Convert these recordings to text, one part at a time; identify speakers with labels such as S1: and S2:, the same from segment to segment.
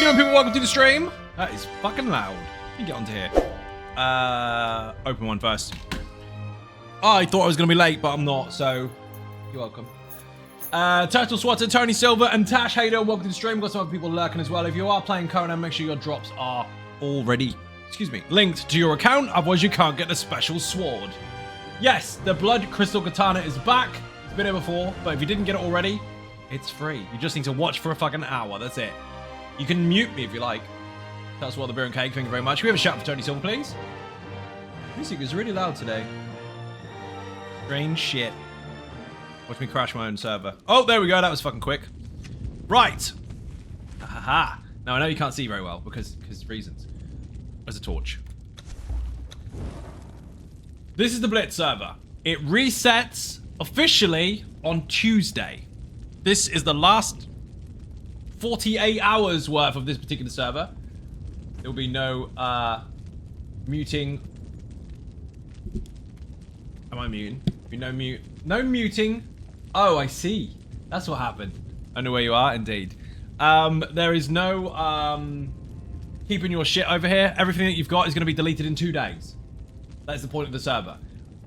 S1: doing, people? Welcome to the stream. That is fucking loud. Let me get onto here. Open one first. I thought I was going to be late, but I'm not, so you're welcome. Turtle Swatter, Tony Silver, and Tash, how you doing? Welcome to the stream. We've got some other people lurking as well. If you are playing Conan, make sure your drops are already, linked to your account. Otherwise, you can't get the special sword. Yes, the Blood Crystal Katana is back. It's been here before, but if you didn't get it already, it's free. You just need to watch for a fucking hour. That's it. You can mute me if you like. That's what the beer and cake. Thank you very much. Can we have a shout for Tony Silver, please? Music is really loud today. Strange shit. Watch me crash my own server. Oh, there we go. That was fucking quick. Right. Haha. Now I know you can't see very well because reasons. There's a torch. This is the Blitz server. It resets officially on Tuesday. This is the last 48 hours worth of this particular server. There will be no muting. Am I muting? No muting. Oh, I see. That's what happened. I know where you are, indeed. There is no keeping your shit over here. Everything that you've got is going to be deleted in 2 days. That's the point of the server.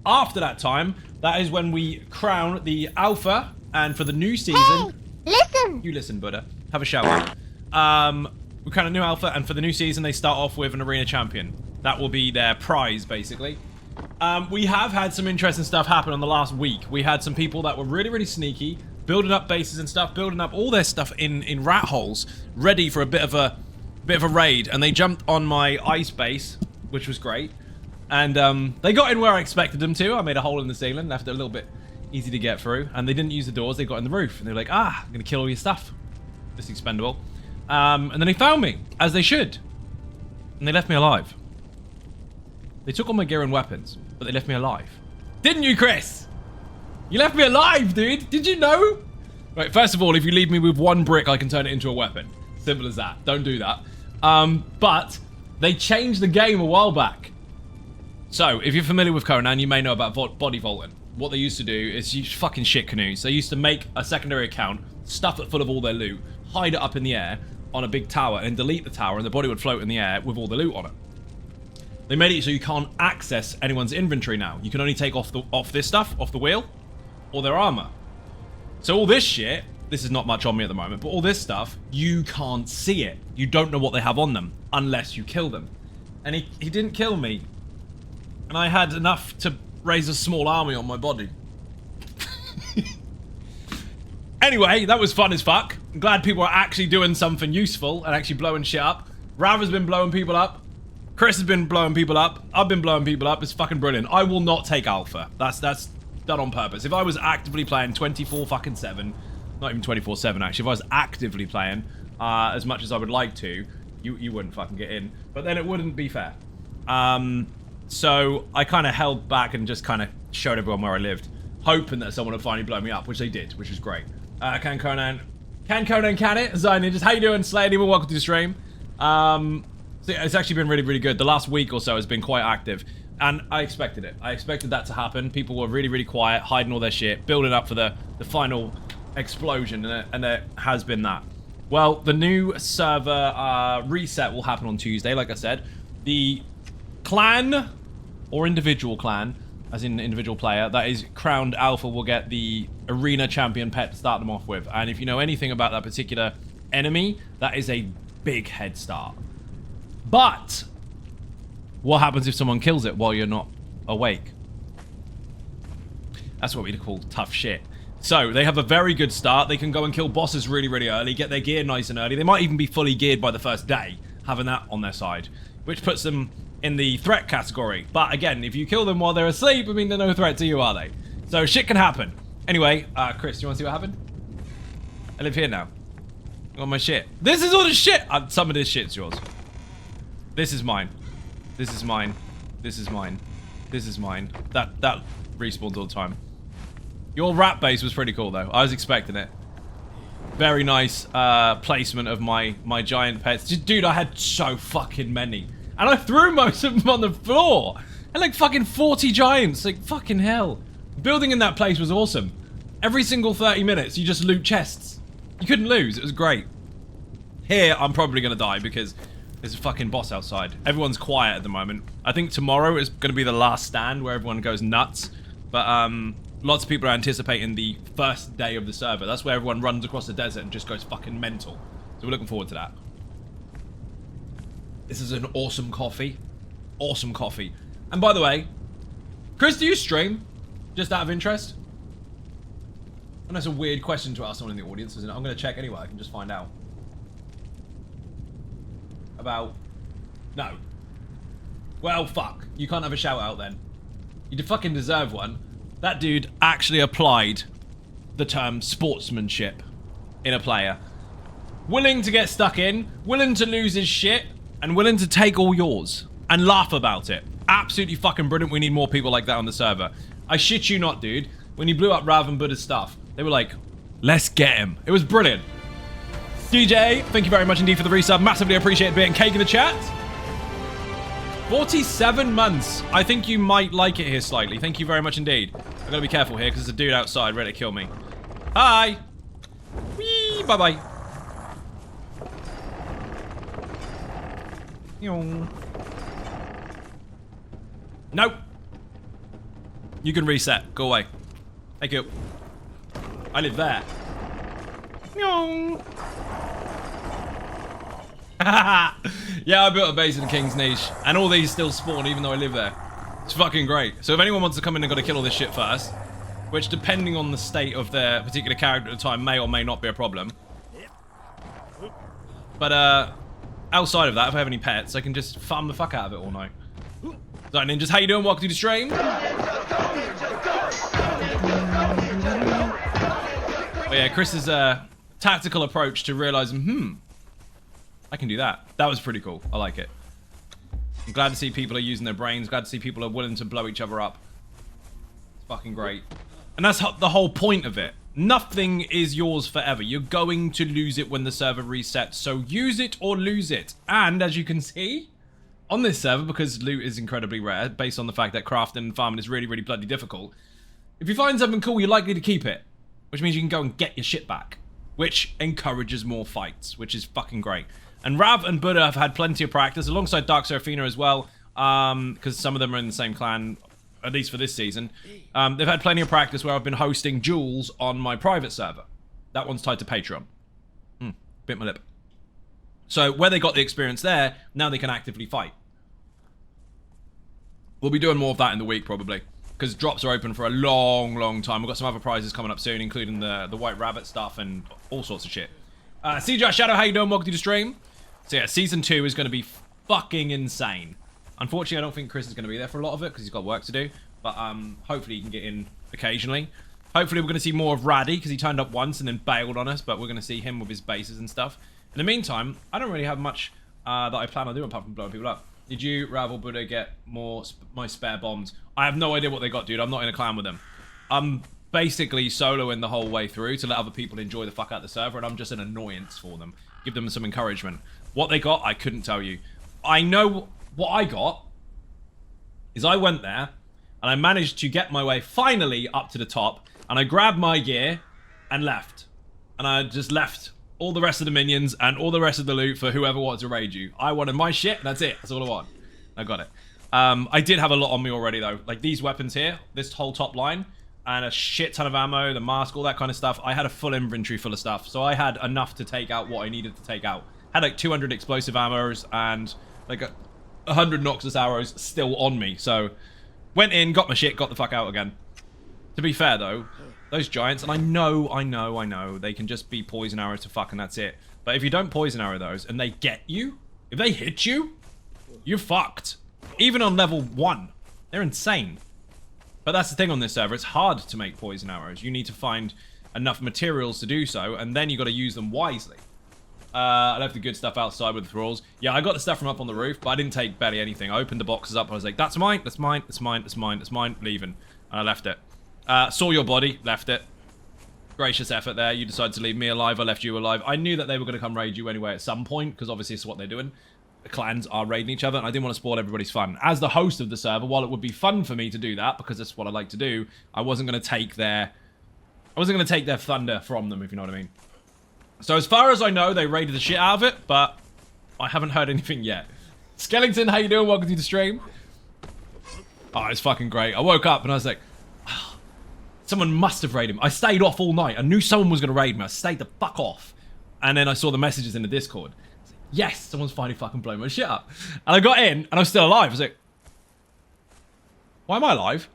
S1: After that time, that is when we crown the alpha, and for the new season...
S2: Hey, listen!
S1: You listen, Buddha. Have a shower. We crown a new alpha, and for the new season, they start off with an arena champion. That will be their prize, basically. We have had some interesting stuff happen on the last week. We had some people that were really, really sneaky, building up bases and stuff, building up all their stuff in rat holes, ready for a bit of a raid, and they jumped on my ice base, which was great. And they got in where I expected them to. I made a hole in the ceiling, left it a little bit easy to get through, and they didn't use the doors. They got in the roof, and they were like, I'm gonna kill all your stuff. This expendable. And then they found me, as they should, and they left me alive. They took all my gear and weapons, but they left me alive. Didn't you, Chris? You left me alive, dude. Did you know? Right, first of all, if you leave me with 1 brick, I can turn it into a weapon. Simple as that. Don't do that. But they changed the game a while back. So, if you're familiar with Conan, you may know about body vaulting. What they used to do is use fucking shit canoes. They used to make a secondary account, stuff it full of all their loot, hide it up in the air on a big tower, and delete the tower, and the body would float in the air with all the loot on it. They made it so you can't access anyone's inventory now. You can only take off this stuff, off the wheel, or their armor. So all this shit, this is not much on me at the moment, but all this stuff, you can't see it. You don't know what they have on them, unless you kill them. And he didn't kill me. And I had enough to raise a small army on my body. Anyway, that was fun as fuck. I'm glad people are actually doing something useful and actually blowing shit up. Rav has been blowing people up. Chris has been blowing people up. I've been blowing people up. It's fucking brilliant. I will not take alpha. That's done on purpose. If I was actively playing 24-7, not even 24/7 actually, if I was actively playing as much as I would like to, you wouldn't fucking get in. But then it wouldn't be fair. So I kind of held back and just kind of showed everyone where I lived, hoping that someone would finally blow me up, which they did, which was great. Can Conan it? Zion Ninjas, how you doing? Slay Demon, welcome to the stream. So it's actually been really, really good. The last week or so has been quite active, and I expected it. I expected that to happen. People were really, really quiet, hiding all their shit, building up for the final explosion, and there has been that. Well, the new server reset will happen on Tuesday, like I said. The clan, or individual clan, as in individual player, that is crowned alpha will get the arena champion pet to start them off with. And if you know anything about that particular enemy, that is a big head start. But what happens if someone kills it while you're not awake? That's what we call tough shit. So they have a very good start. They can go and kill bosses really, really early, get their gear nice and early. They might even be fully geared by the first day, having that on their side, which puts them in the threat category. But again, if you kill them while they're asleep, I mean, they're no threat to you, are they? So shit can happen. Anyway, Chris, you want to see what happened? I live here now. All my shit. This is all the shit. Some of this shit's yours. This is mine. This is mine. This is mine. This is mine. That respawns all the time. Your rat base was pretty cool, though. I was expecting it. Very nice placement of my giant pets. Dude, I had so fucking many. And I threw most of them on the floor. And like fucking 40 giants. Like fucking hell. Building in that place was awesome. Every single 30 minutes, you just loot chests. You couldn't lose. It was great. Here, I'm probably going to die because there's a fucking boss outside. Everyone's quiet at the moment. I think tomorrow is going to be the last stand where everyone goes nuts. But lots of people are anticipating the first day of the server. That's where everyone runs across the desert and just goes fucking mental. So we're looking forward to that. This is an awesome coffee. Awesome coffee. And by the way, Chris, do you stream? Just out of interest? And that's a weird question to ask someone in the audience, isn't it? I'm going to check anyway. I can just find out. About... No. Well, fuck. You can't have a shout out then. You fucking deserve one. That dude actually applied the term sportsmanship in a player. Willing to get stuck in, willing to lose his shit, and willing to take all yours. And laugh about it. Absolutely fucking brilliant. We need more people like that on the server. I shit you not, dude. When you blew up Rav and Buddha's stuff, they were like, let's get him. It was brilliant. DJ, thank you very much indeed for the resub. Massively appreciate being cake in the chat. 47 months. I think you might like it here slightly. Thank you very much indeed. I've got to be careful here because there's a dude outside ready to kill me. Hi. Whee, bye-bye. Nope. You can reset. Go away. Thank you. I live there. Yeah, I built a base in King's Niche, and all these still spawn even though I live there. It's fucking great. So if anyone wants to come in and got to kill all this shit first, which depending on the state of their particular character at the time may or may not be a problem. But outside of that, if I have any pets, I can just farm the fuck out of it all night. So ninjas, how you doing? Welcome to the stream. But yeah, Chris's tactical approach to realizing, I can do that. That was pretty cool. I like it. I'm glad to see people are using their brains. Glad to see people are willing to blow each other up. It's fucking great. And that's the whole point of it. Nothing is yours forever. You're going to lose it when the server resets. So use it or lose it. And as you can see, on this server, because loot is incredibly rare, based on the fact that crafting and farming is really, really bloody difficult, if you find something cool, you're likely to keep it. Which means you can go and get your shit back. Which encourages more fights, which is fucking great. And Rav and Buddha have had plenty of practice, alongside Dark Seraphina as well, because some of them are in the same clan, at least for this season. They've had plenty of practice where I've been hosting duels on my private server. That one's tied to Patreon. Bit my lip. So where they got the experience there, now they can actively fight. We'll be doing more of that in the week, probably. Because drops are open for a long, long time. We've got some other prizes coming up soon, including the White Rabbit stuff and all sorts of shit. CJ Shadow, how you doing? Welcome to the stream. So yeah, Season 2 is going to be fucking insane. Unfortunately, I don't think Chris is going to be there for a lot of it, because he's got work to do. But hopefully he can get in occasionally. Hopefully we're going to see more of Raddy, because he turned up once and then bailed on us. But we're going to see him with his bases and stuff. In the meantime, I don't really have much that I plan on doing apart from blowing people up. Did you, Rav or Buddha, get my spare bombs? I have no idea what they got, dude. I'm not in a clan with them. I'm basically soloing the whole way through to let other people enjoy the fuck out of the server, and I'm just an annoyance for them. Give them some encouragement. What they got, I couldn't tell you. I know what I got is I went there, and I managed to get my way finally up to the top, and I grabbed my gear and left. And I just left all the rest of the minions and all the rest of the loot for whoever wanted to raid you. I wanted my shit, and that's it. That's all I want. I got it. I did have a lot on me already, though. Like, these weapons here, this whole top line, and a shit ton of ammo, the mask, all that kind of stuff. I had a full inventory full of stuff, so I had enough to take out what I needed to take out. Had like 200 explosive arrows and like 100 Noxus arrows still on me, so went in, got my shit, got the fuck out again. To be fair, though, those giants, and I know, they can just be poison arrows to fuck, and that's it. But if you don't poison arrow those, and they get you, if they hit you, you're fucked. Even on level 1. They're insane. But that's the thing on this server, it's hard to make poison arrows. You need to find enough materials to do so, and then you got to use them wisely. I left the good stuff outside with the thralls. Yeah, I got the stuff from up on the roof, but I didn't take barely anything. I opened the boxes up, I was like, that's mine, that's mine, that's mine, that's mine, that's mine, leaving. And I left it. Saw your body, left it. Gracious effort there. You decided to leave me alive, I left you alive. I knew that they were going to come raid you anyway at some point, because obviously it's what they're doing. The clans are raiding each other, and I didn't want to spoil everybody's fun. As the host of the server, while it would be fun for me to do that, because that's what I like to do, I wasn't going to take their thunder from them, if you know what I mean. So as far as I know, they raided the shit out of it, but I haven't heard anything yet. Skellington, how you doing? Welcome to the stream. Oh, it's fucking great. I woke up and I was like, oh, someone must have raided him. I stayed off all night. I knew someone was going to raid me. I stayed the fuck off. And then I saw the messages in the Discord. Like, yes, someone's finally fucking blown my shit up. And I got in and I was still alive. I was like, why am I alive?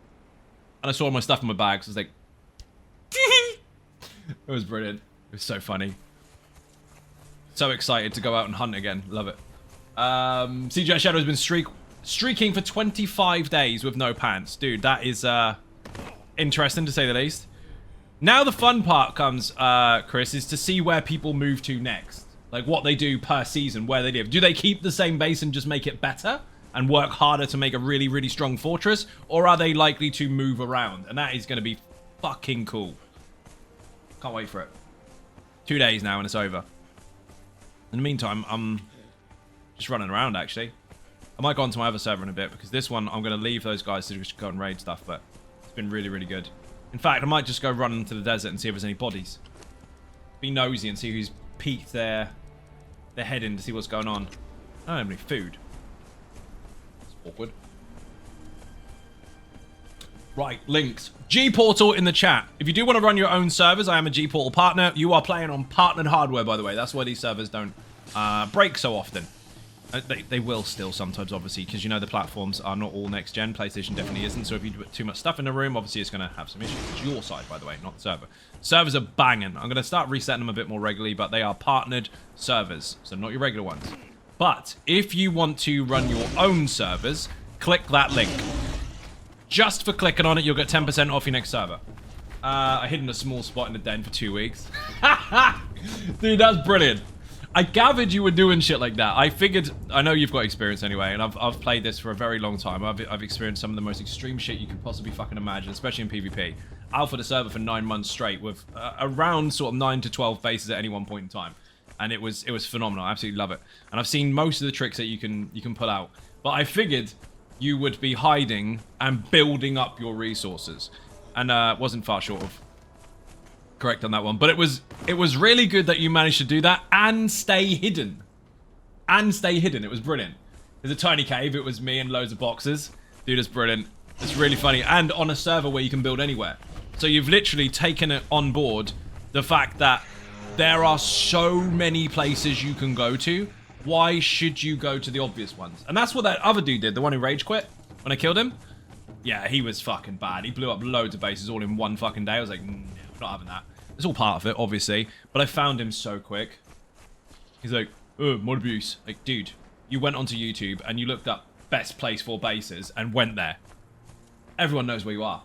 S1: And I saw all my stuff in my bag. So I was like, it was brilliant. It was so funny. So excited to go out and hunt again. Love it. CJ Shadow has been streaking for 25 days with no pants. Dude, that is interesting to say the least. Now the fun part comes, Chris, is to see where people move to next. Like what they do per season, where they live. Do they keep the same base and just make it better? And work harder to make a really, really strong fortress? Or are they likely to move around? And that is going to be fucking cool. Can't wait for it. 2 days now and it's over. In the meantime, I'm just running around, actually. I might go on to my other server in a bit, because this one, I'm going to leave those guys to just go and raid stuff, but it's been really, really good. In fact, I might just go run into the desert and see if there's any bodies. Be nosy and see who's peeked their head in to see what's going on. I don't have any food. It's awkward. Right, links. G-Portal in the chat. If you do want to run your own servers, I am a G-Portal partner. You are playing on partnered hardware, by the way. That's why these servers don't break so often. They will still sometimes, obviously, because you know the platforms are not all next-gen. PlayStation definitely isn't, so if you put too much stuff in the room, obviously it's going to have some issues. It's your side, by the way, not the server. Servers are banging. I'm going to start resetting them a bit more regularly, but they are partnered servers, so not your regular ones. But if you want to run your own servers, click that link. Just for clicking on it, you'll get 10% off your next server. I hid in a small spot in the den for 2 weeks. Dude, that's brilliant. I gathered you were doing shit like that. I figured, I know you've got experience anyway, and I've played this for a very long time. I've experienced some of the most extreme shit you could possibly fucking imagine, especially in PvP. Alpha the server for 9 months straight with around sort of 9 to 12 bases at any one point in time. And it was phenomenal. I absolutely love it. And I've seen most of the tricks that you can pull out. But I figured you would be hiding and building up your resources. And wasn't far short of correct on that one. But it was really good that you managed to do that and stay hidden. And stay hidden. It was brilliant. There's a tiny cave. It was me and loads of boxes. Dude, it's brilliant. It's really funny. And on a server where you can build anywhere. So you've literally taken it on board the fact that there are so many places you can go to. Why should you go to the obvious ones? And that's what that other dude did, the one who rage quit when I killed him. Yeah, he was fucking bad. He blew up loads of bases all in one fucking day. I was like, no, not having that. It's all part of it, obviously. But I found him so quick. He's like, oh, mod abuse. Like, dude, you went onto YouTube and you looked up best place for bases and went there. Everyone knows where you are.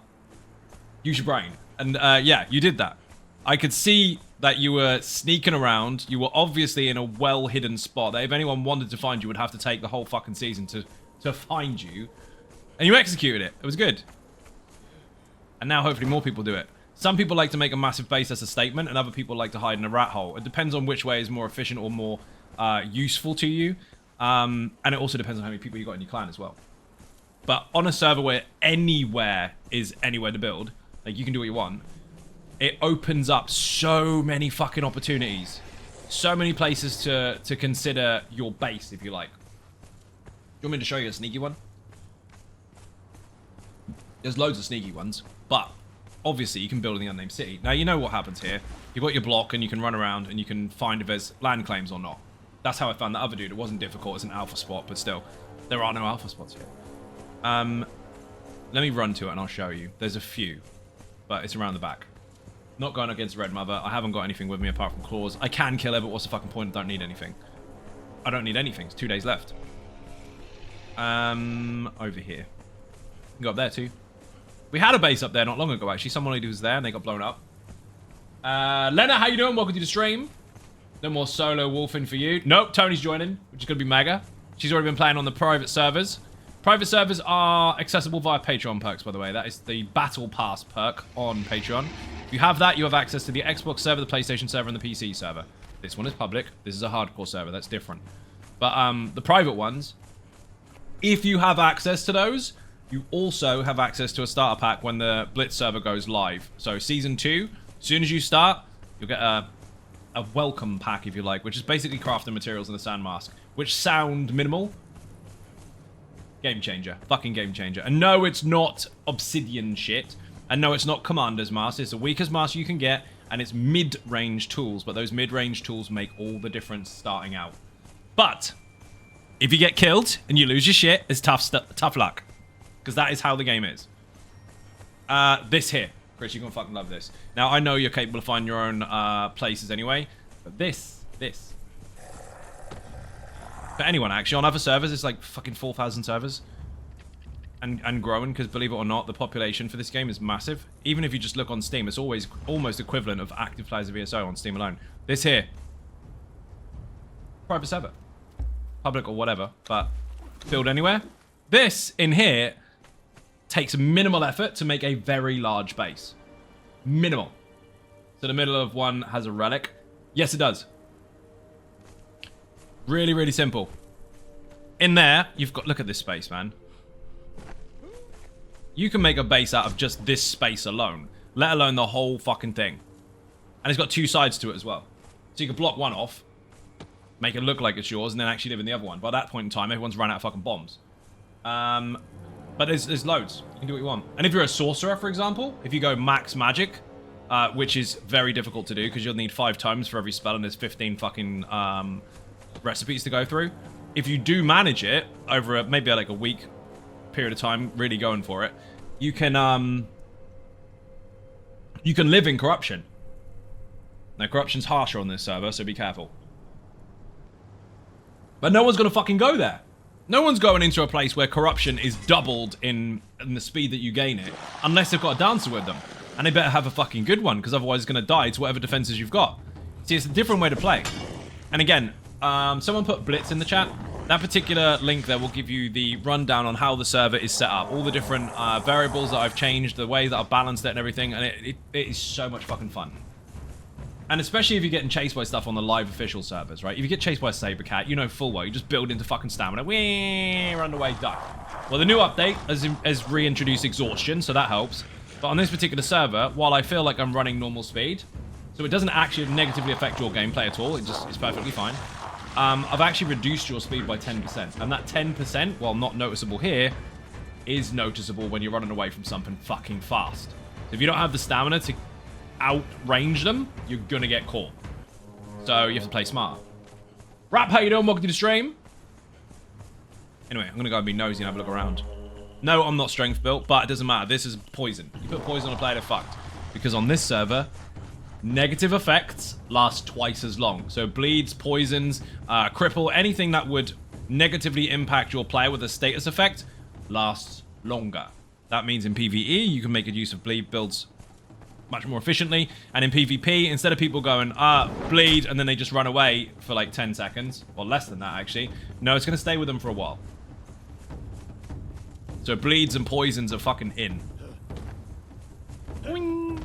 S1: Use your brain. And yeah, you did that. I could see that you were sneaking around. You were obviously in a well-hidden spot that if anyone wanted to find you would have to take the whole fucking season to find you. And you executed it. It was good. And now hopefully more people do it. Some people like to make a massive base as a statement, and other people like to hide in a rat hole. It depends on which way is more efficient or more useful to you. And it also depends on how many people you got in your clan as well. But on a server where anywhere is anywhere to build, like you can do what you want, it opens up so many fucking opportunities. So many places to consider your base, if you like. Do you want me to show you a sneaky one? There's loads of sneaky ones, but obviously you can build in the unnamed city. Now you know what happens here. You've got your block and you can run around and you can find if there's land claims or not. That's how I found that other dude. It wasn't difficult. It's an alpha spot, but still, there are no alpha spots here. Let me run to it and I'll show you. There's a few, but it's around the back. Not going against Red Mother. I haven't got anything with me apart from claws. I can kill her, but what's the fucking point? I don't need anything. I don't need anything. It's 2 days left. Over here. You can go up there too. We had a base up there not long ago, actually. Someone who was there and they got blown up. Lena, how you doing? Welcome to the stream. No more solo wolfing for you. Nope, Tony's joining, which is going to be mega. She's already been playing on the private servers. Private servers are accessible via Patreon perks, by the way. That is the Battle Pass perk on Patreon. If you have that, you have access to the Xbox server, the PlayStation server, and the PC server. This one is public. This is a hardcore server. That's different. But the private ones, if you have access to those, you also have access to a starter pack when the Blitz server goes live. So Season 2, as soon as you start, you'll get a a welcome pack, if you like, which is basically crafting materials in the sand mask, which sound minimal. Game changer. Fucking game changer. And no, it's not obsidian shit. And no, it's not commander's mask. It's the weakest mask you can get, and it's mid-range tools, but those mid-range tools make all the difference starting out. But if you get killed and you lose your shit, it's tough luck. Because that is how the game is. This here. Chris, you're going to fucking love this. Now, I know you're capable of finding your own places anyway. But this. For anyone, actually, on other servers, it's like fucking 4,000 servers. And growing, because believe it or not, the population for this game is massive. Even if you just look on Steam, it's always almost equivalent of active players of ESO on Steam alone. This here. Private server. Public or whatever, but build anywhere. This, in here, takes minimal effort to make a very large base. Minimal. So the middle of one has a relic. Yes, it does. Really, really simple. In there, you've got... Look at this space, man. You can make a base out of just this space alone, let alone the whole fucking thing. And it's got two sides to it as well. So you can block one off, make it look like it's yours, and then actually live in the other one. By that point in time, everyone's run out of fucking bombs. But there's loads. You can do what you want. And if you're a sorcerer, for example, if you go max magic, which is very difficult to do because you'll need 5 tomes for every spell, and there's 15 fucking recipes to go through. If you do manage it over maybe like a week period of time, really going for it, you can live in corruption. Now, corruption's harsher on this server, so be careful. But no one's gonna fucking go there. No one's going into a place where corruption is doubled in the speed that you gain it, unless they've got a dancer with them. And they better have a fucking good one, because otherwise it's gonna die to whatever defenses you've got. See, it's a different way to play. And again, someone put Blitz in the chat. That particular link there will give you the rundown on how the server is set up. All the different variables that I've changed, the way that I've balanced it and everything. And it is so much fucking fun. And especially if you're getting chased by stuff on the live official servers, right? If you get chased by a saber cat, you know full well. You just build into fucking stamina. Whee, run away, duck. Well, the new update has reintroduced exhaustion, so that helps. But on this particular server, while I feel like I'm running normal speed, so it doesn't actually negatively affect your gameplay at all. It's perfectly fine. I've actually reduced your speed by 10%. And that 10%, while not noticeable here, is noticeable when you're running away from something fucking fast. So if you don't have the stamina to outrange them, you're gonna get caught. So you have to play smart. Rap, how you doing? Welcome to the stream. Anyway, I'm gonna go and be nosy and have a look around. No, I'm not strength built, but it doesn't matter. This is poison. You put poison on a player, they're fucked. Because on this server, negative effects last twice as long. So bleeds, poisons, cripple, anything that would negatively impact your player with a status effect lasts longer. That means in PvE, you can make a use of bleed builds much more efficiently. And in PvP, instead of people going, bleed, and then they just run away for like 10 seconds, or less than that actually, no, it's going to stay with them for a while. So bleeds and poisons are fucking in. Boing.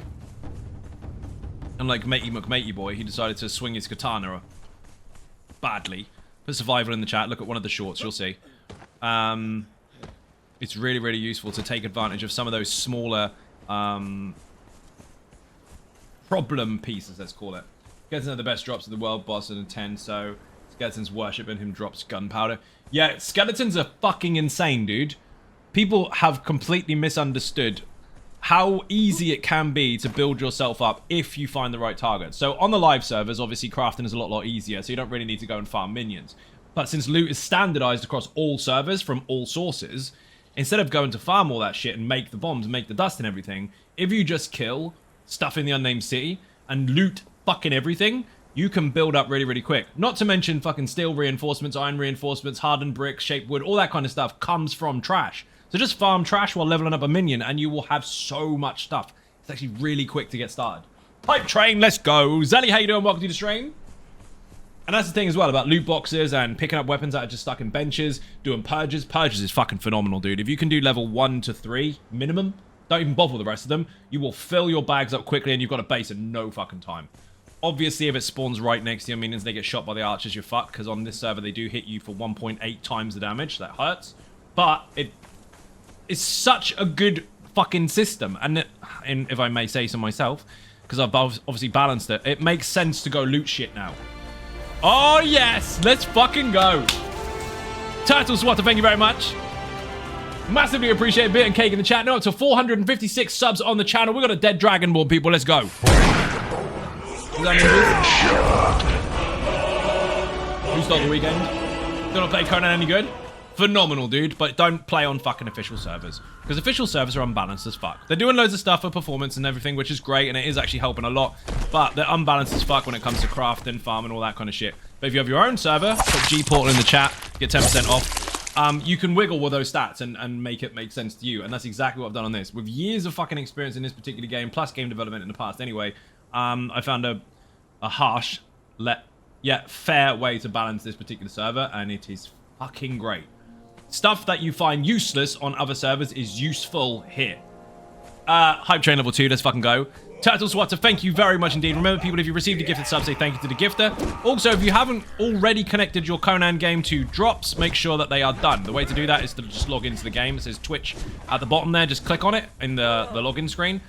S1: And like Matey McMatey boy, he decided to swing his katana badly. Put survival in the chat. Look at one of the shorts, you'll see. It's really, really useful to take advantage of some of those smaller problem pieces, let's call it. Skeleton are the best drops of the world, boss in a 10, so Skeleton's worshiping him drops gunpowder. Yeah, Skeletons are fucking insane, dude. People have completely misunderstood how easy it can be to build yourself up if you find the right target. So on the live servers, obviously crafting is a lot easier, so you don't really need to go and farm minions. But since loot is standardized across all servers from all sources, instead of going to farm all that shit and make the bombs and make the dust and everything, if you just kill stuff in the unnamed city and loot fucking everything, you can build up really, really quick. Not to mention fucking steel reinforcements, iron reinforcements, hardened bricks, shaped wood, all that kind of stuff comes from trash. So just farm trash while leveling up a minion and you will have so much stuff. It's actually really quick to get started. Pipe train, let's go. Zelly, how you doing? Welcome to the stream. And that's the thing as well about loot boxes and picking up weapons that are just stuck in benches, doing purges. Purges is fucking phenomenal, dude. If you can do level 1 to 3 minimum, don't even bother with the rest of them, you will fill your bags up quickly and you've got a base in no fucking time. Obviously, if it spawns right next to your minions, they get shot by the archers, you're fucked, because on this server they do hit you for 1.8 times the damage. That hurts. But it's such a good fucking system. And if I may say so myself, because I've obviously balanced it. It makes sense to go loot shit now. Oh, yes. Let's fucking go. Turtle Swatter, thank you very much. Massively appreciate Bit and Cake in the chat. Now up to 456 subs on the channel. We got a dead Dragonborn, people. Let's go. Who's stole the weekend? Don't play Conan any good? Phenomenal, dude. But don't play on fucking official servers. Because official servers are unbalanced as fuck. They're doing loads of stuff for performance and everything, which is great. And it is actually helping a lot. But they're unbalanced as fuck when it comes to crafting, farm, and all that kind of shit. But if you have your own server, put G Portal in the chat. Get 10% off. You can wiggle with those stats and make it make sense to you. And that's exactly what I've done on this. With years of fucking experience in this particular game, plus game development in the past anyway, I found a harsh, yet fair way to balance this particular server, and it is fucking great. Stuff that you find useless on other servers is useful here. Hype Train level 2, let's fucking go. Turtle Swatter, thank you very much indeed. Remember, people, if you received a gifted sub, say thank you to the gifter. Also, if you haven't already connected your Conan game to drops, make sure that they are done. The way to do that is to just log into the game. It says Twitch at the bottom there. Just click on it in the login screen.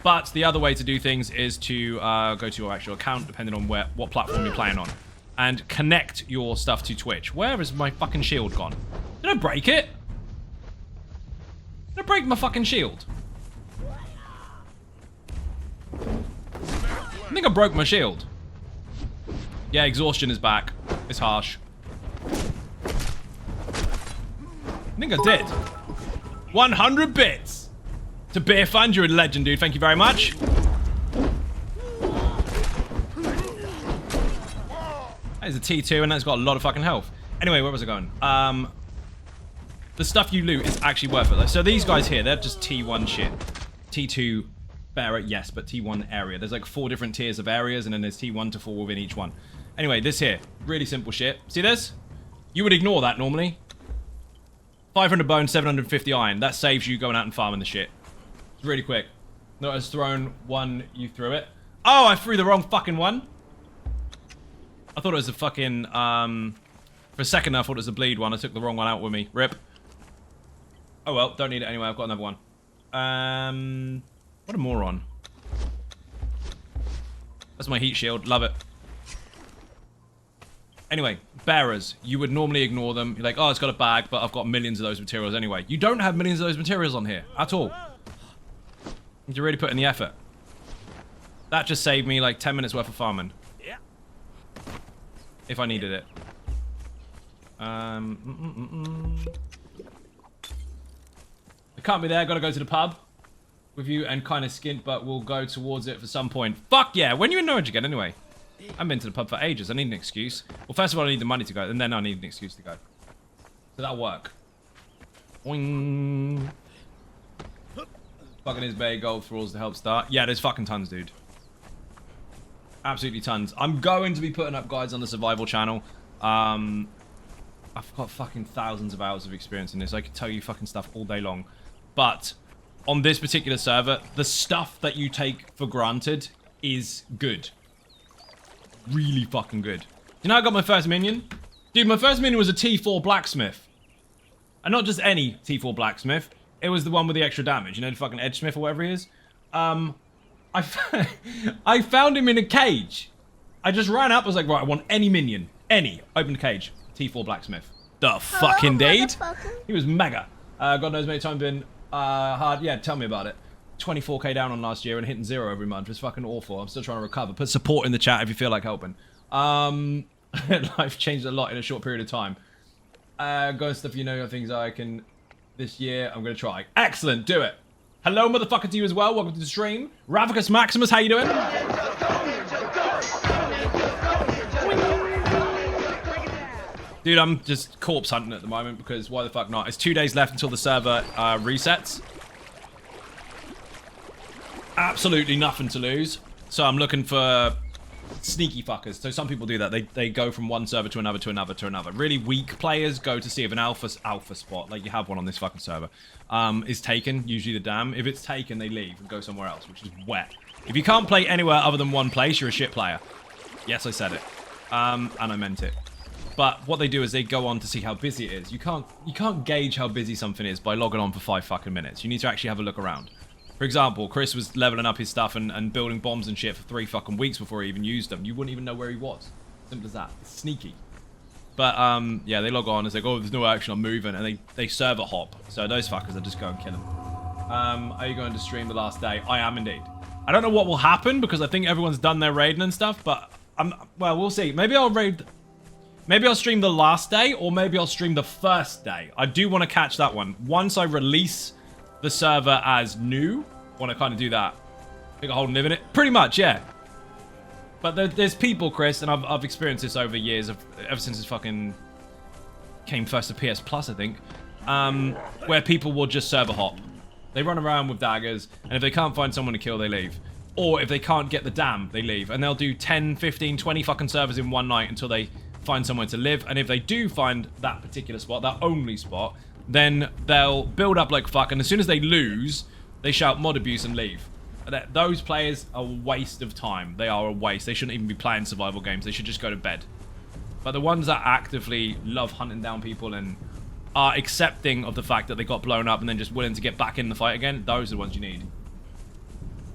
S1: But the other way to do things is to go to your actual account, depending on what platform you're playing on, and connect your stuff to Twitch. Where is my fucking shield gone? Did I break it? Did I break my fucking shield? I think I broke my shield. Yeah, exhaustion is back. It's harsh. I think I did. 100 bits. To Beer Fund, you're a legend, dude. Thank you very much. That is a T2, and that's got a lot of fucking health. Anyway, where was I going? The stuff you loot is actually worth it. So these guys here, they're just T1 shit. T2 bearer, yes, but T1 area. There's like 4 different tiers of areas, and then there's T1 to 4 within each one. Anyway, this here, really simple shit. See this? You would ignore that normally. 500 bone, 750 iron. That saves you going out and farming the shit. It's really quick. Notice thrown one, you threw it. Oh, I threw the wrong fucking one. I thought it was a fucking, for a second I thought it was a bleed one. I took the wrong one out with me. Rip. Oh well, don't need it anyway. I've got another one. What a moron. That's my heat shield. Love it. Anyway, bearers. You would normally ignore them. You're like, oh, it's got a bag, but I've got millions of those materials anyway. You don't have millions of those materials on here at all. You really put in the effort. That just saved me like 10 minutes worth of farming. Yeah. If I needed it. I can't be there. Got to go to the pub with you and kind of skint, but we'll go towards it for some point. Fuck yeah. When are you in Norwich again anyway? I haven't been to the pub for ages. I need an excuse. Well, first of all, I need the money to go, and then I need an excuse to go. So that'll work. Boing. Fucking his bay gold thralls to help start. Yeah, there's fucking tons, dude. Absolutely tons. I'm going to be putting up guides on the survival channel. I've got fucking thousands of hours of experience in this. I could tell you fucking stuff all day long. But on this particular server, the stuff that you take for granted is good. Really fucking good. You know how I got my first minion? Dude, my first minion was a T4 blacksmith. And not just any T4 blacksmith. It was the one with the extra damage. You know, the fucking Edgesmith or whatever he is? I found him in a cage. I just ran up, I was like, right, I want any minion. Any. Open the cage. T4 blacksmith. The fuck indeed. He was mega. God knows many times been hard. Yeah, tell me about it. 24k down on last year and hitting 0 every month. It's fucking awful. I'm still trying to recover. Put support in the chat if you feel like helping. Life changed a lot in a short period of time. Go stuff, you know, things I can... This year, I'm going to try. Excellent, do it. Hello, motherfucker, to you as well. Welcome to the stream. Ravicus Maximus, how you doing? Dude, I'm just corpse hunting at the moment because why the fuck not? It's 2 days left until the server resets. Absolutely nothing to lose. So I'm looking for sneaky fuckers. So some people do that. They go from one server to another, to another, to another. Really weak players go to see if an alpha spot, like you have one on this fucking server, is taken, usually the dam. If it's taken, they leave and go somewhere else, which is wet. If you can't play anywhere other than one place, you're a shit player. Yes, I said it. And I meant it. But what they do is they go on to see how busy it is. You can't gauge how busy something is by logging on for 5 fucking minutes. You need to actually have a look around. For example, Chris was leveling up his stuff and building bombs and shit for 3 fucking weeks before he even used them. You wouldn't even know where he was. Simple as that. It's sneaky. But, yeah, they log on and say, oh, there's no action, I'm moving. And they server hop. So those fuckers, I just go and kill them. Are you going to stream the last day? I am indeed. I don't know what will happen because I think everyone's done their raiding and stuff, but well, we'll see. Maybe I'll stream the last day, or maybe I'll stream the first day. I do want to catch that one. Once I release the server as new, I want to kind of do that. I think I'll hold and live in it. Pretty much, yeah. But there's people, Chris, and I've experienced this over years, ever since it fucking came first to PS Plus, I think, where people will just server hop. They run around with daggers, and if they can't find someone to kill, they leave. Or if they can't get the dam, they leave. And they'll do 10, 15, 20 fucking servers in one night until they find somewhere to live. And if they do find that particular spot, that only spot, then they'll build up like fuck. And as soon as they lose, they shout mod abuse and leave. Those players are a waste of time. They are a waste. They shouldn't even be playing survival games. They should just go to bed. But the ones that actively love hunting down people and are accepting of the fact that they got blown up and then just willing to get back in the fight again, those are the ones you need.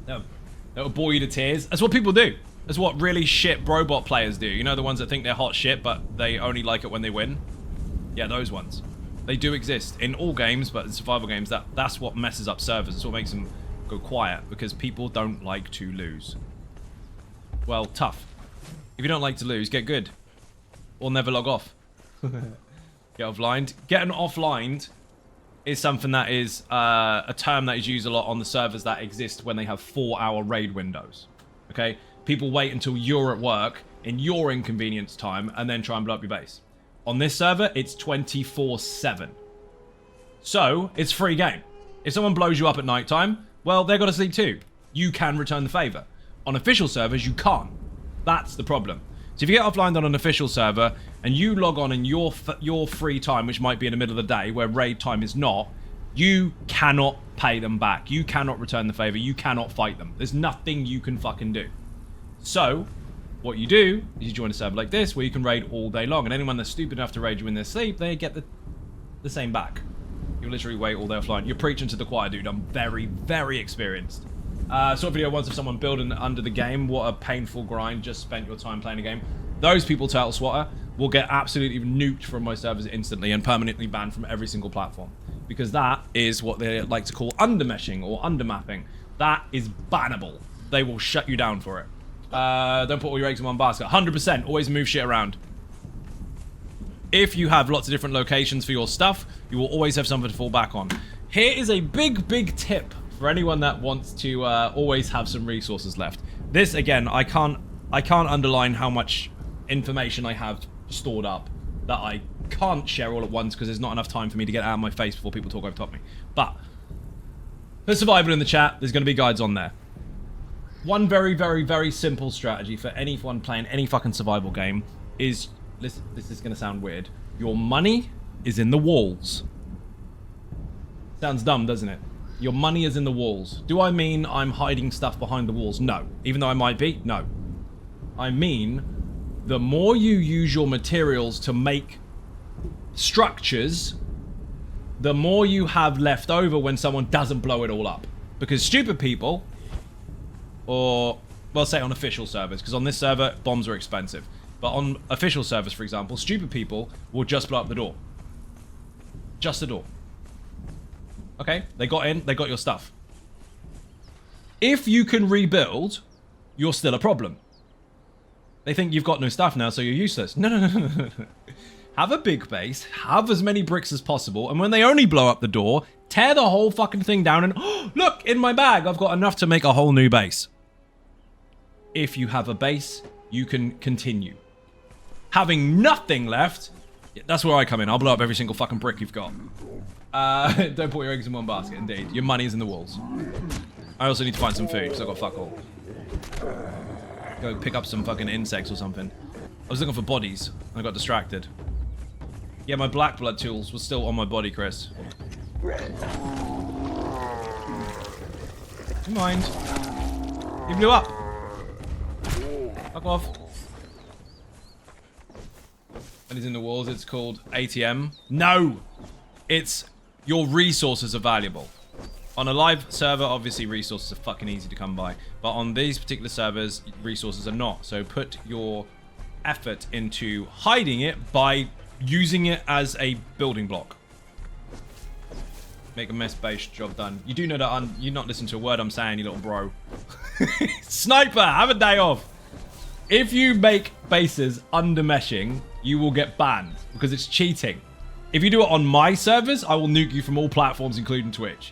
S1: That'll bore you to tears. That's what people do. That's what really shit robot players do. You know, the ones that think they're hot shit, but they only like it when they win? Yeah, those ones. They do exist in all games, but in survival games, that's what messes up servers. That's what makes them go quiet, because people don't like to lose. Well, tough. If you don't like to lose, get good. Or never log off. Get offlined. Getting offlined is something that is a term that is used a lot on the servers that exist when they have 4-hour raid windows. Okay? People wait until you're at work in your inconvenience time and then try and blow up your base. On this server, it's 24/7. So, it's free game. If someone blows you up at night time, well, they've got to sleep too. You can return the favor. On official servers, you can't. That's the problem. So if you get offline on an official server and you log on in your free time, which might be in the middle of the day where raid time is not, you cannot pay them back. You cannot return the favor. You cannot fight them. There's nothing you can fucking do. So what you do is you join a server like this where you can raid all day long, and anyone that's stupid enough to raid you in their sleep, they get the same back. You literally wait all day offline. You're preaching to the choir, dude. I'm very, very experienced. Saw a video once of someone building under the game. What a painful grind. Just spent your time playing a game. Those people, Turtle Swatter, will get absolutely nuked from my servers instantly and permanently banned from every single platform. Because that is what they like to call undermeshing or undermapping. That is bannable. They will shut you down for it. Don't put all your eggs in one basket. 100%. Always move shit around. If you have lots of different locations for your stuff, you will always have something to fall back on. Here is a big, big tip for anyone that wants to always have some resources left. This, again, I can't underline how much information I have stored up that I can't share all at once because there's not enough time for me to get out of my face before people talk over top me. But for survival in the chat, there's going to be guides on there. One very, very, very simple strategy for anyone playing any fucking survival game is, this is going to sound weird, your money is in the walls. Sounds dumb, doesn't it? Your money is in the walls. Do I mean I'm hiding stuff behind the walls? No. Even though I might be? No. I mean, the more you use your materials to make structures, the more you have left over when someone doesn't blow it all up. Because stupid people, or, well, say on official servers, because on this server, bombs are expensive. But on official servers, for example, stupid people will just blow up the door. Just the door. Okay, they got in, they got your stuff. If you can rebuild, you're still a problem. They think you've got no stuff now, so you're useless. No, no, no, no, no. Have a big base, have as many bricks as possible, and when they only blow up the door, tear the whole fucking thing down and, oh, look, in my bag, I've got enough to make a whole new base. If you have a base, you can continue. Having nothing left, that's where I come in. I'll blow up every single fucking brick you've got. Don't put your eggs in one basket, indeed. Your money's in the walls. I also need to find some food, because I've got fuck all. Go pick up some fucking insects or something. I was looking for bodies, and I got distracted. Yeah, my black blood tools were still on my body, Chris. Never mind. You blew up. Fuck off. And it's in the walls. It's called ATM. No! It's your resources are valuable. On a live server, obviously resources are fucking easy to come by. But on these particular servers, resources are not. So put your effort into hiding it by using it as a building block. Make a mess base, job done. You do know that you're not listening to a word I'm saying, you little bro. Sniper, have a day off. If you make bases under meshing, you will get banned because it's cheating. If you do it on my servers, I will nuke you from all platforms, including Twitch.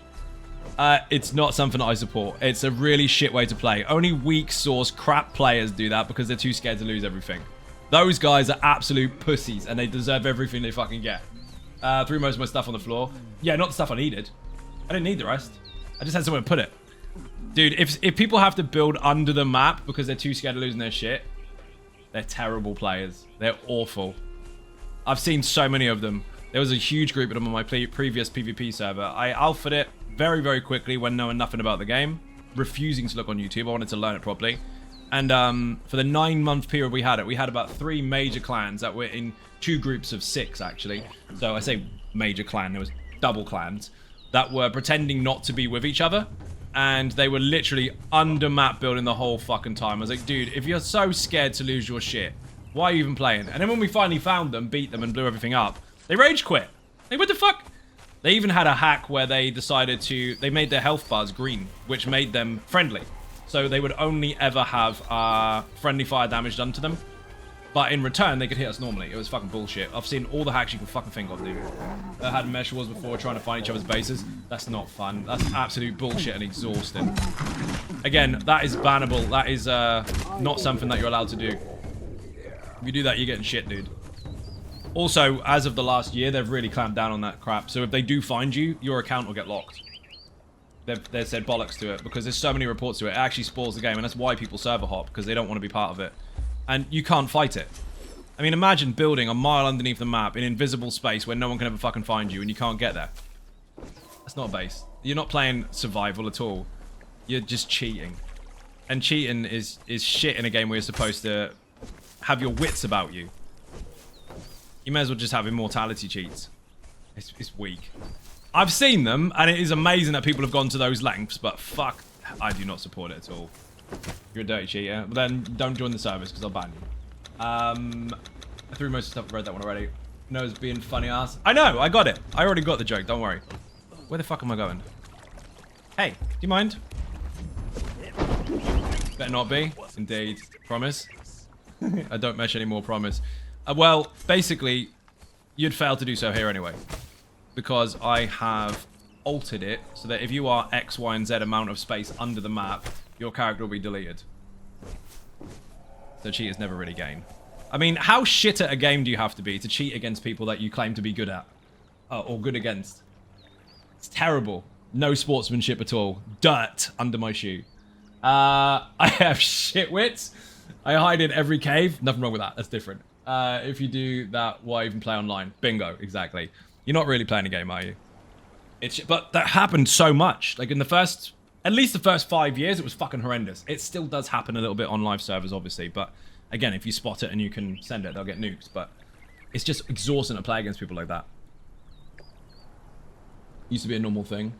S1: It's not something that I support. It's a really shit way to play. Only weak source crap players do that because they're too scared to lose everything. Those guys are absolute pussies and they deserve everything they fucking get. Threw most of my stuff on the floor. Yeah, not the stuff I needed. I didn't need the rest. I just had somewhere to put it. Dude, if people have to build under the map because they're too scared of losing their shit, they're terrible players. They're awful. I've seen so many of them. There was a huge group of them on my previous PvP server. I alphaed it very, very quickly when knowing nothing about the game. Refusing to look on YouTube. I wanted to learn it properly. And for the 9-month period we had about 3 major clans that were in 2 groups of 6, actually. So I say major clan, there was double clans that were pretending not to be with each other. And they were literally under map building the whole fucking time. I was like, dude, if you're so scared to lose your shit, why are you even playing? And then when we finally found them, beat them, and blew everything up, they rage quit. Like, what the fuck? They even had a hack where they decided to... They made their health bars green, which made them friendly. So they would only ever have friendly fire damage done to them. But in return, they could hit us normally. It was fucking bullshit. I've seen all the hacks you can fucking think of, dude. I had mesh walls before trying to find each other's bases. That's not fun. That's absolute bullshit and exhausting. Again, that is bannable. That is not something that you're allowed to do. If you do that, you're getting shit, dude. Also, as of the last year, they've really clamped down on that crap. So if they do find you, your account will get locked. They've said bollocks to it because there's so many reports to it. It actually spoils the game, and that's why people server hop, because they don't want to be part of it. And you can't fight it. I mean, imagine building a mile underneath the map in invisible space where no one can ever fucking find you and you can't get there. That's not a base. You're not playing survival at all. You're just cheating. And cheating is shit in a game where you're supposed to have your wits about you. You may as well just have immortality cheats. It's weak. I've seen them, and it is amazing that people have gone to those lengths, but fuck, I do not support it at all. You're a dirty cheater. But then don't join the service because I'll ban you. I threw most of the stuff. Read that one already. No, it's being funny ass. I know. I got it. I already got the joke. Don't worry. Where the fuck am I going? Hey, do you mind? Better not be. Indeed. Promise. I don't mesh anymore. Promise. Well, basically, you'd fail to do so here anyway, because I have altered it so that if you are X, Y, and Z amount of space under the map, your character will be deleted. So cheaters never really gain. I mean, how shit at a game do you have to be to cheat against people that you claim to be good at? Or good against? It's terrible. No sportsmanship at all. Dirt under my shoe. I have shit wits. I hide in every cave. Nothing wrong with that. That's different. If you do that, why even play online? Bingo, exactly. You're not really playing a game, are you? But that happened so much. Like in the first... At least the first 5 years, it was fucking horrendous. It still does happen a little bit on live servers, obviously. But again, if you spot it and you can send it, they'll get nukes. But it's just exhausting to play against people like that. Used to be a normal thing.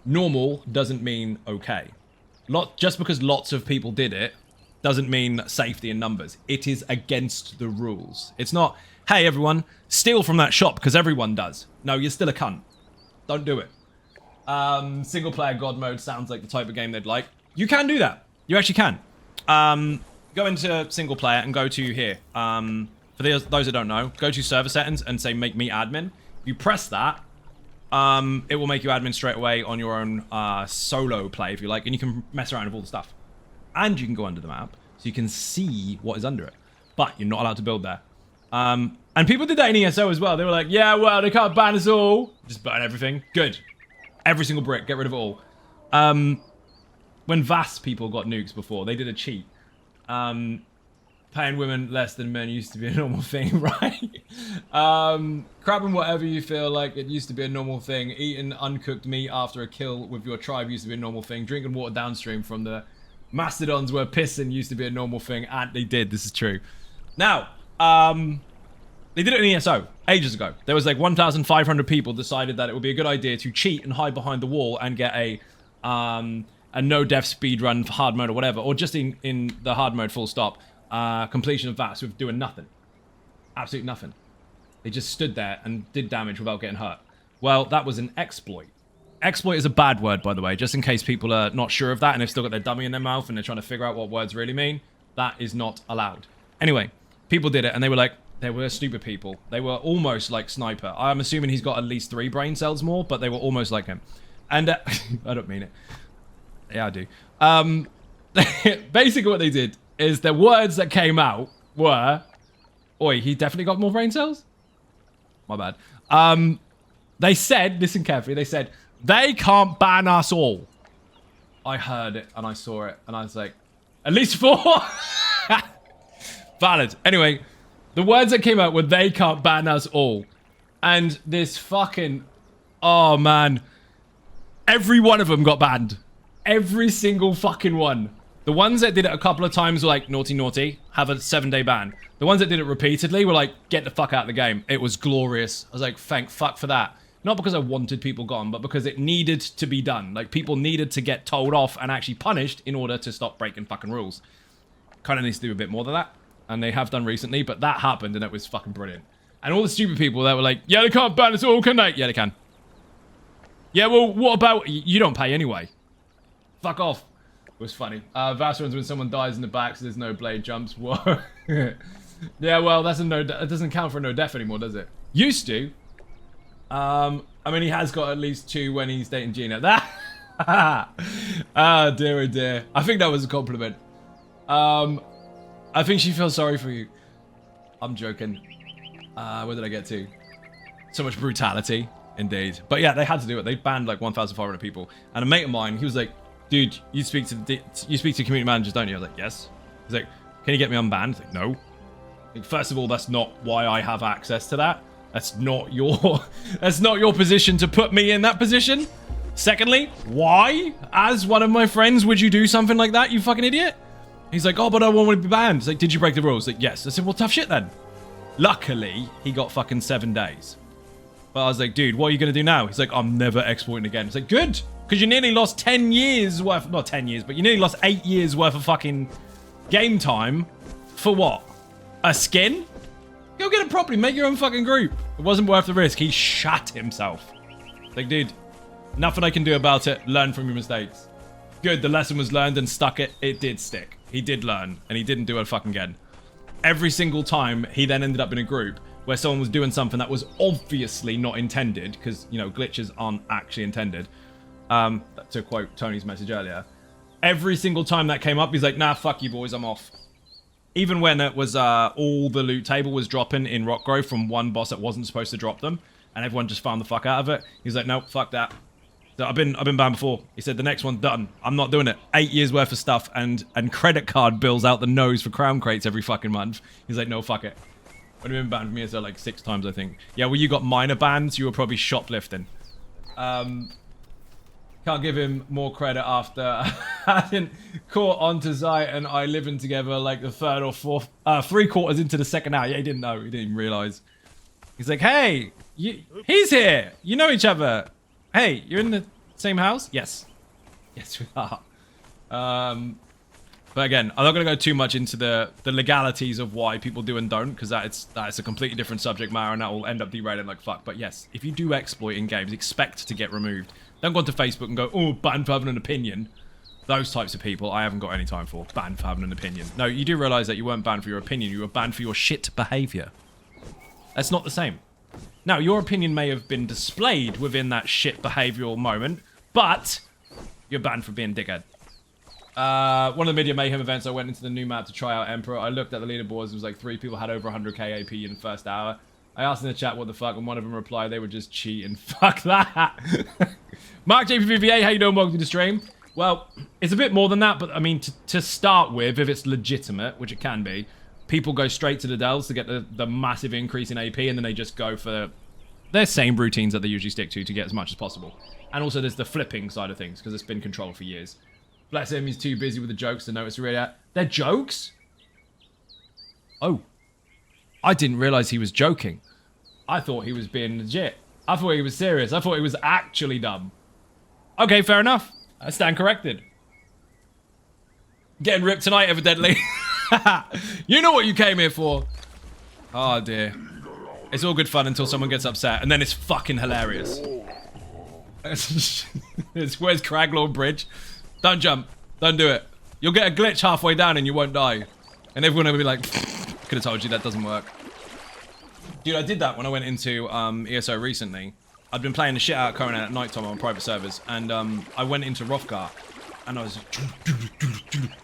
S1: Normal doesn't mean okay. Just because lots of people did it doesn't mean safety in numbers. It is against the rules. It's not, hey everyone, steal from that shop because everyone does. No, you're still a cunt. Don't do it. Single player God mode sounds like the type of game they'd like. You can do that. You actually can. Go into single player and go to here. For those that don't know, go to server settings and say make me admin. If you press that, it will make you admin straight away on your own solo play, if you like, and you can mess around with all the stuff. And you can go under the map, so you can see what is under it. But you're not allowed to build there. And people did that in ESO as well. They were like, yeah, well, they can't ban us all. Just burn everything. Good. Every single brick. Get rid of it all. When VAS people got nukes before, they did a cheat. Paying women less than men used to be a normal thing, right? Crabbing whatever you feel like, it used to be a normal thing. Eating uncooked meat after a kill with your tribe used to be a normal thing. Drinking water downstream from the mastodons where pissing used to be a normal thing. And they did. This is true. Now, They did it in ESO ages ago. There was like 1,500 people decided that it would be a good idea to cheat and hide behind the wall and get a no-death speed run for hard mode or whatever, or just in the hard mode full stop, completion of VATS with doing nothing. Absolutely nothing. They just stood there and did damage without getting hurt. Well, that was an exploit. Exploit is a bad word, by the way, just in case people are not sure of that and they've still got their dummy in their mouth and they're trying to figure out what words really mean. That is not allowed. Anyway, people did it and they were like, they were stupid people. They were almost like Sniper. I'm assuming he's got at least 3 brain cells more, but they were almost like him. And I don't mean it. Yeah, I do. Basically what they did is the words that came out were, oi, he definitely got more brain cells? My bad. They said, listen carefully, they said, they can't ban us all. I heard it and I saw it and I was like, at least 4? Valid. Anyway, the words that came out were, they can't ban us all. And this fucking, oh man, every one of them got banned. Every single fucking one. The ones that did it a couple of times were like, naughty, naughty, have a 7-day ban. The ones that did it repeatedly were like, get the fuck out of the game. It was glorious. I was like, thank fuck for that. Not because I wanted people gone, but because it needed to be done. Like, people needed to get told off and actually punished in order to stop breaking fucking rules. Kind of needs to do a bit more than that. And they have done recently, but that happened and it was fucking brilliant. And all the stupid people that were like, yeah, they can't ban us all, can they? Yeah, they can. Yeah, well, what about... You don't pay anyway. Fuck off. It was funny. VATS runs when someone dies in the back, so there's no blade jumps. Whoa. Yeah, well, that's a no... It doesn't count for no death anymore, does it? Used to. I mean, he has got at least 2 when he's dating Gina. That... Ah, dear, oh dear. I think that was a compliment. I think she feels sorry for you. I'm joking. Where did I get to? So much brutality. Indeed. But yeah, they had to do it. They banned like 1,500 people. And a mate of mine, he was like, dude, you speak to community managers, don't you? I was like, yes. He's like, can you get me unbanned? I was like, no. Like, first of all, that's not why I have access to that. That's not your that's not your position to put me in that position. Secondly, why, as one of my friends, would you do something like that, you fucking idiot? He's like, oh, but I want to be banned. He's like, did you break the rules? Like, yes. I said, well, tough shit then. Luckily, he got fucking 7 days. But I was like, dude, what are you going to do now? He's like, I'm never exploiting again. It's like, good. Because you nearly lost 10 years worth, not 10 years, but you nearly lost 8 years worth of fucking game time. For what? A skin? Go get it properly. Make your own fucking group. It wasn't worth the risk. He shat himself. Like, dude, nothing I can do about it. Learn from your mistakes. Good, the lesson was learned and stuck it. It did stick. He did learn, and he didn't do it fucking again. Every single time, he then ended up in a group where someone was doing something that was obviously not intended, because, you know, glitches aren't actually intended. To quote Tony's message earlier. Every single time that came up, he's like, nah, fuck you boys, I'm off. Even when it was, all the loot table was dropping in Rockgrove from one boss that wasn't supposed to drop them, and everyone just found the fuck out of it. He's like, nope, fuck that. So I've been banned before. He said the next one's done. I'm not doing it. 8 years worth of stuff and credit card bills out the nose for crown crates every fucking month. He's like, no, fuck it. When you've been banned from me, so like 6 times, I think. Yeah, well, you got minor bans. You were probably shoplifting. Can't give him more credit after having caught onto Zai and I living together like the 3rd or 4th, 3 quarters into the 2nd hour. Yeah, he didn't know. He didn't even realize. He's like, hey, he's here. You know each other. Hey, you're in the same house? Yes. Yes, we are. But again, I'm not going to go too much into the legalities of why people do and don't, because that's a completely different subject matter, and that will end up derailing like fuck. But yes, if you do exploit in games, expect to get removed. Don't go onto Facebook and go, oh, banned for having an opinion. Those types of people, I haven't got any time for. Banned for having an opinion. No, you do realise that you weren't banned for your opinion, you were banned for your shit behaviour. That's not the same. Now, your opinion may have been displayed within that shit behavioural moment, but you're banned for being dickhead. One of the Media Mayhem events, I went into the new map to try out Emperor. I looked at the leaderboards, it was like 3 people had over 100k AP in the first hour. I asked in the chat what the fuck, and one of them replied they were just cheating. Fuck that. Mark JPVVA, how you doing? Welcome to the stream. Well, it's a bit more than that, but I mean, to start with, if it's legitimate, which it can be, people go straight to the delves to get the massive increase in AP, and then they just go for their same routines that they usually stick to get as much as possible. And also there's the flipping side of things, because it's been controlled for years. Bless him, he's too busy with the jokes to notice really. They're jokes? Oh. I didn't realize he was joking. I thought he was being legit. I thought he was serious. I thought he was actually dumb. Okay, fair enough. I stand corrected. Getting ripped tonight, evidently. You know what you came here for. Oh, dear. It's all good fun until someone gets upset, and then it's fucking hilarious. Where's Craglord Bridge? Don't jump. Don't do it. You'll get a glitch halfway down and you won't die. And everyone will be like, could have told you that doesn't work. Dude, I did that when I went into ESO recently. I'd been playing the shit out of Conan at night time on private servers, and I went into Rothgar, and I was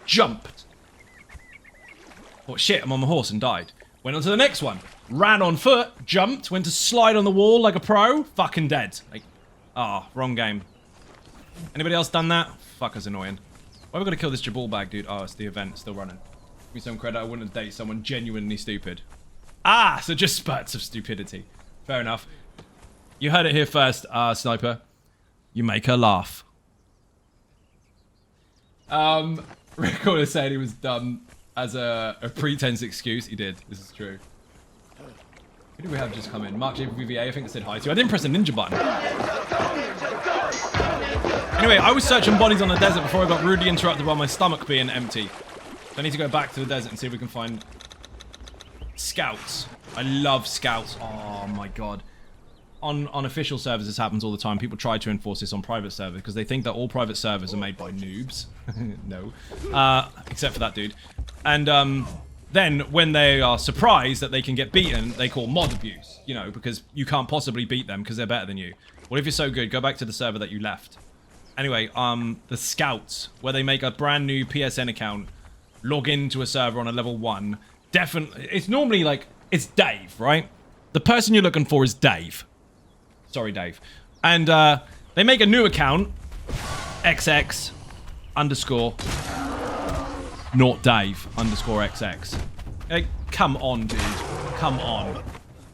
S1: jumped. Oh shit, I'm on my horse and died. Went on to the next one. Ran on foot, jumped, went to slide on the wall like a pro, fucking dead. Like, ah, wrong game. Anybody else done that? Fuck, that's annoying. Why have we got to kill this Jabal bag, dude? Oh, it's the event, it's still running. Give me some credit, I wouldn't date someone genuinely stupid. Ah, so just spurts of stupidity. Fair enough. You heard it here first, Sniper. You make her laugh. Recorder said he was dumb as a pretense excuse. He did. This is true. Who do we have just come in? Mark JVVA, I think I said hi to. I didn't press the ninja button. Anyway, I was searching bodies on the desert before I got rudely interrupted by my stomach being empty. So I need to go back to the desert and see if we can find scouts. I love scouts. Oh my god. On official servers, this happens all the time. People try to enforce this on private servers because they think that all private servers are made by noobs. No. Except for that dude. And then when they are surprised that they can get beaten, they call mod abuse. You know, because you can't possibly beat them because they're better than you. Well, if you're so good, go back to the server that you left. Anyway, the scouts, where they make a brand new PSN account, log into a server on a level 1. Definitely, it's normally like, it's Dave, right? The person you're looking for is Dave. Sorry, Dave. And they make a new account, XX underscore not Dave underscore XX. Like, come on, dude. Come on.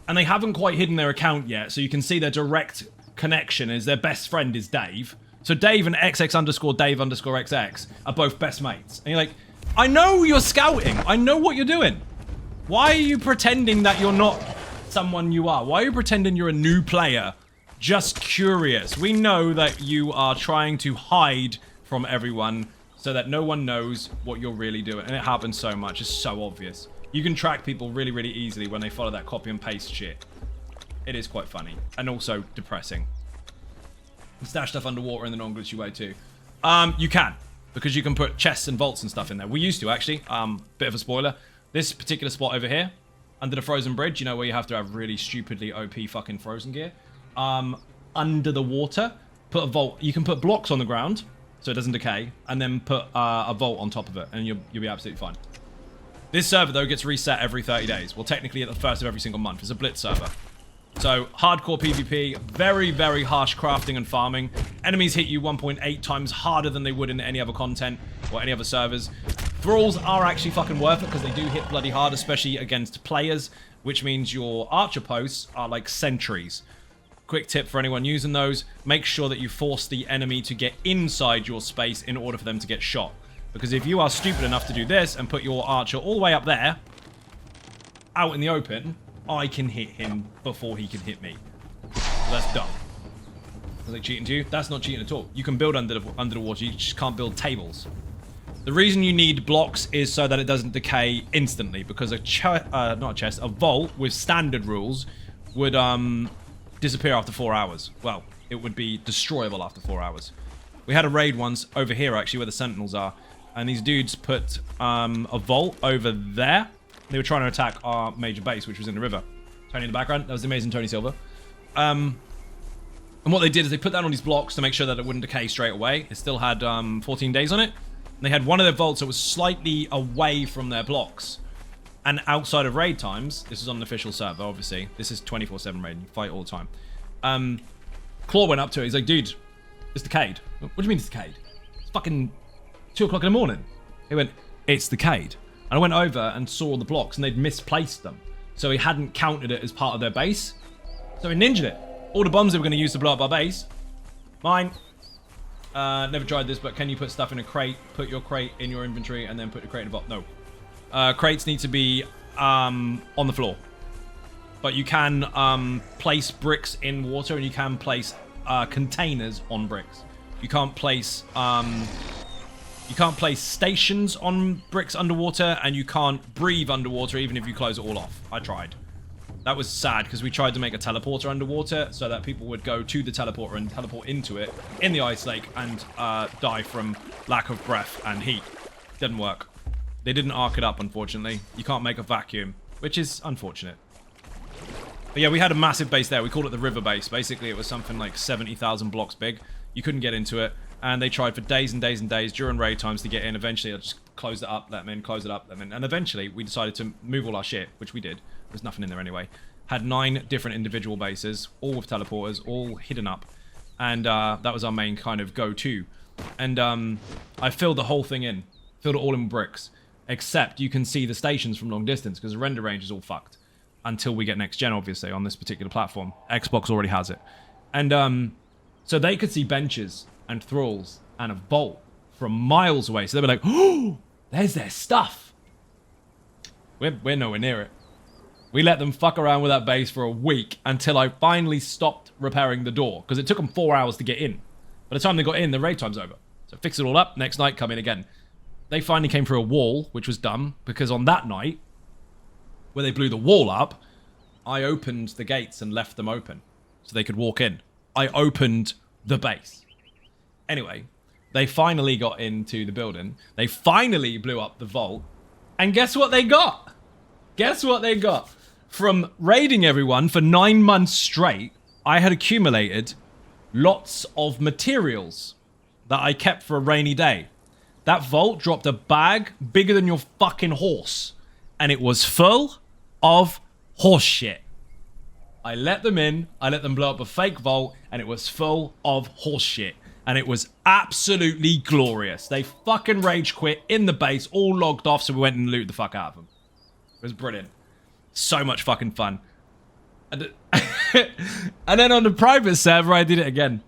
S1: And they haven't quite hidden their account yet, so you can see their direct connection is their best friend is Dave. So Dave and XX underscore Dave underscore XX are both best mates. And you're like, I know you're scouting. I know what you're doing. Why are you pretending that you're not someone you are? Why are you pretending you're a new player? Just curious. We know that you are trying to hide from everyone so that no one knows what you're really doing. And it happens so much. It's so obvious. You can track people really, really easily when they follow that copy and paste shit. It is quite funny. And also depressing. Stash stuff underwater in the non-glitchy way too. You can. Because you can put chests and vaults and stuff in there. We used to, actually. Bit of a spoiler. This particular spot over here, under the frozen bridge, you know, where you have to have really stupidly OP fucking frozen gear. Under the water, put a vault. You can put blocks on the ground, so it doesn't decay, and then put a vault on top of it, and you'll be absolutely fine. This server, though, gets reset every 30 days. Well, technically at the first of every single month. It's a blitz server. So, hardcore PvP, very, very harsh crafting and farming. Enemies hit you 1.8 times harder than they would in any other content or any other servers. Thralls are actually fucking worth it because they do hit bloody hard, especially against players, which means your archer posts are like sentries. Quick tip for anyone using those, make sure that you force the enemy to get inside your space in order for them to get shot. Because if you are stupid enough to do this and put your archer all the way up there, out in the open, I can hit him before he can hit me. So that's dumb. Are they cheating to you? That's not cheating at all. You can build under the water, you just can't build tables. The reason you need blocks is so that it doesn't decay instantly, because a vault with standard rules would disappear after 4 hours. Well, it would be destroyable after 4 hours. We had a raid once over here, actually, where the sentinels are, and these dudes put a vault over there. They were trying to attack our major base, which was in the river. Tony in the background, that was the amazing Tony Silver. And what they did is they put down all these blocks to make sure that it wouldn't decay straight away. It still had 14 days on it. And they had one of their vaults that was slightly away from their blocks. And outside of raid times, this is on an official server, obviously. This is 24/7 raid, you fight all the time. Claw went up to it, he's like, dude, it's decayed. What do you mean it's decayed? It's fucking 2 o'clock in the morning. He went, it's decayed. And I went over and saw all the blocks, and they'd misplaced them. So he hadn't counted it as part of their base. So he ninja'd it. All the bombs they were going to use to blow up our base. Mine. Never tried this, but can you put stuff in a crate? Put your crate in your inventory, and then put your crate in a vault? No. Crates need to be on the floor. but you can place bricks in water, and you can place containers on bricks. You can't place stations on bricks underwater, and you can't breathe underwater even if you close it all off. I tried. That was sad, because we tried to make a teleporter underwater so that people would go to the teleporter and teleport into it in the ice lake and die from lack of breath and heat. Didn't work. They didn't arc it up, unfortunately. You can't make a vacuum, which is unfortunate. But yeah, we had a massive base there. We called it the river base. Basically, it was something like 70,000 blocks big. You couldn't get into it, and they tried for days and days and days during raid times to get in. Eventually, I just closed it up, let them in, close it up, let them in. And eventually, we decided to move all our shit, which we did. There's nothing in there anyway. Had 9 different individual bases, all with teleporters, all hidden up. And that was our main kind of go-to. And I filled the whole thing in. Filled it all in bricks. Except you can see the stations from long distance, because the render range is all fucked. Until we get next gen, obviously, on this particular platform. Xbox already has it. And so they could see benches and thralls and a vault from miles away. So they were like, oh, there's their stuff. We're nowhere near it. We let them fuck around with that base for a week until I finally stopped repairing the door, because it took them 4 hours to get in. By the time they got in, the raid time's over. So fix it all up, next night, come in again. They finally came through a wall, which was dumb, because on that night, where they blew the wall up, I opened the gates and left them open so they could walk in. I opened the base. Anyway, they finally got into the building. They finally blew up the vault. And guess what they got? Guess what they got? From raiding everyone for 9 months straight, I had accumulated lots of materials that I kept for a rainy day. That vault dropped a bag bigger than your fucking horse. And it was full of horse shit. I let them in, I let them blow up a fake vault, and it was full of horse shit. And it was absolutely glorious. They fucking rage quit in the base, all logged off, so we went and looted the fuck out of them. It was brilliant. So much fucking fun. And then on the private server, I did it again.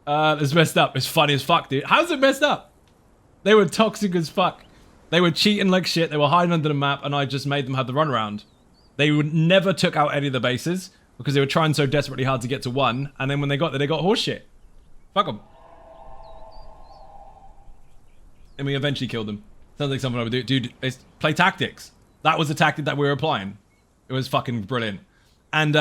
S1: It's messed up. It's funny as fuck, dude. How's it messed up? They were toxic as fuck. They were cheating like shit. They were hiding under the map, and I just made them have the runaround. They never took out any of the bases because they were trying so desperately hard to get to one. And then when they got there, they got horse shit. Fuck them. And we eventually killed them. Sounds like something I would do. Dude, it's play tactics. That was the tactic that we were applying. It was fucking brilliant. And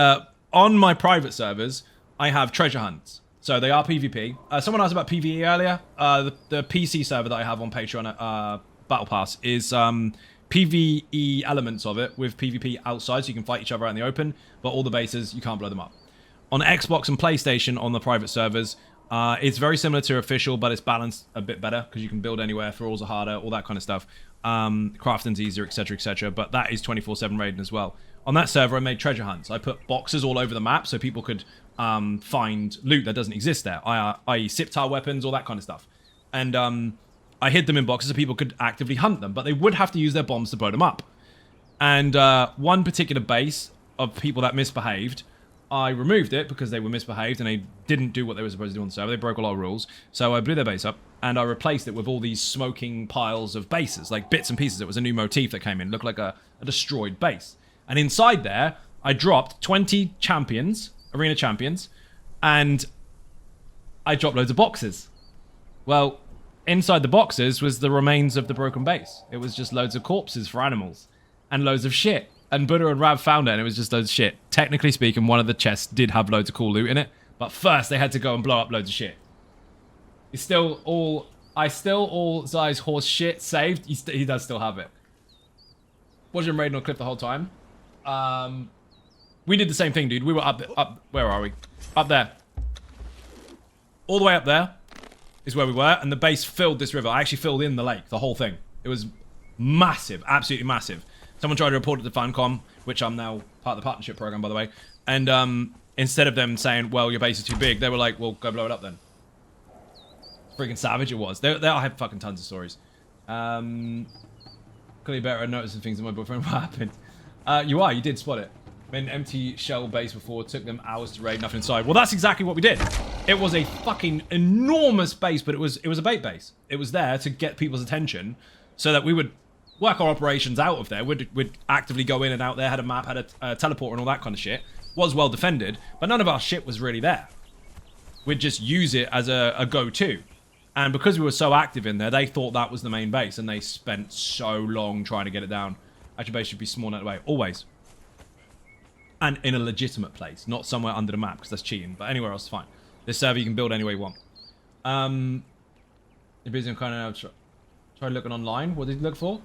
S1: on my private servers, I have treasure hunts. So they are PvP. Someone asked about PvE earlier. The PC server that I have on Patreon, Battle Pass, is PvE elements of it with PvP outside, so you can fight each other out in the open, but all the bases, you can't blow them up. On Xbox and PlayStation, on the private servers, it's very similar to official, but it's balanced a bit better, because you can build anywhere, thralls are harder, all that kind of stuff. Crafting's easier, etc, etc, but that is 24/7 raiding as well. On that server, I made treasure hunts. I put boxes all over the map, so people could find loot that doesn't exist there, i.e. Siptar weapons, all that kind of stuff. And I hid them in boxes so people could actively hunt them, but they would have to use their bombs to blow them up. And one particular base of people that misbehaved, I removed it because they were misbehaved and they didn't do what they were supposed to do on the server. They broke a lot of rules. So I blew their base up and I replaced it with all these smoking piles of bases, like bits and pieces. It was a new motif that came in, looked like a destroyed base. And inside there, I dropped 20 champions, arena champions, and I dropped loads of boxes. Well, inside the boxes was the remains of the broken base. It was just loads of corpses for animals and loads of shit. And Buddha and Rav found it, and it was just loads of shit. Technically speaking, one of the chests did have loads of cool loot in it, but first they had to go and blow up loads of shit. It's still all... Zai's horse shit saved. He does still have it. Watching him raiding on cliff the whole time. We did the same thing, dude. We were up... Where are we? Up there. All the way up there is where we were, and the base filled this river. I actually filled in the lake, the whole thing. It was massive, absolutely massive. Someone tried to report it to Fancom, which I'm now part of the partnership program, by the way. And instead of them saying, well, your base is too big, they were like, well, go blow it up then. Freaking savage it was. I have fucking tons of stories. Clearly better at noticing things than my boyfriend. What happened? You did spot it. Made an empty shell base before, took them hours to raid, nothing inside. Well, that's exactly what we did. It was a fucking enormous base, but it was a bait base. It was there to get people's attention so that we would work our operations out of there. We'd actively go in and out there, had a map, had a teleporter and all that kind of shit. Was well defended, but none of our shit was really there. We'd just use it as a go-to. And because we were so active in there, they thought that was the main base, and they spent so long trying to get it down. Actually, base should be small out of the way, always. And in a legitimate place, not somewhere under the map, because that's cheating. But anywhere else is fine. This server you can build any way you want. If you're kind of try looking online, what did you look for?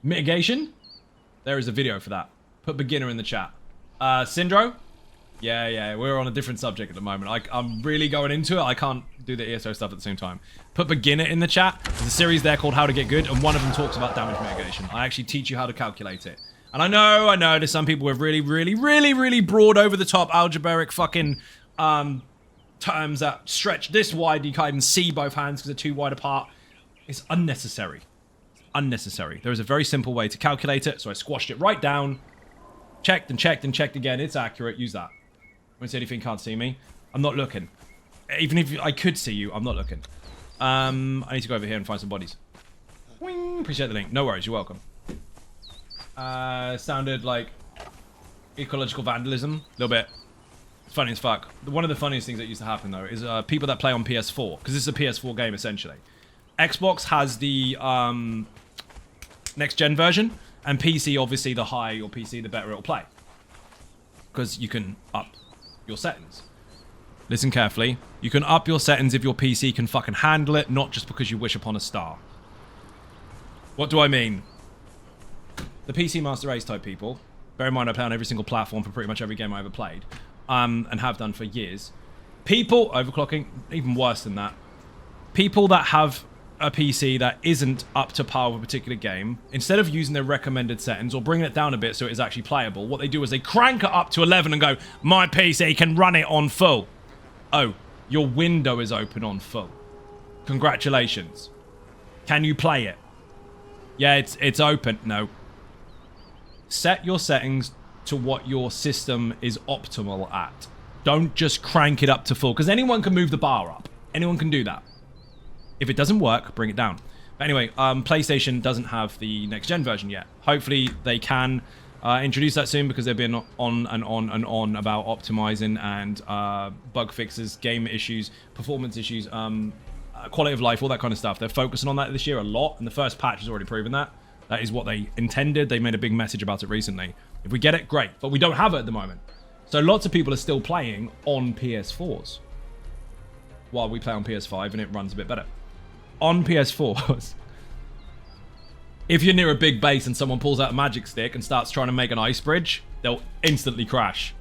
S1: Mitigation? There is a video for that. Put beginner in the chat. Syndro? Yeah, we're on a different subject at the moment. I'm really going into it. I can't do the ESO stuff at the same time. Put beginner in the chat. There's a series there called How to Get Good, and one of them talks about damage mitigation. I actually teach you how to calculate it. And I know there's some people with really broad, over-the-top, algebraic fucking terms that stretch this wide. You can't even see both hands because they're too wide apart. It's unnecessary. Unnecessary. There is a very simple way to calculate it, so I squashed it right down. Checked and checked and checked again. It's accurate. Use that. Won't say anything, can't see me. I'm not looking. Even if I could see you, I'm not looking. I need to go over here and find some bodies. Wing! Appreciate the link. No worries, you're welcome. Sounded like ecological vandalism. A little bit. It's funny as fuck. One of the funniest things that used to happen, though, is people that play on PS4. Because this is a PS4 game, essentially. Xbox has the next-gen version. And PC, obviously, the higher your PC, the better it'll play. Because you can up your settings. Listen carefully. You can up your settings if your PC can fucking handle it, not just because you wish upon a star. What do I mean? The PC Master Race type people, bear in mind I play on every single platform for pretty much every game I ever played, and have done for years. People, overclocking, even worse than that, people that have a PC that isn't up to par with a particular game, instead of using their recommended settings or bringing it down a bit so it is actually playable, what they do is they crank it up to 11 and go, my PC can run it on full. Oh, your window is open on full. Congratulations. Can you play it? Yeah, it's open. No. Set your settings to what your system is optimal at. Don't just crank it up to full, because anyone can move the bar up. Anyone can do that. If it doesn't work, bring it down. But anyway, PlayStation doesn't have the next-gen version yet. Hopefully they can introduce that soon, because they've been on and on and on about optimizing and bug fixes, game issues, performance issues, quality of life, all that kind of stuff. They're focusing on that this year a lot, and the first patch has already proven that. That is what they intended. They made a big message about it recently. If we get it, great. But we don't have it at the moment. So lots of people are still playing on PS4s, while we play on PS5 and it runs a bit better. On PS4s, if you're near a big base and someone pulls out a magic stick and starts trying to make an ice bridge, they'll instantly crash.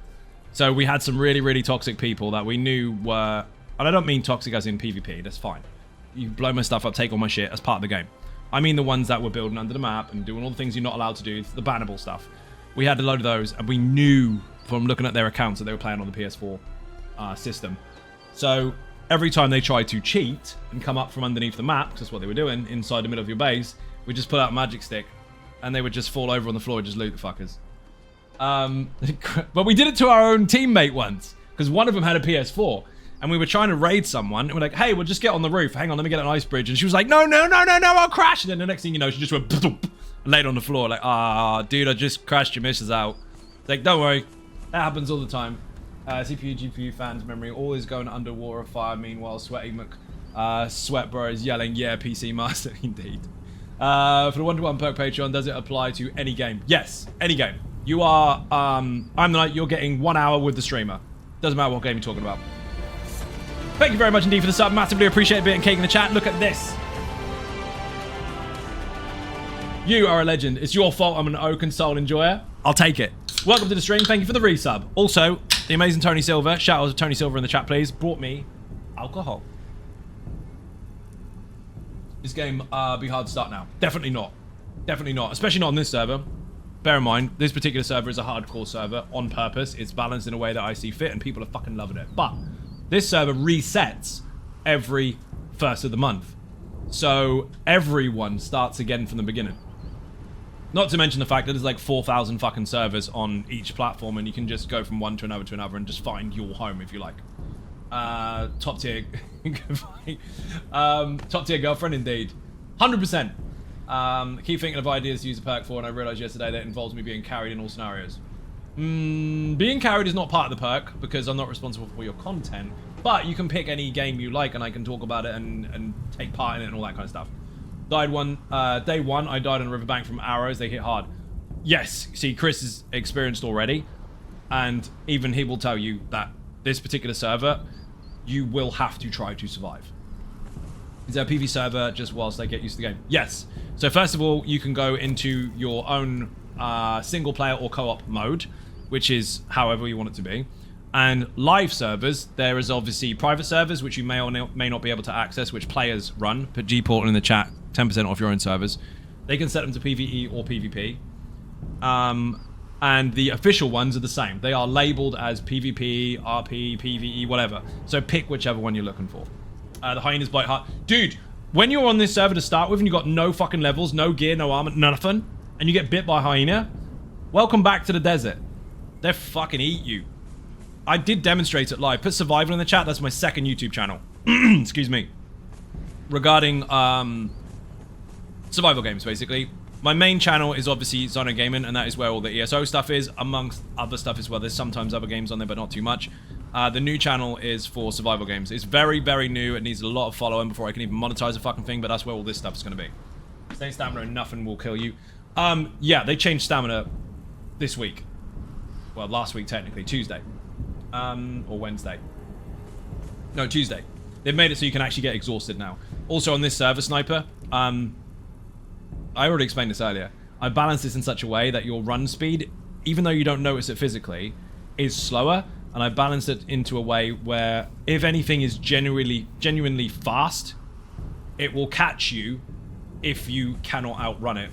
S1: So we had some really toxic people that we knew were, and I don't mean toxic as in PvP, that's fine. You blow my stuff up, take all my shit, as part of the game. I mean the ones that were building under the map and doing all the things you're not allowed to do, the bannable stuff. We had a load of those, and we knew from looking at their accounts that they were playing on the PS4 system. So every time they tried to cheat and come up from underneath the map, because that's what they were doing, inside the middle of your base, we just pull out a magic stick, and they would just fall over on the floor and just loot the fuckers. But we did it to our own teammate once, because one of them had a PS4, and we were trying to raid someone, and we're like, hey, we'll just get on the roof. Hang on, let me get an ice bridge. And she was like, no, I'll crash. And then the next thing you know, she just went and laid on the floor, like, dude, I just crashed your missus out. It's like, don't worry, that happens all the time. CPU, GPU fans, memory, always going underwater fire. Meanwhile, Sweaty Sweat Bro is yelling, yeah, PC Master, indeed. For the 1-to-1 perk Patreon, does it apply to any game? Yes, any game. You are, I'm the Knight, you're getting 1 hour with the streamer. Doesn't matter what game you're talking about. Thank you very much indeed for the sub. Massively appreciate a bit and cake in the chat. Look at this. You are a legend. It's your fault I'm an O console enjoyer. I'll take it. Welcome to the stream. Thank you for the resub. Also, the amazing Tony Silver. Shout out to Tony Silver in the chat, please. Brought me alcohol. This game be hard to start now. Definitely not. Definitely not. Especially not on this server. Bear in mind, this particular server is a hardcore server on purpose. It's balanced in a way that I see fit, and people are fucking loving it. But this server resets every first of the month. So everyone starts again from the beginning. Not to mention the fact that there's like 4,000 fucking servers on each platform, and you can just go from one to another and just find your home if you like. Top tier top tier girlfriend indeed. 100%. Keep thinking of ideas to use the perk for, and I realized yesterday that it involves me being carried in all scenarios. Being carried is not part of the perk because I'm not responsible for your content, but you can pick any game you like and I can talk about it and take part in it and all that kind of stuff. Day one, I died on a riverbank from arrows. They hit hard. Yes, see, Chris is experienced already, and even he will tell you that this particular server, you will have to try to survive. Is there a PV server just whilst they get used to the game? Yes. So first of all, you can go into your own single player or co-op mode, which is however you want it to be. And live servers, there is obviously private servers, which you may or may not be able to access, which players run. Put G-Portal in the chat, 10% off your own servers. They can set them to PvE or PvP. And the official ones are the same. They are labeled as PvP, RP, PvE, whatever. So pick whichever one you're looking for. The hyenas bite hard. Dude, when you're on this server to start with and you got no fucking levels, no gear, no armor, nothing, and you get bit by a hyena, welcome back to the desert. They fucking eat you. I did demonstrate it live. Put survival in the chat. That's my second YouTube channel. Excuse me. Regarding survival games, basically. My main channel is obviously Zono Gaming, and that is where all the ESO stuff is, amongst other stuff as well. There's sometimes other games on there, but not too much. The new channel is for survival games. It's very, very new. It needs a lot of following before I can even monetize a fucking thing, but that's where all this stuff is going to be. Stay stamina and nothing will kill you. Yeah, they changed stamina this week. Well, last week, technically. Tuesday. Or Wednesday. No, Tuesday. They've made it so you can actually get exhausted now. Also, on this server, Sniper, I already explained this earlier. I balance this in such a way that your run speed, even though you don't notice it physically, is slower. And I balance it into a way where if anything is genuinely fast, it will catch you if you cannot outrun it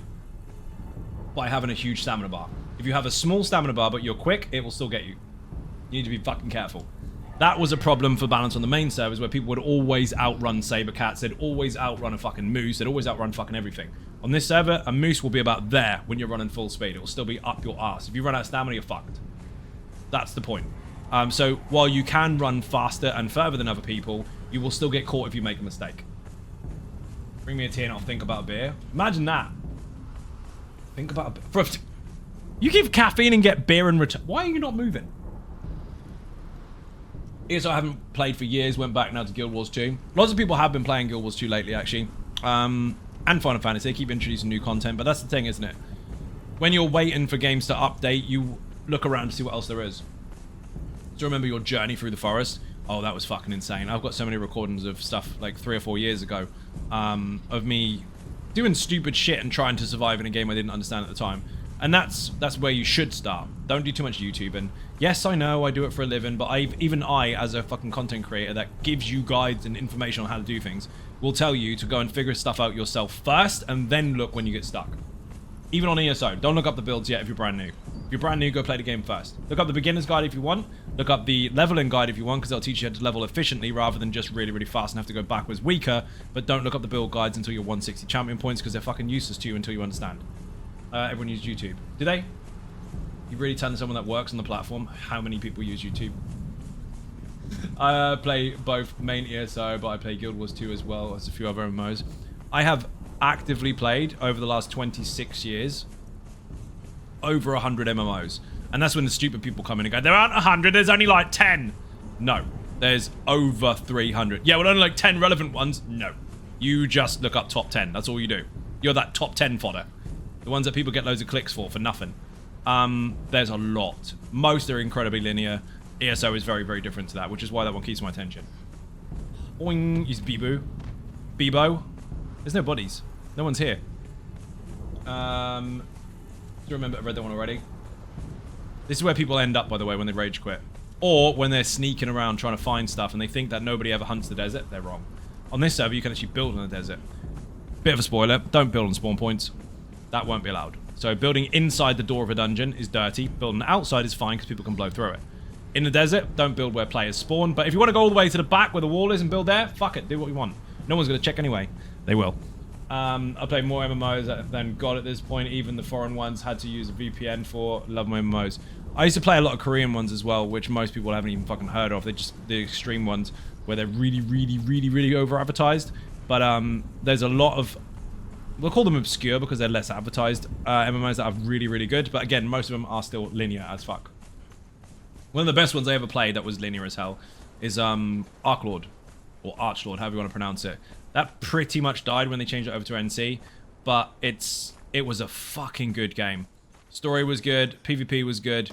S1: by having a huge stamina bar. If you have a small stamina bar but you're quick, it will still get you. You need to be fucking careful. That was a problem for balance on the main servers where people would always outrun saber cats. They'd always outrun a fucking moose. They'd always outrun fucking everything. On this server, a moose will be about there when you're running full speed. It will still be up your ass. If you run out of stamina, you're fucked. That's the point. So while you can run faster and further than other people, you will still get caught if you make a mistake. Bring me a tea and I'll think about a beer. Imagine that. Think about a beer. You give caffeine and get beer in return. Why are you not moving? So I haven't played for years, went back now to Guild Wars 2. Lots of people have been playing Guild Wars 2 lately, actually. And Final Fantasy, they keep introducing new content, but that's the thing, isn't it? When you're waiting for games to update, you look around to see what else there is. Do you remember your journey through the forest? Oh, that was fucking insane. I've got so many recordings of stuff like 3 or 4 years ago of me doing stupid shit and trying to survive in a game I didn't understand at the time. And that's where you should start. Don't do too much YouTube. And yes, I know I do it for a living, but even I, as a fucking content creator that gives you guides and information on how to do things, will tell you to go and figure stuff out yourself first and then look when you get stuck. Even on ESO, don't look up the builds yet if you're brand new. If you're brand new, go play the game first. Look up the beginner's guide if you want. Look up the leveling guide if you want, because they'll teach you how to level efficiently rather than just really, really fast and have to go backwards weaker. But don't look up the build guides until you're 160 champion points, because they're fucking useless to you until you understand. Everyone uses YouTube. Do they? You really telling someone that works on the platform how many people use YouTube? I play both main ESO, but I play Guild Wars 2 as well as a few other MMOs. I have actively played over the last 26 years over 100 MMOs. And that's when the stupid people come in and go, there aren't 100, there's only like 10. No, there's over 300. Yeah, well, only like 10 relevant ones. No. You just look up top 10. That's all you do. You're that top 10 fodder. The ones that people get loads of clicks for nothing. There's a lot. Most are incredibly linear. ESO is very, very different to that, which is why that one keeps my attention. Oing, use Bebo. Bebo. There's no bodies. No one's here. Do you remember I read that one already? This is where people end up, by the way, when they rage quit. Or when they're sneaking around trying to find stuff and they think that nobody ever hunts the desert. They're wrong. On this server, you can actually build on the desert. Bit of a spoiler. Don't build on spawn points. That won't be allowed. So building inside the door of a dungeon is dirty. Building outside is fine because people can blow through it. In the desert, don't build where players spawn. But if you want to go all the way to the back where the wall is and build there, fuck it. Do what you want. No one's going to check anyway. They will. I play more MMOs than God at this point. Even the foreign ones had to use a VPN for. Love my MMOs. I used to play a lot of Korean ones as well, which most people haven't even fucking heard of. They're just the extreme ones where they're really, really, really, really over-advertised. But there's a lot of we'll call them obscure because they're less advertised MMOs that are really, really good. But again, most of them are still linear as fuck. One of the best ones I ever played that was linear as hell is Archlord, or Archlord, however you want to pronounce it. That pretty much died when they changed it over to NC, but it was a fucking good game. Story was good, PvP was good,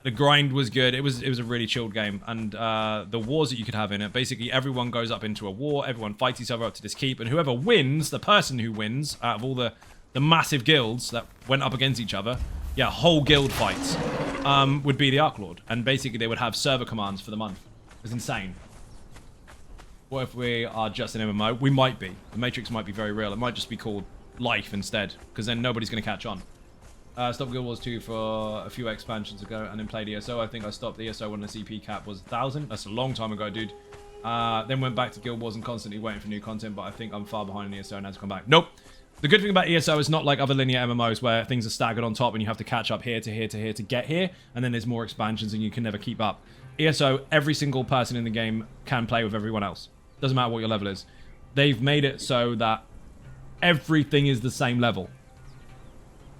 S1: the grind was good. It was a really chilled game, and the wars that you could have in it, basically everyone goes up into a war, everyone fights each other up to this keep, and whoever wins, the person who wins out of all the massive guilds that went up against each other, yeah, whole guild fights, would be the Archlord, and basically they would have server commands for the month. It was insane. What if we are just an MMO? We might be. The Matrix might be very real. It might just be called Life instead, because then nobody's going to catch on. Stopped Guild Wars 2 for a few expansions ago, and then played ESO. I think I stopped ESO when the CP cap was 1,000. That's a long time ago, dude. Then went back to Guild Wars and constantly waiting for new content, but I think I'm far behind in ESO and had to come back. Nope. The good thing about ESO is not like other linear MMOs where things are staggered on top and you have to catch up here to here to here to get here, and then there's more expansions and you can never keep up. ESO, every single person in the game can play with everyone else. Doesn't matter what your level is. They've made it so that everything is the same level.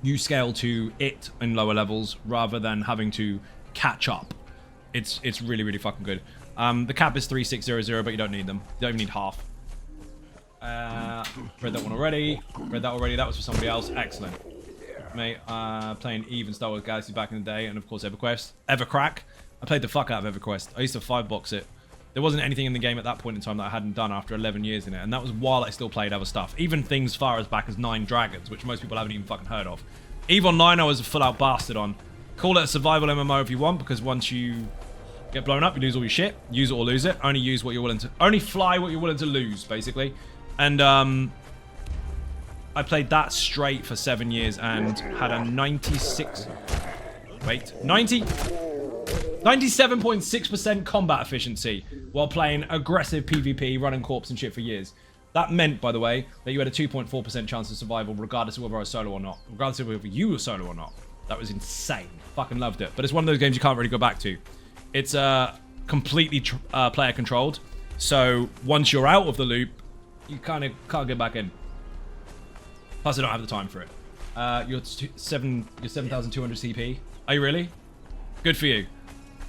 S1: You scale to it in lower levels rather than having to catch up. It's really, really fucking good. The cap is 3600, but you don't need them. You don't even need half. Read that one already. Read that already. That was for somebody else. Excellent. Mate, playing Eve and Star Wars Galaxy back in the day, and of course EverQuest. Evercrack. I played the fuck out of EverQuest. I used to 5-box it. There wasn't anything in the game at that point in time that I hadn't done after 11 years in it, and that was while I still played other stuff. Even things far as back as 9 Dragons, which most people haven't even fucking heard of. EVE Online I was a full-out bastard on. Call it a survival MMO if you want, because once you get blown up, you lose all your shit. Use it or lose it. Only use what you're willing to... Only fly what you're willing to lose, basically. And, I played that straight for 7 years and had a 97.6% combat efficiency while playing aggressive PvP, running corpse and shit for years. That meant, by the way, that you had a 2.4% chance of survival regardless of whether I was solo or not. Regardless of whether you were solo or not. That was insane. Fucking loved it. But it's one of those games you can't really go back to. It's completely player controlled. So once you're out of the loop, you kind of can't get back in. Plus I don't have the time for it. You're 7,200 CP. Are you really? Good for you.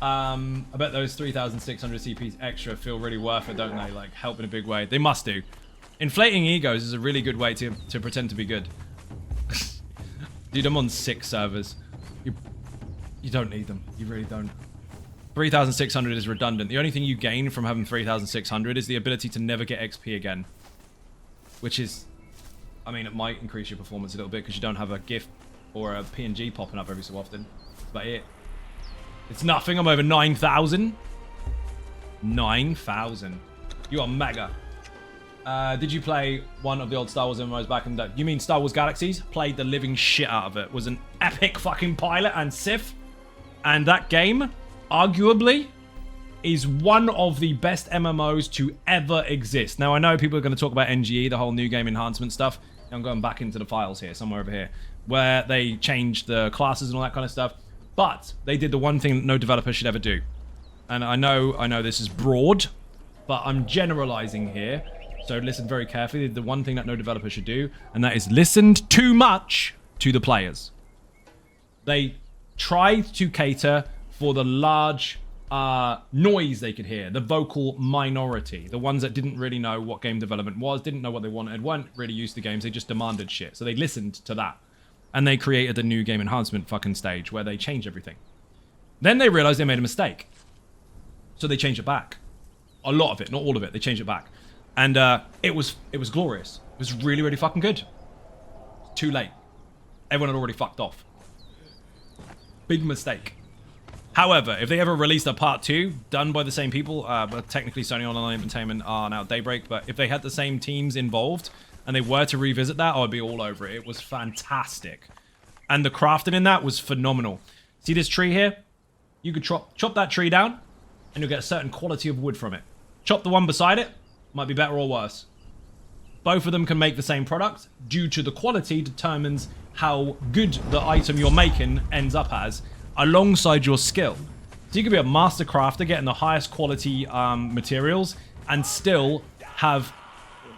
S1: I bet those 3,600 CPs extra feel really worth it, don't they? Like, help in a big way. They must do. Inflating egos is a really good way to pretend to be good. Dude, I'm on 6 servers. You don't need them. You really don't. 3,600 is redundant. The only thing you gain from having 3,600 is the ability to never get XP again. Which is... I mean, it might increase your performance a little bit because you don't have a GIF or a PNG popping up every so often. That's about it. It's nothing. I'm over 9,000. 9,000. You are mega. Did you play one of the old Star Wars MMOs back in the day? You mean Star Wars Galaxies? Played the living shit out of it. Was an epic fucking pilot and Sith. And that game, arguably, is one of the best MMOs to ever exist. Now, I know people are going to talk about NGE, the whole new game enhancement stuff. I'm going back into the files here, somewhere over here, where they changed the classes and all that kind of stuff. But they did the one thing that no developer should ever do. And I know this is broad, but I'm generalizing here. So listen very carefully. The one thing that no developer should do, and that is listened too much to the players. They tried to cater for the large noise they could hear, the vocal minority, the ones that didn't really know what game development was, didn't know what they wanted, weren't really used to games, they just demanded shit. So they listened to that. And they created a new game enhancement fucking stage where they changed everything. Then they realized they made a mistake. So they changed it back. A lot of it, not all of it. They changed it back. And it was glorious. It was really, really fucking good. Too late. Everyone had already fucked off. Big mistake. However, if they ever released a part 2 done by the same people, but technically Sony Online Entertainment are now Daybreak, but if they had the same teams involved and they were to revisit that, I'd be all over it. It was fantastic. And the crafting in that was phenomenal. See this tree here? You could chop that tree down and you'll get a certain quality of wood from it. Chop the one beside it, might be better or worse. Both of them can make the same product. Due to the quality determines how good the item you're making ends up as, alongside your skill. So you could be a master crafter getting the highest quality materials and still have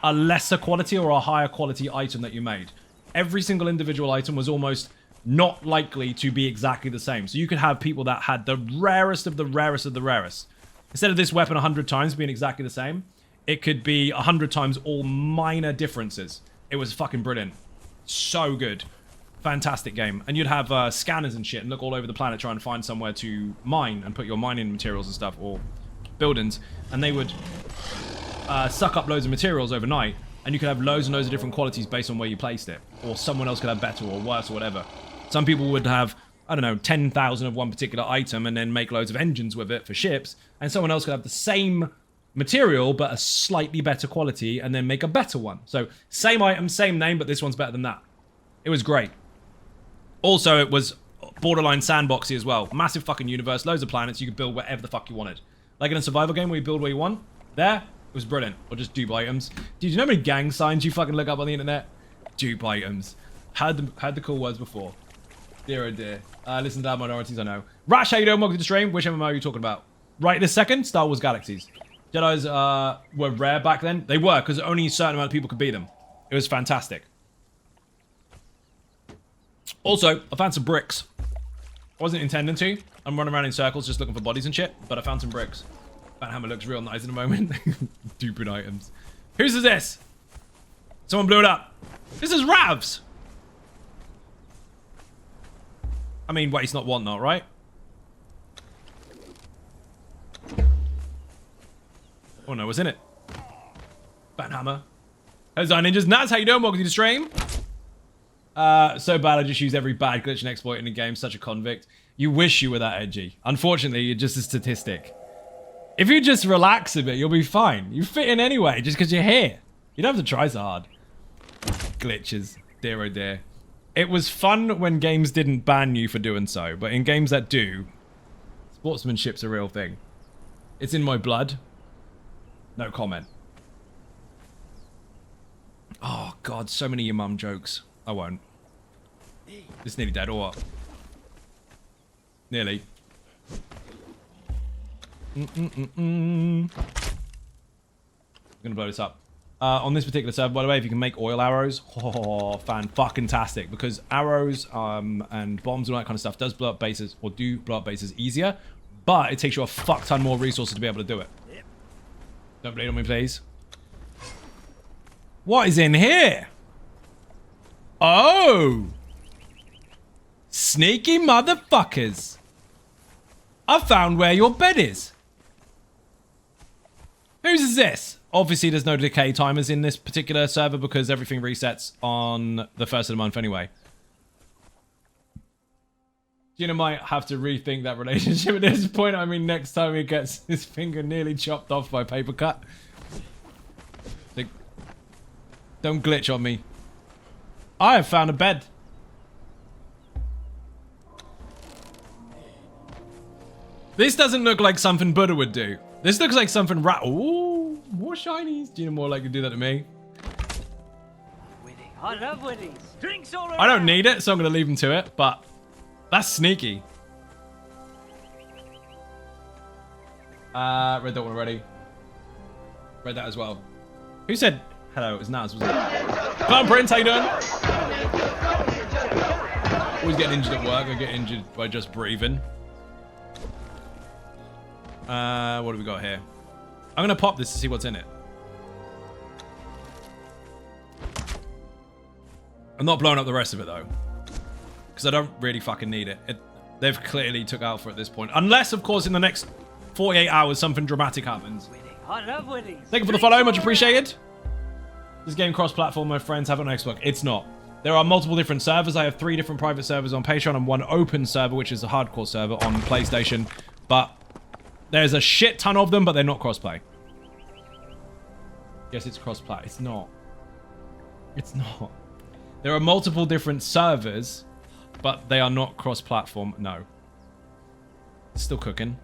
S1: a lesser quality or a higher quality item that you made. every single individual item was almost not likely to be exactly the same. So you could have people that had the rarest of the rarest of the rarest. Instead of this weapon 100 times being exactly the same, it could be 100 times all minor differences. It was fucking brilliant. So good. Fantastic game. And you'd have scanners and shit and look all over the planet trying to find somewhere to mine and put your mining materials and stuff, or buildings. And they would suck up loads of materials overnight. And you could have loads and loads of different qualities based on where you placed it. Or someone else could have better or worse or whatever. Some people would have, I don't know, 10,000 of one particular item and then make loads of engines with it for ships. And someone else could have the same material but a slightly better quality and then make a better one. So same item, same name, but this one's better than that. It was great. Also, it was borderline sandboxy as well. Massive fucking universe, loads of planets. You could build whatever the fuck you wanted. Like in a survival game where you build where you want. There, it was brilliant. Or just dupe items. Dude, you know how many gang signs you fucking look up on the internet? Dupe items. Had the cool words before. Dear oh dear. Listen to that, minorities, I know. Rash, how you doing? Welcome to the stream. Which MMO are you talking about? Right this second, Star Wars Galaxies. Jedis were rare back then. They were, because only a certain amount of people could beat them. It was fantastic. Also, I found some bricks. I wasn't intending to. I'm running around in circles just looking for bodies and shit, but I found some bricks. That hammer looks real nice in a moment. Stupid items. Whose is this? Someone blew it up. This is Rav's. I mean, wait, it's not Whatnot, right? Oh no, what's in it? Banhammer. Hello, Zion Ninjas. Naz, how you doing? Welcome to the stream. So bad I just use every bad glitch and exploit in the game. Such a convict. You wish you were that edgy. Unfortunately, you're just a statistic. If you just relax a bit, you'll be fine. You fit in anyway, just because you're here. You don't have to try so hard. Glitches. Dear oh dear. It was fun when games didn't ban you for doing so, but in games that do, sportsmanship's a real thing. It's in my blood. No comment. Oh god, so many your mum jokes. I won't. It's nearly dead, or what? Nearly. I'm gonna blow this up. On this particular server, by the way, if you can make oil arrows, oh, fan-fucking-tastic, because arrows and bombs and all that kind of stuff does blow up bases, or do blow up bases easier, but it takes you a fuck ton more resources to be able to do it. Don't bleed on me, please. What is in here? Oh! Sneaky motherfuckers! I found where your bed is. Whose is this? Obviously, there's no decay timers in this particular server because everything resets on the first of the month anyway. Gina might have to rethink that relationship at this point. I mean, next time he gets his finger nearly chopped off by paper cut. Like, don't glitch on me. I have found a bed. This doesn't look like something Buddha would do. This looks like something Ooh, more shinies. Gina more likely to do that to me.
S2: I love Winnies. Drinks all around.
S1: I don't need it, so I'm going to leave him to it, but that's sneaky. Read that one already. Read that as well. Who said hello? It was Naz, wasn't it? Come on, Prince, how you doing? Always getting injured at work. I get injured by just breathing. What do we got here? I'm gonna pop this to see what's in it. I'm not blowing up the rest of it though, because I don't really fucking need it. They've clearly took Alpha at this point, unless of course in the next 48 hours something dramatic happens.
S2: I love Winnies.
S1: Thank you for the follow, much appreciated. This game cross-platform, my friends have it on Xbox. It's not. There are multiple different servers. I have 3 different private servers on Patreon and 1 open server, which is a hardcore server on PlayStation. But there's a shit ton of them, but they're not crossplay. Yes, it's crossplay. It's not. It's not. There are multiple different servers, but they are not cross-platform. No. It's still cooking.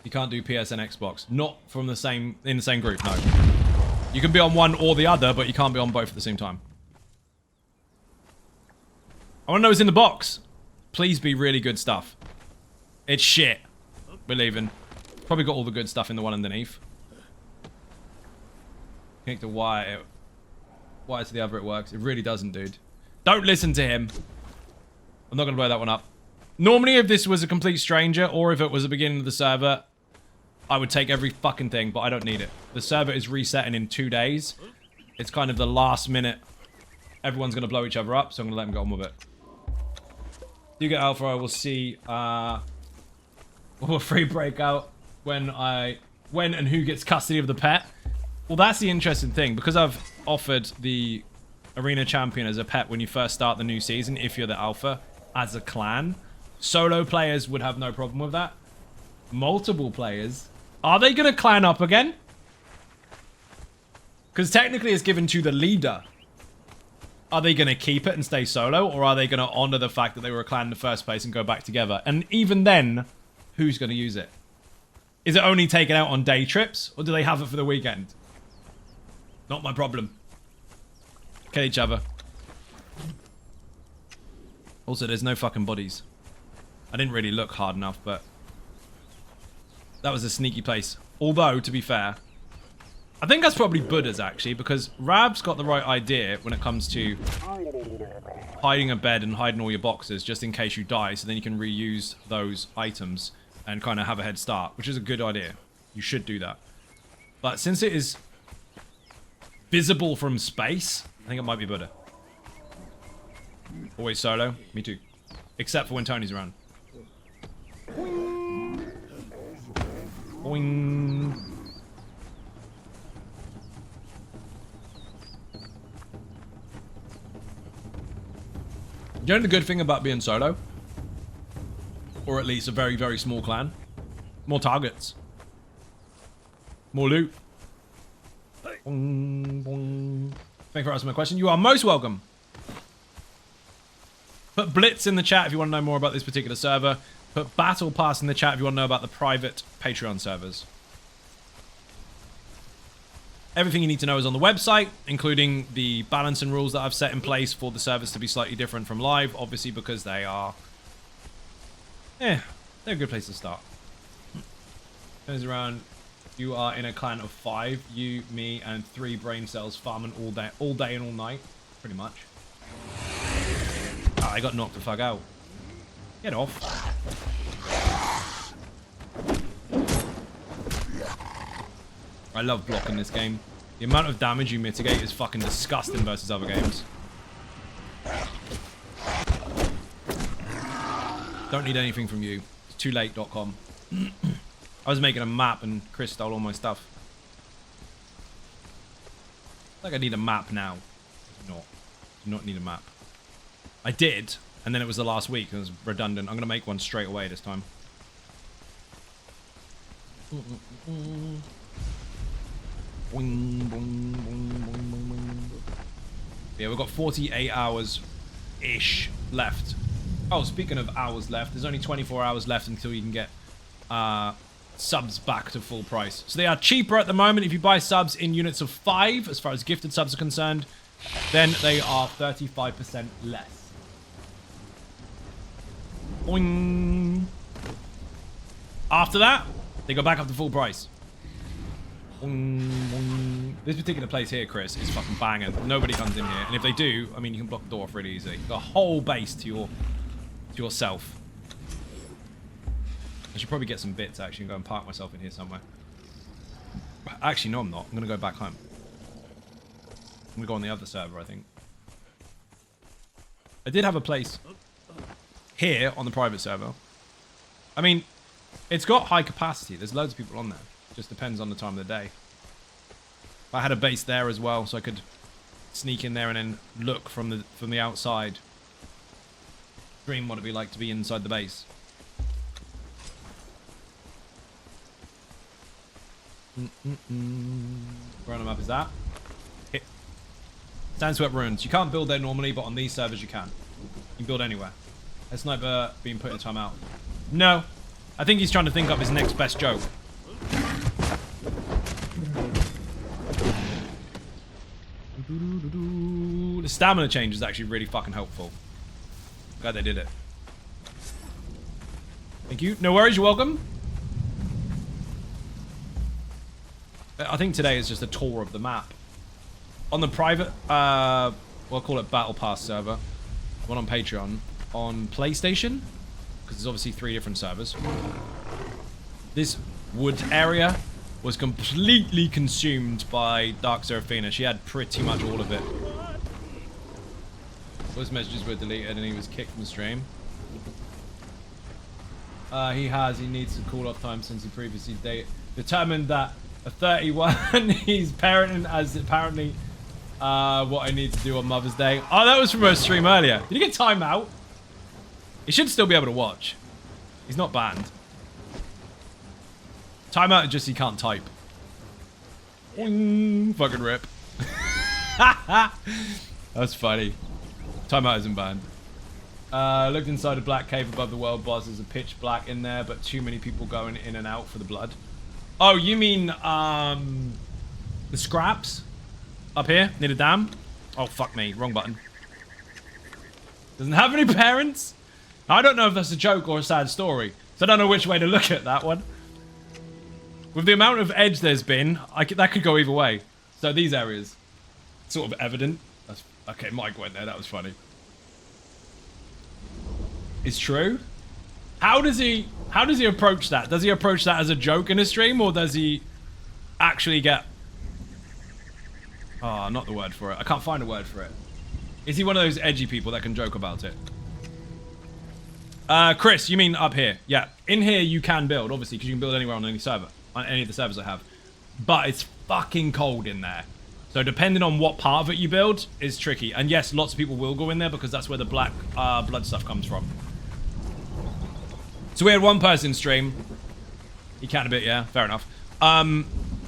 S1: You can't do PS and Xbox. Not from the same in the same group. No. You can be on one or the other, but you can't be on both at the same time. I want to know what's in the box. Please be really good stuff. It's shit. We're leaving. Probably got all the good stuff in the one underneath. Connect the wire. Why to the other it works. It really doesn't, dude. Don't listen to him. I'm not going to blow that one up. Normally, if this was a complete stranger, or if it was the beginning of the server, I would take every fucking thing, but I don't need it. The server is resetting in 2 days. It's kind of the last minute. Everyone's going to blow each other up, so I'm going to let them get on with it. You get alpha, I will see a free breakout when and who gets custody of the pet. Well, that's the interesting thing. Because I've offered the Arena Champion as a pet when you first start the new season, if you're the alpha, as a clan, solo players would have no problem with that. Multiple players... Are they going to clan up again? Because technically it's given to the leader. Are they going to keep it and stay solo? Or are they going to honor the fact that they were a clan in the first place and go back together? And even then, who's going to use it? Is it only taken out on day trips? Or do they have it for the weekend? Not my problem. Kill each other. Also, there's no fucking bodies. I didn't really look hard enough, but... that was a sneaky place. Although, to be fair, I think that's probably Buddha's, actually, because Rab's got the right idea when it comes to hiding a bed and hiding all your boxes just in case you die, so then you can reuse those items and kind of have a head start, which is a good idea. You should do that. But since it is visible from space, I think it might be Buddha. Always solo. Me too. Except for when Tony's around. Boing. You know the good thing about being solo? Or at least a very, very small clan? More targets. More loot. Boing, boing. Thank you for asking my question. You are most welcome. Put Blitz in the chat if you want to know more about this particular server. Put Battle Pass in the chat if you want to know about the private Patreon servers. Everything you need to know is on the website, including the balance and rules that I've set in place for the servers to be slightly different from live, obviously because they are... they're a good place to start. Turns around, you are in a clan of 5, you, me, and 3 brain cells farming all day and all night, pretty much. Ah, I got knocked the fuck out. Get off. I love blocking this game. The amount of damage you mitigate is fucking disgusting versus other games. Don't need anything from you. It's toolate.com. I was making a map and Chris stole all my stuff. Like I need a map now. I do not need a map. I did. And then it was the last week. It was redundant. I'm going to make one straight away this time. Yeah, we've got 48 hours-ish left. Oh, speaking of hours left, there's only 24 hours left until you can get subs back to full price. So they are cheaper at the moment. If you buy subs in units of 5, as far as gifted subs are concerned, then they are 35% less. Boing. After that, they go back up to full price. Boing, boing. This particular place here, Chris, is fucking banging. Nobody comes in here, and if they do, I mean, you can block the door off really easy. The whole base to yourself. I should probably get some bits actually and go and park myself in here somewhere. Actually, no, I'm not. I'm gonna go back home. I'm gonna go on the other server, I think. I did have a place here on the private server. I mean, it's got high capacity. There's loads of people on there. Just depends on the time of the day. I had a base there as well, so I could sneak in there and then look from the outside. Dream what it'd be like to be inside the base. Where on the map is that? Hit. Sandswept Ruins. You can't build there normally, but on these servers you can. You can build anywhere. A sniper being put in timeout. No. I think he's trying to think up his next best joke. The stamina change is actually really fucking helpful. Glad they did it. Thank you. No worries, you're welcome. I think today is just a tour of the map. on the private, we'll call it Battle Pass server, one on Patreon, on PlayStation, because there's obviously 3 different servers. This wood area was completely consumed by Dark Seraphina. She had pretty much all of it. Those messages were deleted and he was kicked from the stream. He needs to call off time since he previously determined that at 31 he's parenting as apparently what I need to do on Mother's Day. Oh, that was from a stream earlier. Did he get time out? He should still be able to watch. He's not banned. Timeout is just he can't type. Fucking rip. That's funny. Timeout isn't banned. Looked inside a black cave above the world boss. There's a pitch black in there, but too many people going in and out for the blood. Oh, you mean the scraps? Up here, near the dam? Oh, fuck me. Wrong button. Doesn't have any parents? I don't know if that's a joke or a sad story, so I don't know which way to look at that one. With the amount of edge there's been, that could go either way. So these areas, sort of evident. That's, okay, Mike went there. That was funny. It's true. How does he approach that? Does he approach that as a joke in a stream, or does he actually get... Oh, not the word for it. I can't find a word for it. Is he one of those edgy people that can joke about it? Chris, you mean up here? Yeah. In here you can build, obviously, because you can build anywhere on any server. On any of the servers I have. But it's fucking cold in there. So depending on what part of it you build is tricky. And yes, lots of people will go in there because that's where the black blood stuff comes from. So we had one person stream. He can a bit, yeah, fair enough.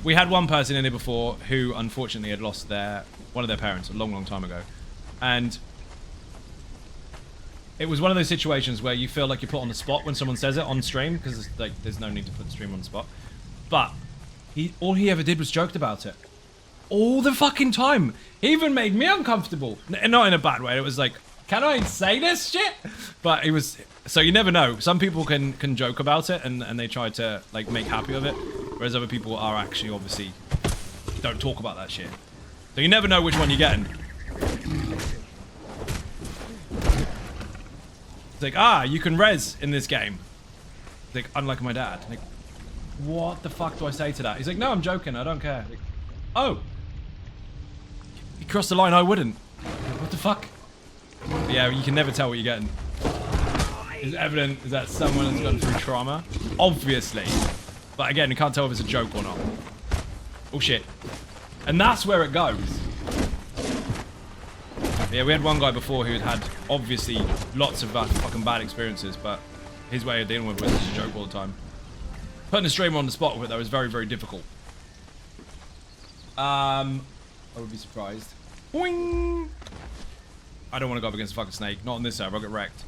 S1: We had one person in here before who unfortunately had lost one of their parents a long, long time ago. And it was one of those situations where you feel like you're put on the spot when someone says it on stream, because like there's no need to put the stream on the spot. But all he ever did was joked about it. All the fucking time. He even made me uncomfortable. Not in a bad way. It was like, can I say this shit? But it was... So you never know. Some people can joke about it and they try to like make happy of it. Whereas other people are actually obviously don't talk about that shit. So you never know which one you're getting. It's like, you can res in this game. It's like, unlike my dad. Like, what the fuck do I say to that? He's like, no, I'm joking. I don't care. Like, oh. You crossed the line, I wouldn't. Like, what the fuck? But yeah, you can never tell what you're getting. It's evident is that someone has gone through trauma. Obviously. But again, you can't tell if it's a joke or not. Oh shit. And that's where it goes. But yeah, we had one guy before who had obviously lots of fucking bad experiences, but his way of dealing with it was just a joke all the time. Putting a streamer on the spot with it, though, is very, very difficult. I would be surprised. Boing! I don't want to go up against a fucking snake. Not on this server, I'll get wrecked.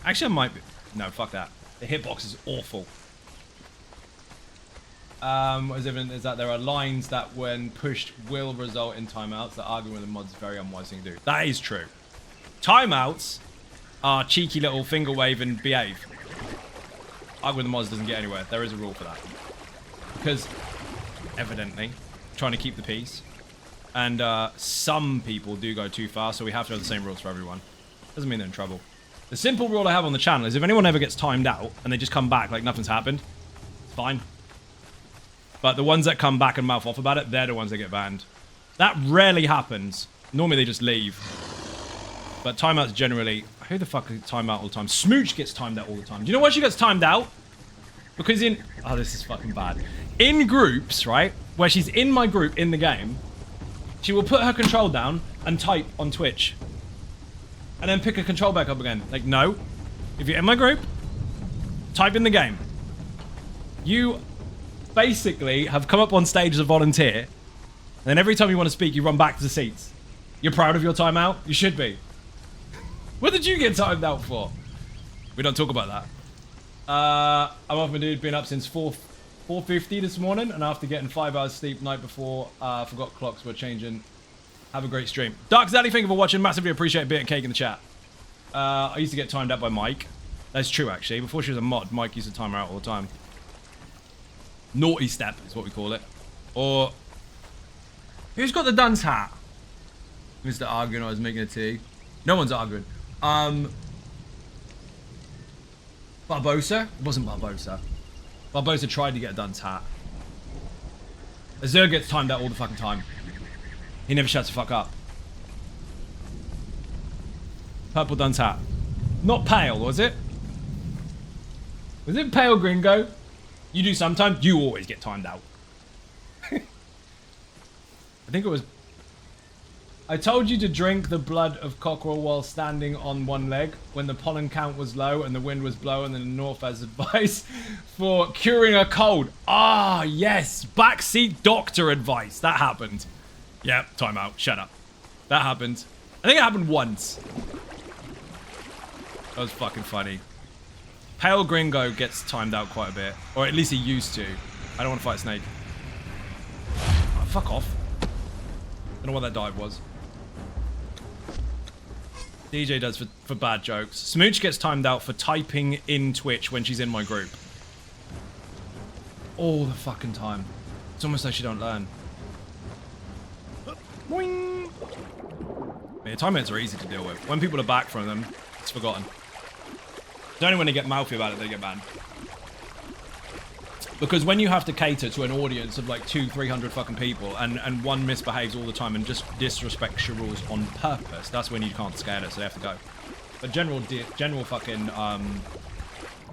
S1: Actually, I might be... No, fuck that. The hitbox is awful. What is evident is that there are lines that, when pushed, will result in timeouts. That arguing with the mods is a very unwise thing to do. That is true. Timeouts are cheeky little finger wave and behave. Arguing with the mods doesn't get anywhere. There is a rule for that. Because, evidently, trying to keep the peace. And some people do go too far, so we have to have the same rules for everyone. Doesn't mean they're in trouble. The simple rule I have on the channel is if anyone ever gets timed out and they just come back like nothing's happened, it's fine. But the ones that come back and mouth off about it, they're the ones that get banned. That rarely happens. Normally they just leave. But timeouts generally... Who the fuck is timed out all the time? Smooch gets timed out all the time. Do you know why she gets timed out? Because in... Oh, this is fucking bad. In groups, right? Where she's in my group in the game, she will put her control down and type on Twitch. And then pick her control back up again. Like, no. If you're in my group, type in the game. You basically have come up on stage as a volunteer, and then every time you want to speak, you run back to the seats. You're proud of your timeout? You should be. What did you get timed out for? We don't talk about that. I'm off my dude, been up since 4:50 this morning, and after getting 5 hours sleep night before, forgot clocks were changing. Have a great stream. Dark Zaddy, thank you for watching. Massively appreciate a bit of cake in the chat. I used to get timed out by Mike. That's true, actually. Before she was a mod, Mike used to time her out all the time. Naughty step is what we call it. Or... Who's got the dunce hat? Mr. arguing I was making a tea. No one's arguing. Barbosa? It wasn't Barbosa. Barbosa tried to get a dunce hat. Azur gets timed out all the fucking time. He never shuts the fuck up. Purple dunce hat. Not pale, was it? Was it pale, gringo? You do sometimes. You always get timed out. I think it was... I told you to drink the blood of cockerel while standing on one leg when the pollen count was low and the wind was blowing in the north as advice for curing a cold. Ah, yes. Backseat doctor advice. That happened. Yep, time out. Shut up. That happened. I think it happened once. That was fucking funny. Pale Gringo gets timed out quite a bit. Or at least he used to. I don't want to fight a snake. Oh, fuck off. Don't know what that dive was. DJ does for bad jokes. Smooch gets timed out for typing in Twitch when she's in my group. All the fucking time. It's almost like she don't learn. Boing. Yeah, time limits are easy to deal with. When people are back from them, it's forgotten. It's only when they get mouthy about it they get banned. Because when you have to cater to an audience of like 200-300 fucking people and one misbehaves all the time and just disrespects your rules on purpose, that's when you can't scale it, so they have to go. But general fucking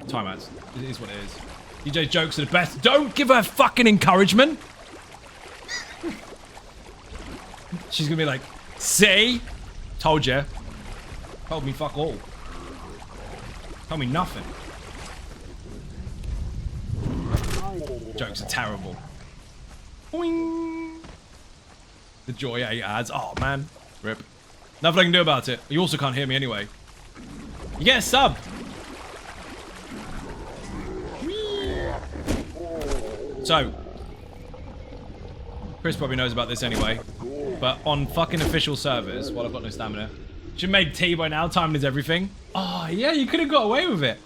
S1: timeouts is what it is. DJ's jokes are the best. Don't give her fucking encouragement. She's gonna be like, see? Told you. Told me fuck all. Told me nothing. Jokes are terrible. Boing. The joy 8 adds. Oh, man. Rip. Nothing I can do about it. You also can't hear me anyway. You get a sub. So. Chris probably knows about this anyway. But on fucking official servers, while I've got no stamina, should make tea by now. Timing is everything. Oh, yeah, you could have got away with it.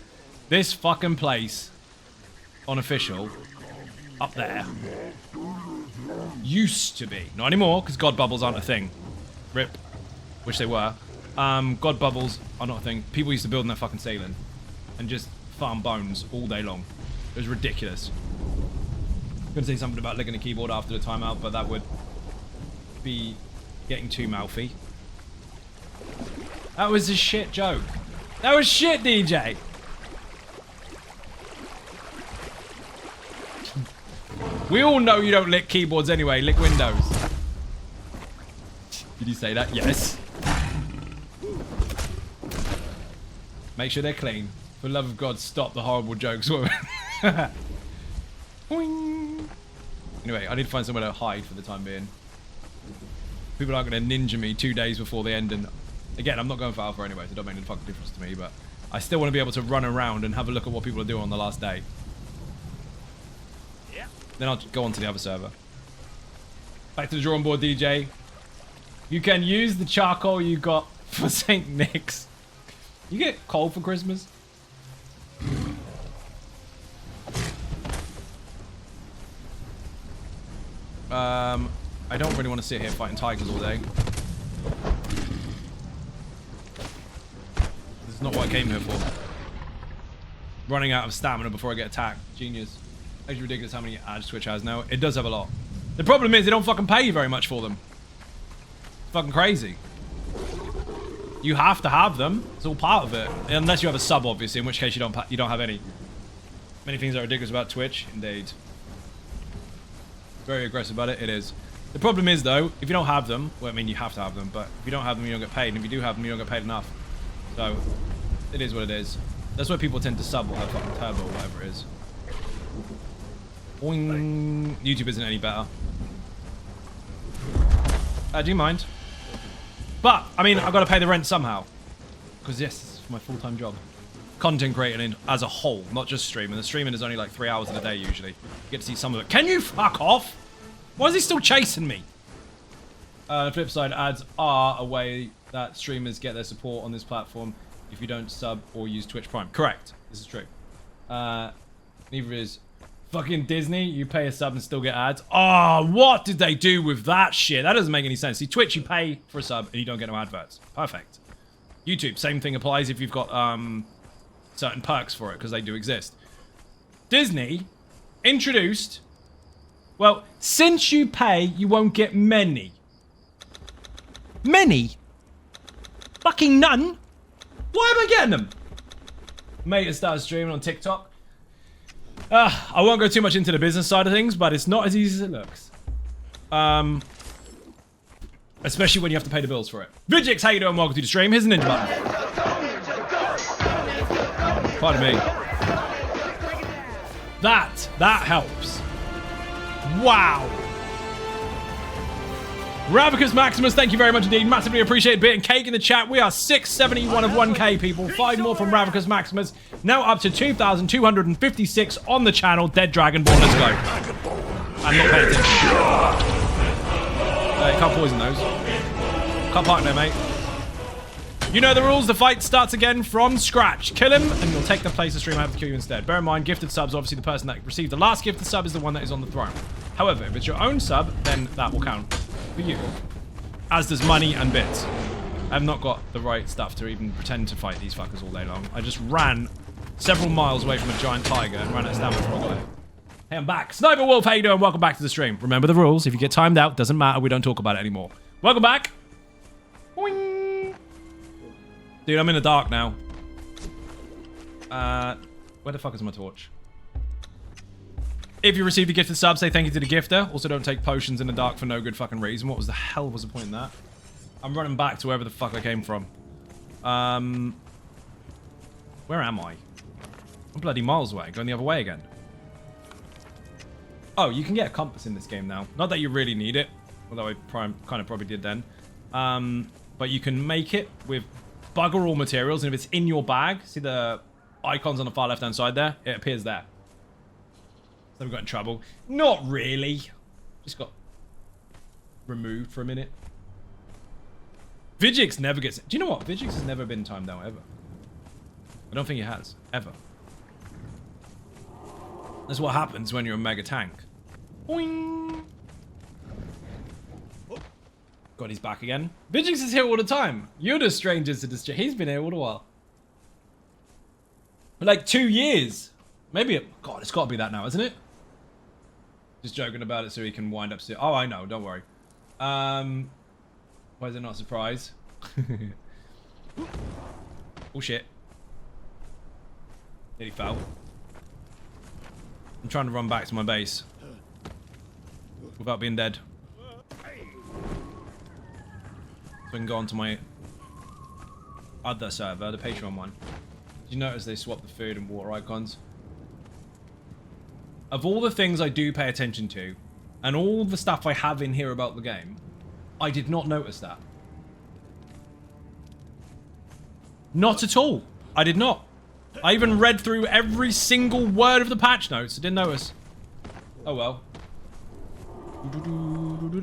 S1: This fucking place on official... up there used to be, not anymore because god bubbles aren't a thing. Rip. Wish they were. God bubbles are not a thing. People used to build in their fucking ceiling and just farm bones all day long. It was ridiculous. I'm gonna say something about licking a keyboard after the timeout, but that would be getting too mouthy. That was a shit joke. That was shit, DJ. We all know you don't lick keyboards anyway, lick windows. Did you say that? Yes. Make sure they're clean. For the love of God, stop the horrible jokes, woman. Anyway, I need to find somewhere to hide for the time being. People aren't going to ninja me 2 days before the end, and again, I'm not going for alpha anyway, so it don't make any fucking difference to me, but I still want to be able to run around and have a look at what people are doing on the last day. Then I'll go on to the other server. Back to the drawing board, DJ. You can use the charcoal you got for St. Nick's. You get coal for Christmas? I don't really want to sit here fighting tigers all day. This is not what I came here for. Running out of stamina before I get attacked. Genius. It's ridiculous how many ads Twitch has now. It does have a lot. The problem is they don't fucking pay you very much for them. It's fucking crazy. You have to have them. It's all part of it. Unless you have a sub, obviously, in which case you don't have any. Many things are ridiculous about Twitch. Indeed. Very aggressive about it. It is. The problem is, though, if you don't have them, well, I mean, you have to have them, but if you don't have them, you don't get paid. And if you do have them, you don't get paid enough. So, it is what it is. That's why people tend to sub or have fucking turbo or whatever it is. Boing. YouTube isn't any better. Do you mind? But, I mean, I've got to pay the rent somehow. Because, yes, this is my full-time job. Content creating as a whole, not just streaming. The streaming is only like 3 hours in a day, usually. You get to see some of it. Can you fuck off? Why is he still chasing me? The flip side, ads are a way that streamers get their support on this platform if you don't sub or use Twitch Prime. Correct. This is true. Neither is Fucking Disney, you pay a sub and still get ads. Oh, what did they do with that shit? That doesn't make any sense. See, Twitch, you pay for a sub and you don't get no adverts. Perfect. YouTube, same thing applies if you've got certain perks for it, because they do exist. Disney introduced, well, since you pay, you won't get many. Many? Fucking none? Why am I getting them? Mate has started streaming on TikTok. I won't go too much into the business side of things, but it's not as easy as it looks. Especially when you have to pay the bills for it. Vijix, how you doing? Welcome to the stream. Here's a ninja button. Pardon me. That helps. Wow. Ravicus Maximus, thank you very much indeed. Massively appreciate bit and cake in the chat. We are 671 of 1k, people. 5 more from Ravicus Maximus. Now up to 2,256 on the channel. Dead Dragon Ball, let's go. I'm not paying attention. You can't poison those. Can't park there, mate. You know the rules. The fight starts again from scratch. Kill him, and you'll take the place of stream. I have to kill you instead. Bear in mind, gifted subs, obviously the person that received the last gifted sub is the one that is on the throne. However, if it's your own sub, then that will count for you. As does money and bits. I've not got the right stuff to even pretend to fight these fuckers all day long. I just ran several miles away from a giant tiger and ran out of stamina before I got here. Hey, I'm back. Sniper Wolf, how you doing? Welcome back to the stream. Remember the rules. If you get timed out, doesn't matter. We don't talk about it anymore. Welcome back. Boing. Dude, I'm in the dark now. Where the fuck is my torch? If you receive the gifted sub, say thank you to the gifter. Also, don't take potions in the dark for no good fucking reason. What was the hell was the point in that? I'm running back to wherever the fuck I came from. Where am I? I'm bloody miles away. Going the other way again. Oh, you can get a compass in this game now. Not that you really need it. Although I kind of probably did then. But you can make it with bugger all materials. And if it's in your bag, see the icons on the far left-hand side there? It appears there. So we got in trouble. Not really. Just got removed for a minute. Vijix never gets... Do you know what? Vijix has never been timed out, ever. I don't think it has. Ever. That's what happens when you're a mega tank. Boing. God, he's back again. Vijix is here all the time. You're the strangers to this... He's been here all the while. For like 2 years. Maybe... God, it's got to be that now, isn't it? Just joking about it so he can wind up still. Oh, I know. Don't worry. Why is it not a surprise? Oh, shit. Nearly fell. I'm trying to run back to my base. Without being dead. So I can go on to my other server, the Patreon one. Did you notice they swapped the food and water icons? Of all the things I do pay attention to, and all the stuff I have in here about the game, I did not notice that. Not at all. I did not. I even read through every single word of the patch notes. I didn't notice. Oh well.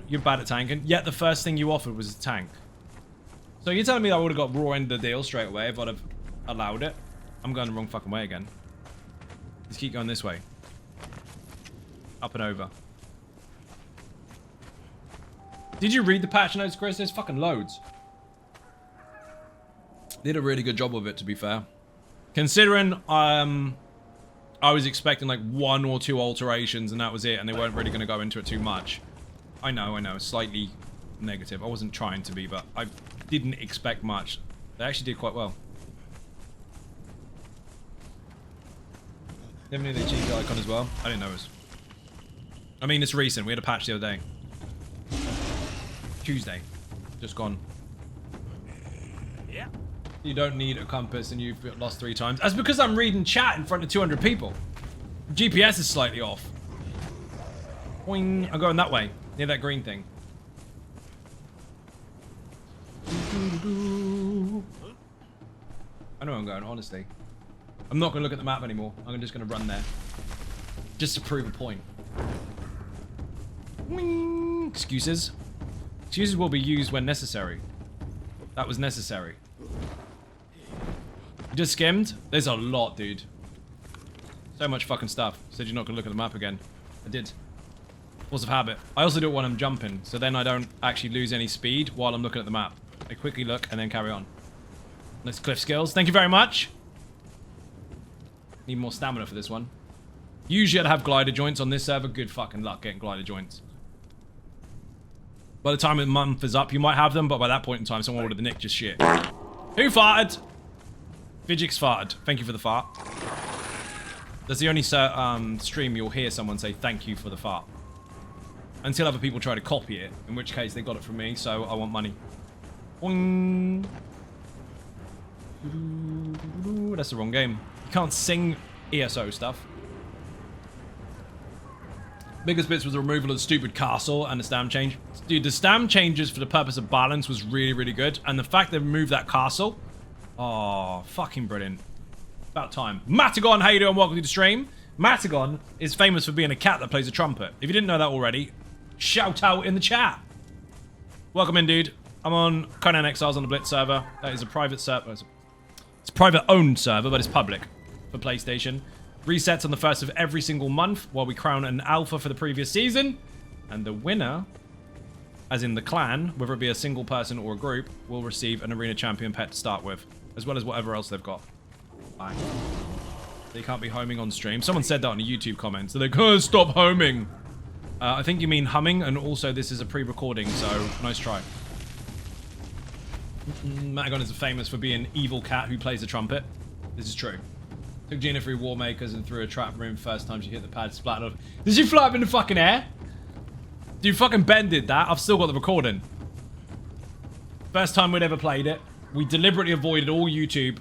S1: You're bad at tanking. Yet the first thing you offered was a tank. So you're telling me I would have got raw end of the deal straight away if I'd have allowed it? I'm going the wrong fucking way again. Let's keep going this way. Up and over. Did you read the patch notes, Chris? There's fucking loads. Did a really good job of it, to be fair. Considering I was expecting like 1 or 2 alterations and that was it, and they weren't really going to go into it too much. I know, slightly negative. I wasn't trying to be, but I didn't expect much. They actually did quite well. You haven't the cheeky icon as well? I didn't notice. I mean, it's recent. We had a patch the other day. Tuesday. Just gone. Yeah. You don't need a compass and you've lost 3 times. That's because I'm reading chat in front of 200 people. GPS is slightly off. Boing. I'm going that way. Near that green thing. I know where I'm going, honestly. I'm not going to look at the map anymore. I'm just going to run there. Just to prove a point. Wing. Excuses. Excuses will be used when necessary. That was necessary. You just skimmed? There's a lot, dude. So much fucking stuff. Said you're not going to look at the map again. I did. Force of habit. I also do it when I'm jumping, so then I don't actually lose any speed while I'm looking at the map. I quickly look and then carry on. Nice cliff skills. Thank you very much. Need more stamina for this one. Usually I'd have glider joints on this server. Good fucking luck getting glider joints. By the time the month is up, you might have them, but by that point in time, someone would have nicked your shit. Who farted? Vigix farted. Thank you for the fart. That's the only stream you'll hear someone say thank you for the fart. Until other people try to copy it, in which case they got it from me, so I want money. Boing. That's the wrong game. You can't sing ESO stuff. Biggest bits was the removal of the stupid castle and the stam change. Dude, the stam changes for the purpose of balance was really, really good. And the fact they removed that castle. Oh, fucking brilliant. About time. Matagon, how you doing? Welcome to the stream. Matagon is famous for being a cat that plays a trumpet. If you didn't know that already, shout out in the chat. Welcome in, dude. I'm on Conan Exiles on the Blitz server. That is a private server. It's a private-owned server, but it's public for PlayStation. Resets on the 1st of every single month while we crown an alpha for the previous season. And the winner, as in the clan, whether it be a single person or a group, will receive an arena champion pet to start with, as well as whatever else they've got. Bye. They can't be homing on stream. Someone said that on a YouTube comment, so they're gonna stop homing. I think you mean humming, and also this is a pre-recording, so nice try. Matagon is famous for being an evil cat who plays a trumpet. This is true. Took Gina through War Makers and through a trap room first time she hit the pad, splattered off. Did she fly up in the fucking air? Dude, fucking Ben did that. I've still got the recording. First time we'd ever played it. We deliberately avoided all YouTube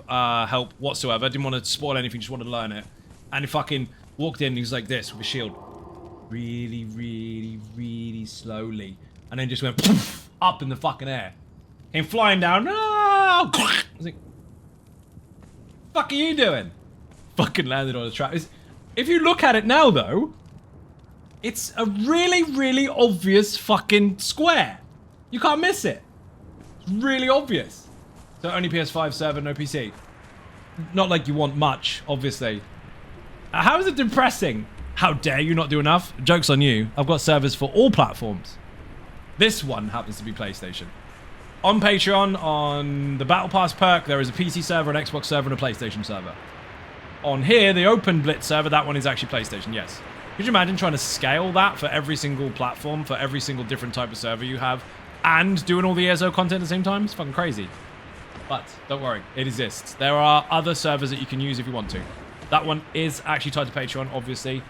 S1: help whatsoever. Didn't want to spoil anything, just wanted to learn it. And he fucking walked in and he was like this with a shield. Really, really, really slowly. And then just went poof, up in the fucking air. Came flying down. No! I was like, fuck are you doing? Fucking landed on a trap. If you look at it now, though, it's a really, really obvious fucking square. You can't miss it. It's really obvious. So only PS5 server, no PC. Not like you want much, obviously. How is it depressing? How dare you not do enough? Joke's on you. I've got servers for all platforms. This one happens to be PlayStation. On Patreon, on the Battle Pass perk, there is a PC server, an Xbox server, and a PlayStation server. On here, the Open Blitz server, that one is actually PlayStation, yes. Could you imagine trying to scale that for every single platform, for every single different type of server you have, and doing all the ESO content at the same time? It's fucking crazy. But, don't worry, it exists. There are other servers that you can use if you want to. That one is actually tied to Patreon, obviously.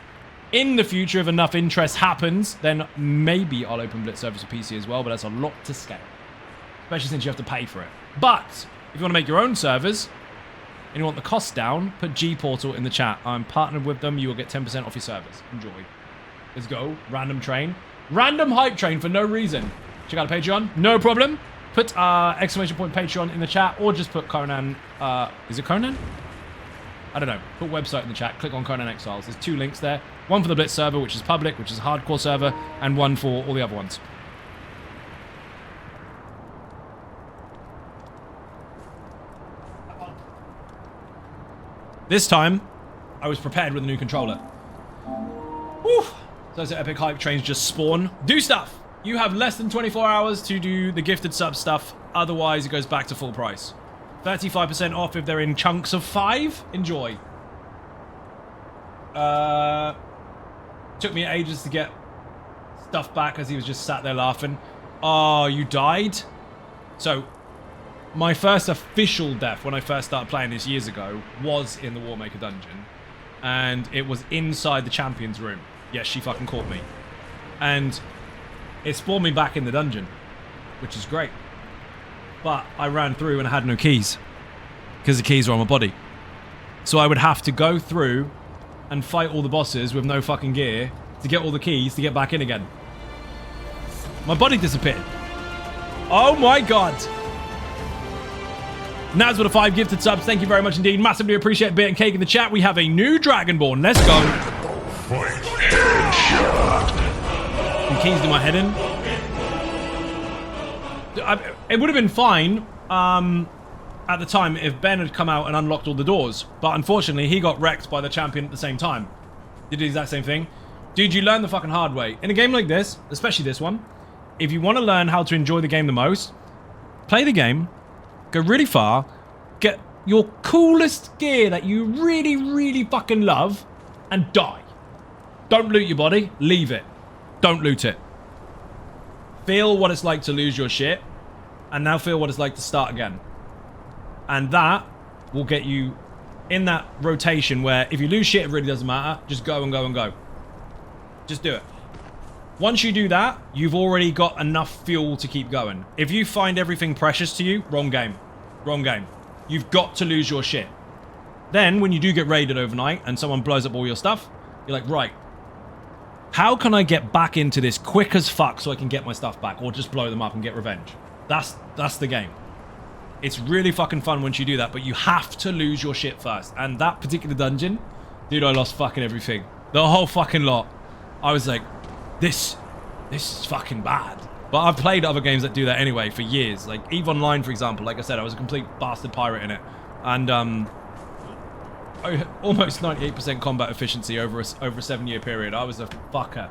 S1: In the future, if enough interest happens, then maybe I'll open Blitz servers for PC as well, but that's a lot to scale. Especially since you have to pay for it. But, if you want to make your own servers, and you want the cost down, put G-Portal in the chat. I'm partnered with them. You will get 10% off your servers. Enjoy. Let's go. Random train. Random hype train for no reason. Check out Patreon. No problem. Put exclamation point Patreon in the chat, or just put Conan. Is it Conan? I don't know. Put website in the chat. Click on Conan Exiles. There's 2 links there. One for the Blitz server, which is public, which is a hardcore server, and one for all the other ones. This time, I was prepared with a new controller. Woo! So epic hype trains just spawn. Do stuff! You have less than 24 hours to do the gifted sub stuff. Otherwise, it goes back to full price. 35% off if they're in chunks of 5. Enjoy. Took me ages to get stuff back as he was just sat there laughing. Oh, you died? So, my first official death when I first started playing this years ago was in the War Maker dungeon. And it was inside the champion's room. Yes, she fucking caught me. And it spawned me back in the dungeon, which is great. But I ran through and I had no keys, because the keys were on my body. So I would have to go through and fight all the bosses with no fucking gear to get all the keys to get back in again. My body disappeared. Oh my god. Naz with a 5 gifted subs. Thank you very much indeed. Massively appreciate Beer and Cake in the chat. We have a new Dragonborn. Let's go. Some keys do my head in. It would have been fine at the time if Ben had come out and unlocked all the doors. But unfortunately, he got wrecked by the champion at the same time. Did the exact same thing. Dude, you learn the fucking hard way. In a game like this, especially this one, if you want to learn how to enjoy the game the most, play the game, go really far, get your coolest gear that you really, really fucking love, and die. Don't loot your body. Leave it. Don't loot it. Feel what it's like to lose your shit, and now feel what it's like to start again. And that will get you in that rotation where if you lose shit, it really doesn't matter. Just go and go and go. Just do it. Once you do that, you've already got enough fuel to keep going. If you find everything precious to you, wrong game. Wrong game. You've got to lose your shit. Then, when you do get raided overnight and someone blows up all your stuff, you're like, right, how can I get back into this quick as fuck so I can get my stuff back, or just blow them up and get revenge? That's the game. It's really fucking fun once you do that, but you have to lose your shit first. And that particular dungeon, dude, I lost fucking everything. The whole fucking lot. I was like, this is fucking bad. But I've played other games that do that anyway for years. Like EVE Online, for example. Like I said, I was a complete bastard pirate in it. And almost 98% combat efficiency over a 7-year period. I was a fucker.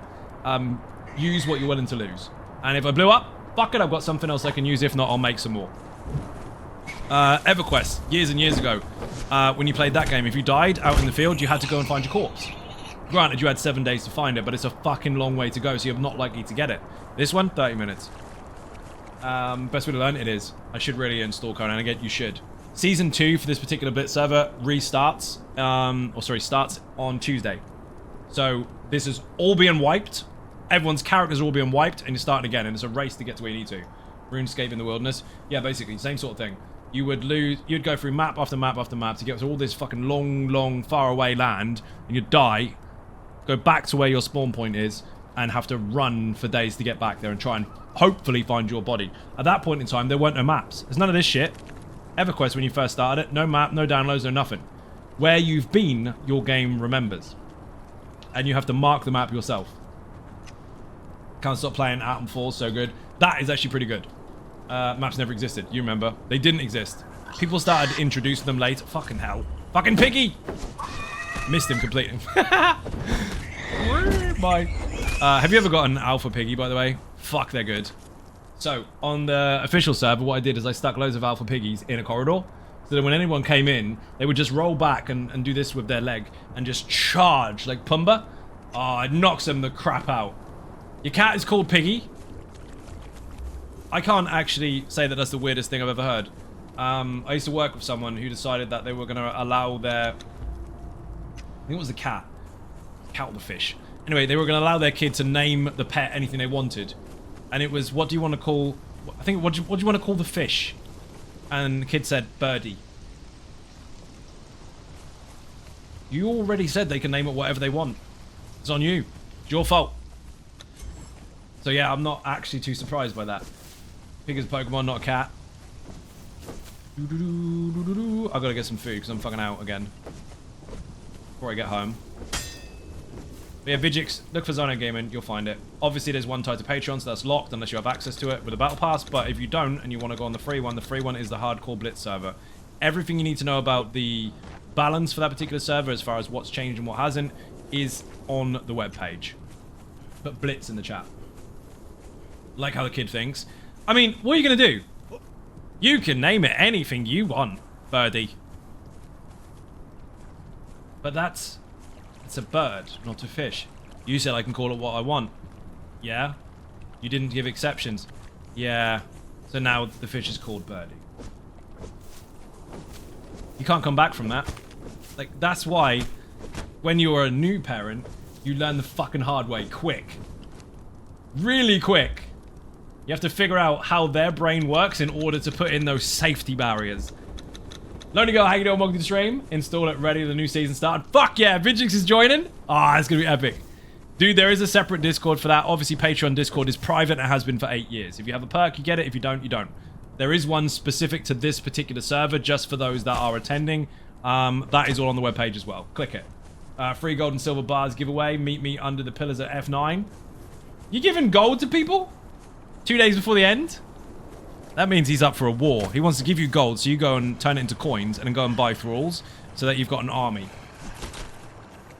S1: Use what you're willing to lose. And if I blew up, fuck it, I've got something else I can use. If not, I'll make some more. EverQuest, years and years ago, when you played that game, if you died out in the field, you had to go and find your corpse. Granted, you had 7 days to find it, but it's a fucking long way to go, so you're not likely to get it. This one, 30 minutes. Best way to learn it is. I should really install Conan again. You should. Season 2 for this particular Blitz server restarts, starts on Tuesday. So this is all being wiped. Everyone's characters are all being wiped, and you're starting again, and it's a race to get to where you need to. RuneScape in the wilderness. Yeah, basically, same sort of thing. You'd go through map after map after map to get to all this fucking long, far away land, and you'd die, go back to where your spawn point is, and have to run for days to get back there and try and hopefully find your body. At that point in time, there weren't no maps. There's none of this shit. EverQuest, when you first started it, no map, no downloads, no nothing. Where you've been, your game remembers. And you have to mark the map yourself. Can't stop playing Atomfall, so good. That is actually pretty good. Maps never existed, you remember. They didn't exist. People started introducing them later. Fucking hell. Fucking piggy! Missed him completely. Bye. Have you ever got an alpha piggy, by the way? Fuck, they're good. So, on the official server, what I did is I stuck loads of alpha piggies in a corridor. So that when anyone came in, they would just roll back and do this with their leg. And just charge, like Pumbaa. Oh, it knocks them the crap out. Your cat is called Piggy. I can't actually say that that's the weirdest thing I've ever heard. I used to work with someone who decided that they were going to allow their... I think it was the cat. Cat or the fish. Anyway, they were going to allow their kid to name the pet anything they wanted. And it was, what do you want to call... I think, what do you want to call the fish? And the kid said, Birdie. You already said they can name it whatever they want. It's on you. It's your fault. So yeah, I'm not actually too surprised by that. Pig is a Pokemon, not a cat. I gotta get some food because I'm fucking out again. Before I get home. But yeah, Vigix, look for Zono Gaming, you'll find it. Obviously there's one tied to Patreon, so that's locked unless you have access to it with a battle pass. But if you don't and you want to go on the free one is the Hardcore Blitz server. Everything you need to know about the balance for that particular server, as far as what's changed and what hasn't, is on the webpage. Put Blitz in the chat. Like how the kid thinks. I mean, what are you going to do? You can name it anything you want, Birdie. But it's a bird, not a fish. You said I can call it what I want. Yeah? You didn't give exceptions. Yeah. So now the fish is called Birdie. You can't come back from that. Like, that's why when you're a new parent, you learn the fucking hard way quick. Really quick. You have to figure out how their brain works in order to put in those safety barriers. Lonely Girl, how you doing? Welcome to the stream. Install it, ready, the new season started. Fuck yeah, Vigix is joining. Ah, it's gonna be epic. Dude, there is a separate Discord for that. Obviously, Patreon Discord is private and has been for 8 years. If you have a perk, you get it. If you don't, you don't. There is one specific to this particular server, just for those that are attending. That is all on the webpage as well. Click it. Free gold and silver bars giveaway. Meet me under the pillars at F9. You giving gold to people? 2 days before the end? That means he's up for a war. He wants to give you gold, so you go and turn it into coins and then go and buy thralls so that you've got an army.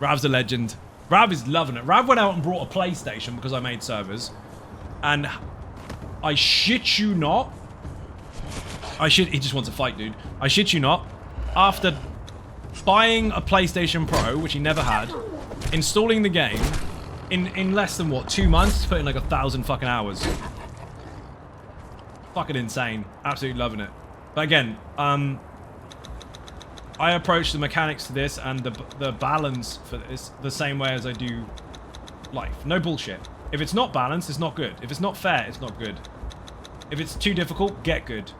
S1: Rav's a legend. Rav is loving it. Rav went out and brought a PlayStation because I made servers. And I shit you not. He just wants to fight, dude. I shit you not. After buying a PlayStation Pro, which he never had, installing the game, in less than, what, 2 months? He's put in like 1,000 fucking hours. Fucking insane. Absolutely loving it. But again, I approach the mechanics to this and the balance for this the same way as I do life. No bullshit. If it's not balanced, it's not good. If it's not fair, it's not good. If it's too difficult, get good.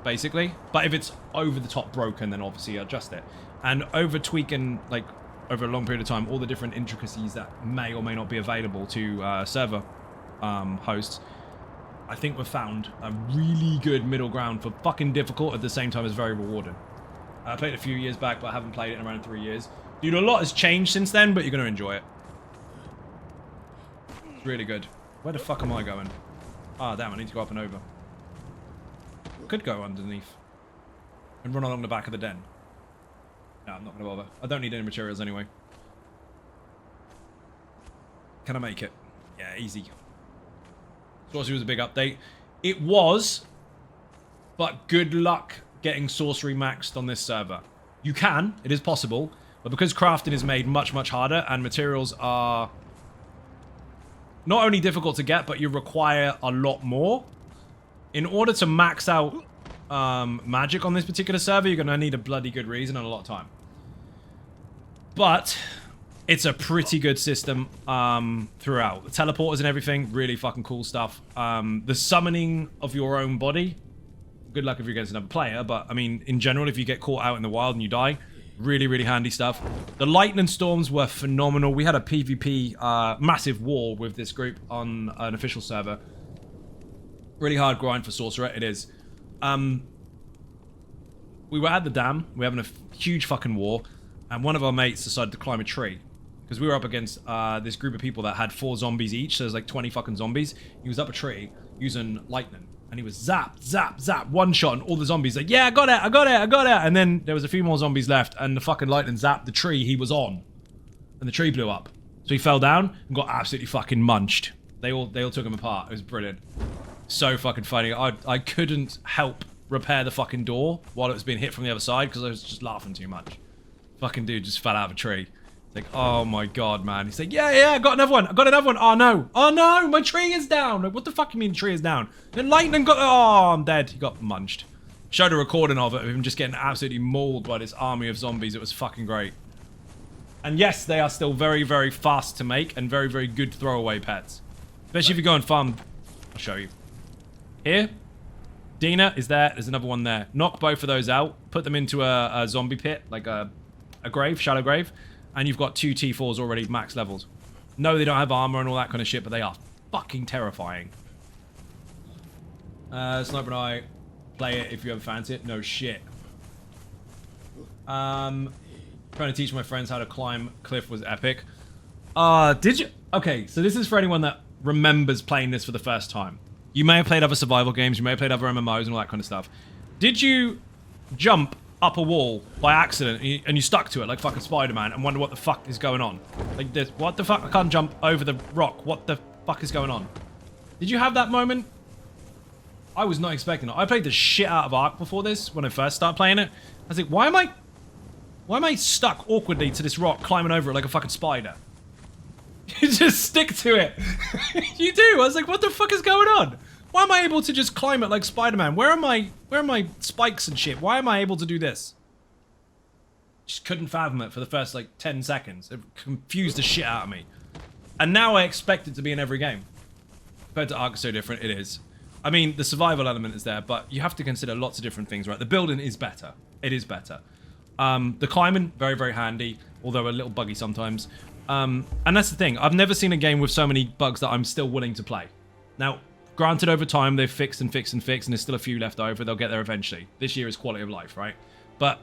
S1: Basically. But if it's over the top broken, then obviously adjust it. And over tweaking, like, over a long period of time, all the different intricacies that may or may not be available to server hosts, I think we've found a really good middle ground for fucking difficult at the same time as very rewarding. I played it a few years back, but I haven't played it in around 3 years. Dude, a lot has changed since then, but you're going to enjoy it. It's really good. Where the fuck am I going? Ah, damn, I need to go up and over. Could go underneath and run along the back of the den. No, I'm not going to bother. I don't need any materials anyway. Can I make it? Yeah, easy. Sorcery was a big update. It was, but good luck getting sorcery maxed on this server. You can, it is possible, but because crafting is made much, much harder and materials are not only difficult to get, but you require a lot more. In order to max out magic on this particular server, you're going to need a bloody good reason and a lot of time. But it's a pretty good system throughout. The teleporters and everything, really fucking cool stuff. The summoning of your own body, good luck if you're against another player, but I mean, in general, if you get caught out in the wild and you die, really, really handy stuff. The lightning storms were phenomenal. We had a PvP massive war with this group on an official server. Really hard grind for Sorcerer, it is. We were at the dam, we were having a huge fucking war, and one of our mates decided to climb a tree. Because we were up against this group of people that had 4 zombies each, so there's like 20 fucking zombies. He was up a tree using lightning. And he was zap, zap, zap, one shot, and all the zombies like, yeah, I got it, I got it, I got it. And then there was a few more zombies left, and the fucking lightning zapped the tree he was on. And the tree blew up. So he fell down and got absolutely fucking munched. They all took him apart. It was brilliant. So fucking funny. I couldn't help repair the fucking door while it was being hit from the other side because I was just laughing too much. Fucking dude just fell out of a tree. Like, oh my god, man. He's like, yeah, I got another one. I got another one. Oh no, my tree is down. Like, what the fuck you mean the tree is down? Then lightning got, oh, I'm dead. He got munched. Showed a recording of it, of him just getting absolutely mauled by this army of zombies. It was fucking great. And yes, they are still very, very fast to make and very, very good throwaway pets. Especially if you go and farm. I'll show you. Here, Dina is there. There's another one there. Knock both of those out. Put them into a zombie pit, like a grave, shallow grave. And you've got 2 T4s already max levels. No, they don't have armor and all that kind of shit, but they are fucking terrifying. Sniper and I play it if you ever fancy it. No shit. Trying to teach my friends how to climb cliff was epic. Did you? Okay, so this is for anyone that remembers playing this for the first time. You may have played other survival games, you may have played other MMOs and all that kind of stuff. Did you jump up a wall by accident and you stuck to it like fucking Spider-Man and wonder what the fuck is going on? Like this, what the fuck? I can't jump over the rock. What the fuck is going on? Did you have that moment? I was not expecting it. I played the shit out of Ark before this when I first started playing it. I was like, why am I stuck awkwardly to this rock climbing over it like a fucking spider? You just stick to it. You do. I was like, what the fuck is going on? Why am I able to just climb it like Spider-Man? Where are my spikes and shit? Why am I able to do this? Just couldn't fathom it for the first like 10 seconds. It confused the shit out of me. And now I expect it to be in every game. Compared to Ark is so different, it is. I mean, the survival element is there, but you have to consider lots of different things, right? The building is better. It is better. The climbing, very, very handy, although a little buggy sometimes. And that's the thing. I've never seen a game with so many bugs that I'm still willing to play. Now, granted, over time, they've fixed and fixed and fixed, and there's still a few left over. They'll get there eventually. This year is quality of life, right? But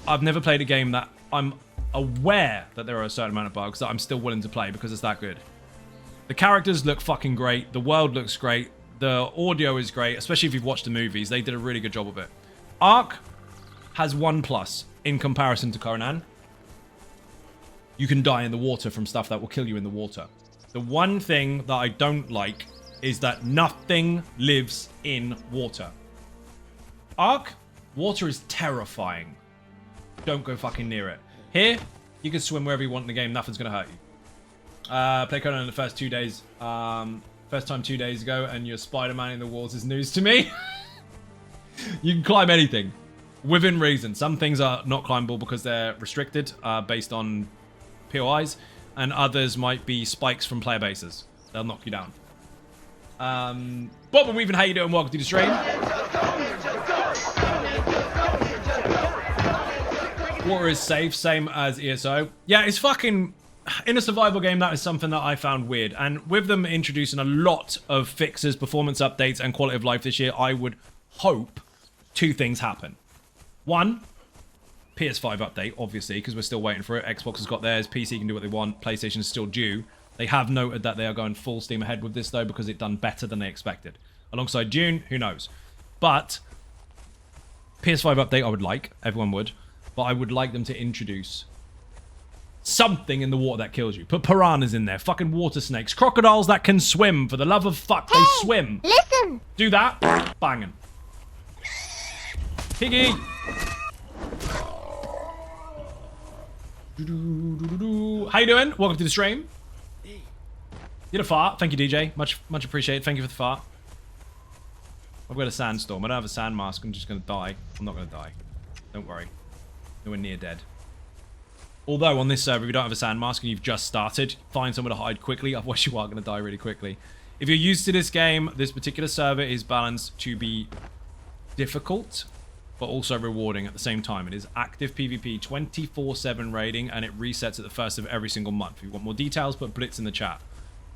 S1: I've never played a game that I'm aware that there are a certain amount of bugs that I'm still willing to play because it's that good. The characters look fucking great. The world looks great. The audio is great, especially if you've watched the movies. They did a really good job of it. Ark has 1+ in comparison to Conan. You can die in the water from stuff that will kill you in the water. The one thing that I don't like is that nothing lives in water. Ark, water is terrifying. Don't go fucking near it. Here, you can swim wherever you want in the game. Nothing's going to hurt you. Play Conan in the first 2 days. First time 2 days ago, and you're Spider-Man in the walls is news to me. You can climb anything. Within reason. Some things are not climbable because they're restricted based on POIs, and others might be spikes from player bases. They'll knock you down. Bob and Weaving, how you doing? Welcome to the stream. Water is safe, same as ESO. Yeah, it's fucking... In a survival game, that is something that I found weird. And with them introducing a lot of fixes, performance updates, and quality of life this year, I would hope 2 things happen. 1, PS5 update, obviously, because we're still waiting for it. Xbox has got theirs, PC can do what they want, PlayStation is still due. They have noted that they are going full steam ahead with this, though, because it done better than they expected. Alongside June, who knows? But PS5 update I would like, everyone would. But I would like them to introduce something in the water that kills you. Put piranhas in there, fucking water snakes, crocodiles that can swim, for the love of fuck, they swim.
S3: Listen.
S1: Do that, banging. Piggy. How you doing? Welcome to the stream. You had a fart. Thank you, DJ. Much appreciated. Thank you for the fart. I've got a sandstorm. I don't have a sand mask. I'm just going to die. I'm not going to die. Don't worry. Nowhere near dead. Although, on this server, if you don't have a sand mask and you've just started, find somewhere to hide quickly. Otherwise, you are going to die really quickly. If you're used to this game, this particular server is balanced to be difficult, but also rewarding at the same time. It is active PvP, 24/7 raiding, and it resets at the first of every single month. If you want more details, put Blitz in the chat.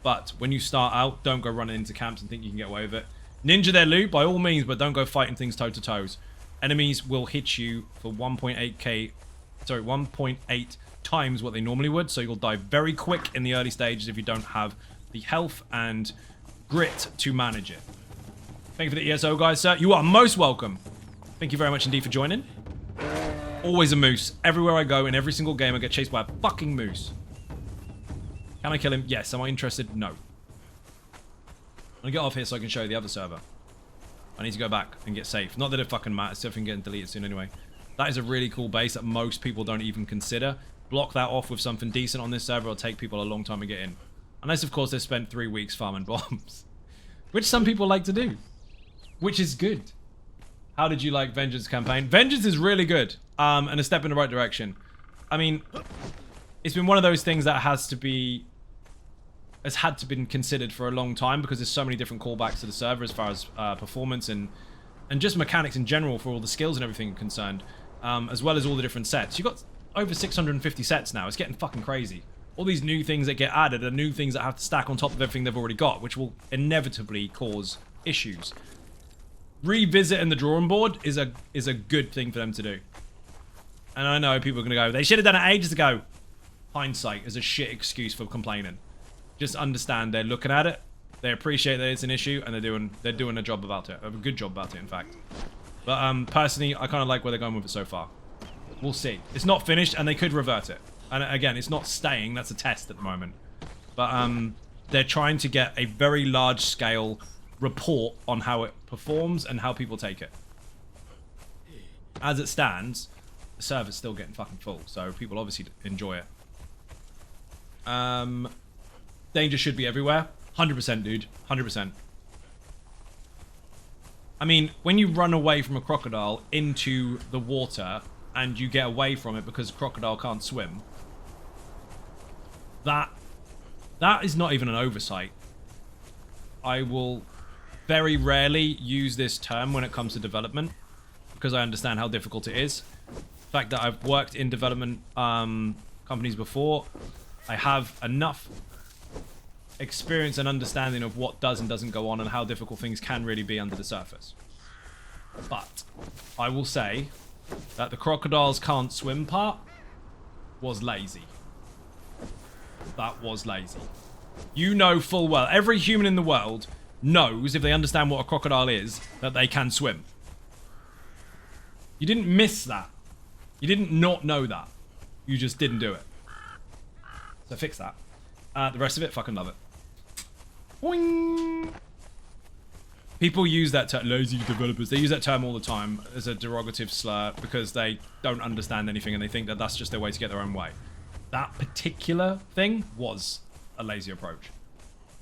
S1: But when you start out, don't go running into camps and think you can get away with it. Ninja their loot, by all means, but don't go fighting things toe-to-toes. Enemies will hit you for 1.8 times what they normally would, so you'll die very quick in the early stages if you don't have the health and grit to manage it. Thank you for the ESO, guys, sir. You are most welcome. Thank you very much indeed for joining. Always a moose. Everywhere I go, in every single game, I get chased by a fucking moose. Can I kill him? Yes. Am I interested? No. I'm gonna get off here so I can show you the other server. I need to go back and get safe. Not that it fucking matters. Stuff can get deleted soon anyway. That is a really cool base that most people don't even consider. Block that off with something decent on this server. It'll take people a long time to get in. Unless, of course, they spent 3 weeks farming bombs. Which some people like to do. Which is good. How did you like Vengeance campaign? Vengeance is really good. And a step in the right direction. I mean, it's been one of those things that has had to been considered for a long time because there's so many different callbacks to the server as far as performance and just mechanics in general for all the skills and everything concerned, as well as all the different sets. You've got over 650 sets now. It's getting fucking crazy. All these new things that get added are new things that have to stack on top of everything they've already got, which will inevitably cause issues. Revisiting the drawing board is a good thing for them to do. And I know people are going to go, they should have done it ages ago. Hindsight is a shit excuse for complaining. Just understand they're looking at it, they appreciate that it's an issue, and they're doing a job about it. A good job about it, in fact. But personally, I kind of like where they're going with it so far. We'll see. It's not finished, and they could revert it. And again, it's not staying. That's a test at the moment. But they're trying to get a very large-scale report on how it performs and how people take it. As it stands, the server's still getting fucking full, so people obviously enjoy it. Danger should be everywhere. 100%, dude. 100%. I mean, when you run away from a crocodile into the water and you get away from it because a crocodile can't swim, that is not even an oversight. I will very rarely use this term when it comes to development because I understand how difficult it is. The fact that I've worked in development companies before, I have enough experience and understanding of what does and doesn't go on and how difficult things can really be under the surface. But I will say that the crocodiles can't swim part was lazy. That was lazy. You know full well, every human in the world knows, if they understand what a crocodile is, that they can swim. You didn't miss that. You didn't not know that. You just didn't do it. So fix that. The rest of it, fucking love it. Boing. People use that term, lazy developers, they use that term all the time as a derogative slur because they don't understand anything and they think that that's just their way to get their own way. That particular thing was a lazy approach.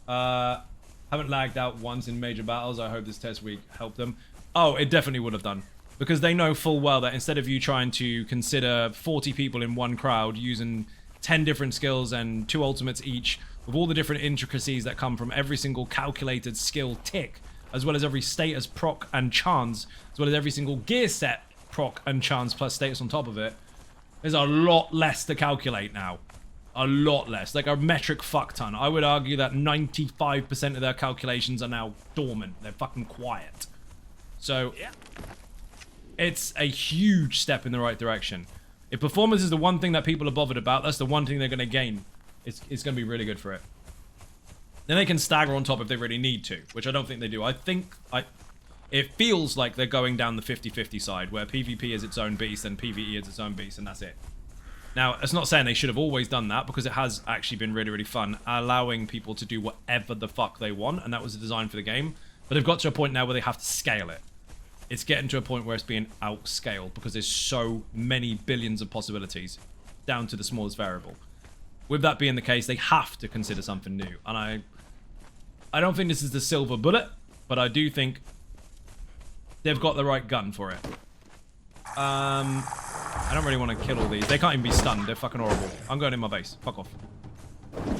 S1: Haven't lagged out once in major battles. I hope this test week helped them. Oh, it definitely would have done. Because they know full well that instead of you trying to consider 40 people in one crowd using 10 different skills and 2 ultimates each, with all the different intricacies that come from every single calculated skill tick, as well as every status proc and chance, as well as every single gear set proc and chance plus status on top of it, there's a lot less to calculate now. A lot less. Like a metric fuck ton. I would argue that 95% of their calculations are now dormant. They're fucking quiet. So, it's a huge step in the right direction. If performance is the one thing that people are bothered about, that's the one thing they're going to gain. It's going to be really good for it. Then they can stagger on top if they really need to, which I don't think they do. It feels like they're going down the 50-50 side, where PvP is its own beast and PvE is its own beast, and that's it. Now, it's not saying they should have always done that, because it has actually been really, really fun, allowing people to do whatever the fuck they want, and that was the design for the game. But they've got to a point now where they have to scale it. It's getting to a point where it's being outscaled, because there's so many billions of possibilities, down to the smallest variable. With that being the case, they have to consider something new, and I don't think this is the silver bullet, but I do think they've got the right gun for it. I don't really want to kill all these. They can't even be stunned. They're fucking horrible. I'm going in my base. Fuck off.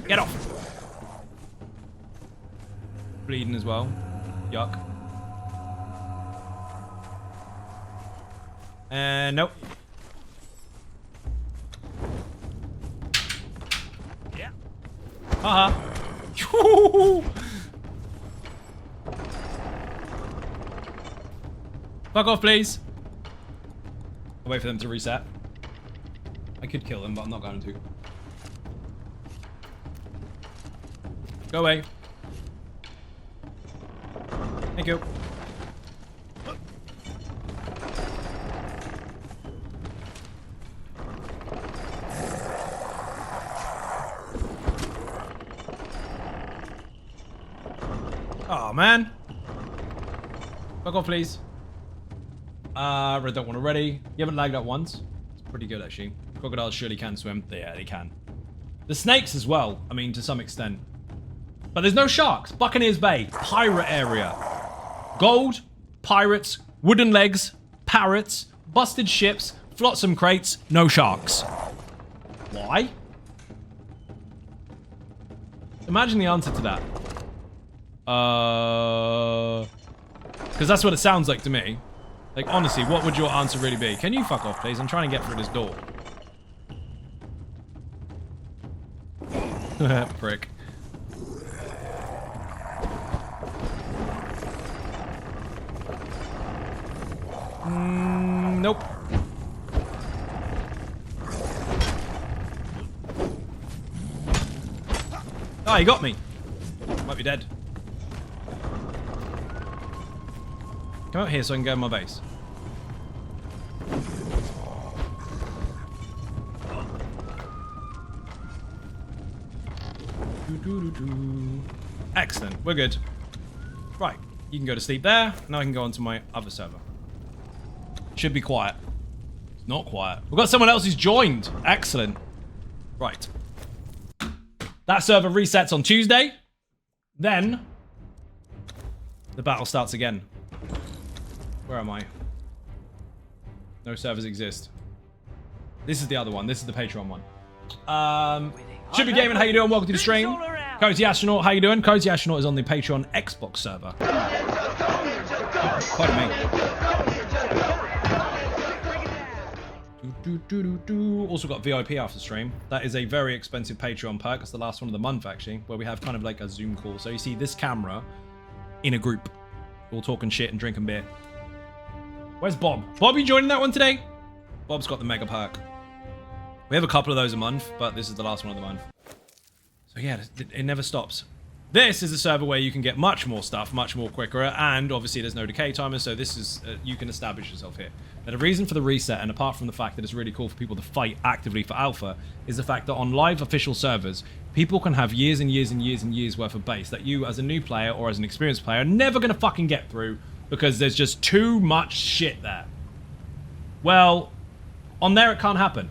S1: Get off. Bleeding as well. Yuck. Nope.
S2: Yeah.
S1: Haha. Fuck off, please. I'll wait for them to reset. I could kill them, but I'm not going to. Go away. Thank you. Oh man. Fuck off, please. Red don't want to ready. You haven't lagged out once. It's pretty good, actually. Crocodiles surely can swim. Yeah, they can. The snakes as well. I mean, to some extent. But there's no sharks. Buccaneers Bay. Pirate area. Gold. Pirates. Wooden legs. Parrots. Busted ships. Flotsam crates. No sharks. Why? Imagine the answer to that. Because that's what it sounds like to me. Like, honestly, what would your answer really be? Can you fuck off, please? I'm trying to get through this door. Prick. Nope. Oh, he got me. Might be dead. Come out here so I can go in my base. Excellent, we're good. Right, you can go to sleep there. Now I can go onto my other server. Should be quiet. It's not quiet. We've got someone else who's joined. Excellent. Right. That server resets on Tuesday. Then the battle starts again. Where am I? No servers exist. This is the other one. This is the Patreon one. Should be gaming. How you doing? Welcome to the stream. Cozy Astronaut, how you doing? Cozy Astronaut is on the Patreon Xbox server. Pardon me. Also got VIP after stream. That is a very expensive Patreon perk. It's the last one of the month, actually, where we have kind of like a Zoom call. So you see this camera in a group, all talking shit and drinking beer. Where's Bob? Bob, you joining that one today? Bob's got the mega perk. We have a couple of those a month, but this is the last one of the month. So yeah, it never stops. This is a server where you can get much more stuff, much more quicker, and obviously there's no decay timer, so this is, you can establish yourself here. Now the reason for the reset, and apart from the fact that it's really cool for people to fight actively for alpha, is the fact that on live official servers, people can have years and years and years and years worth of base that you as a new player or as an experienced player are never going to fucking get through because there's just too much shit there. Well, on there it can't happen.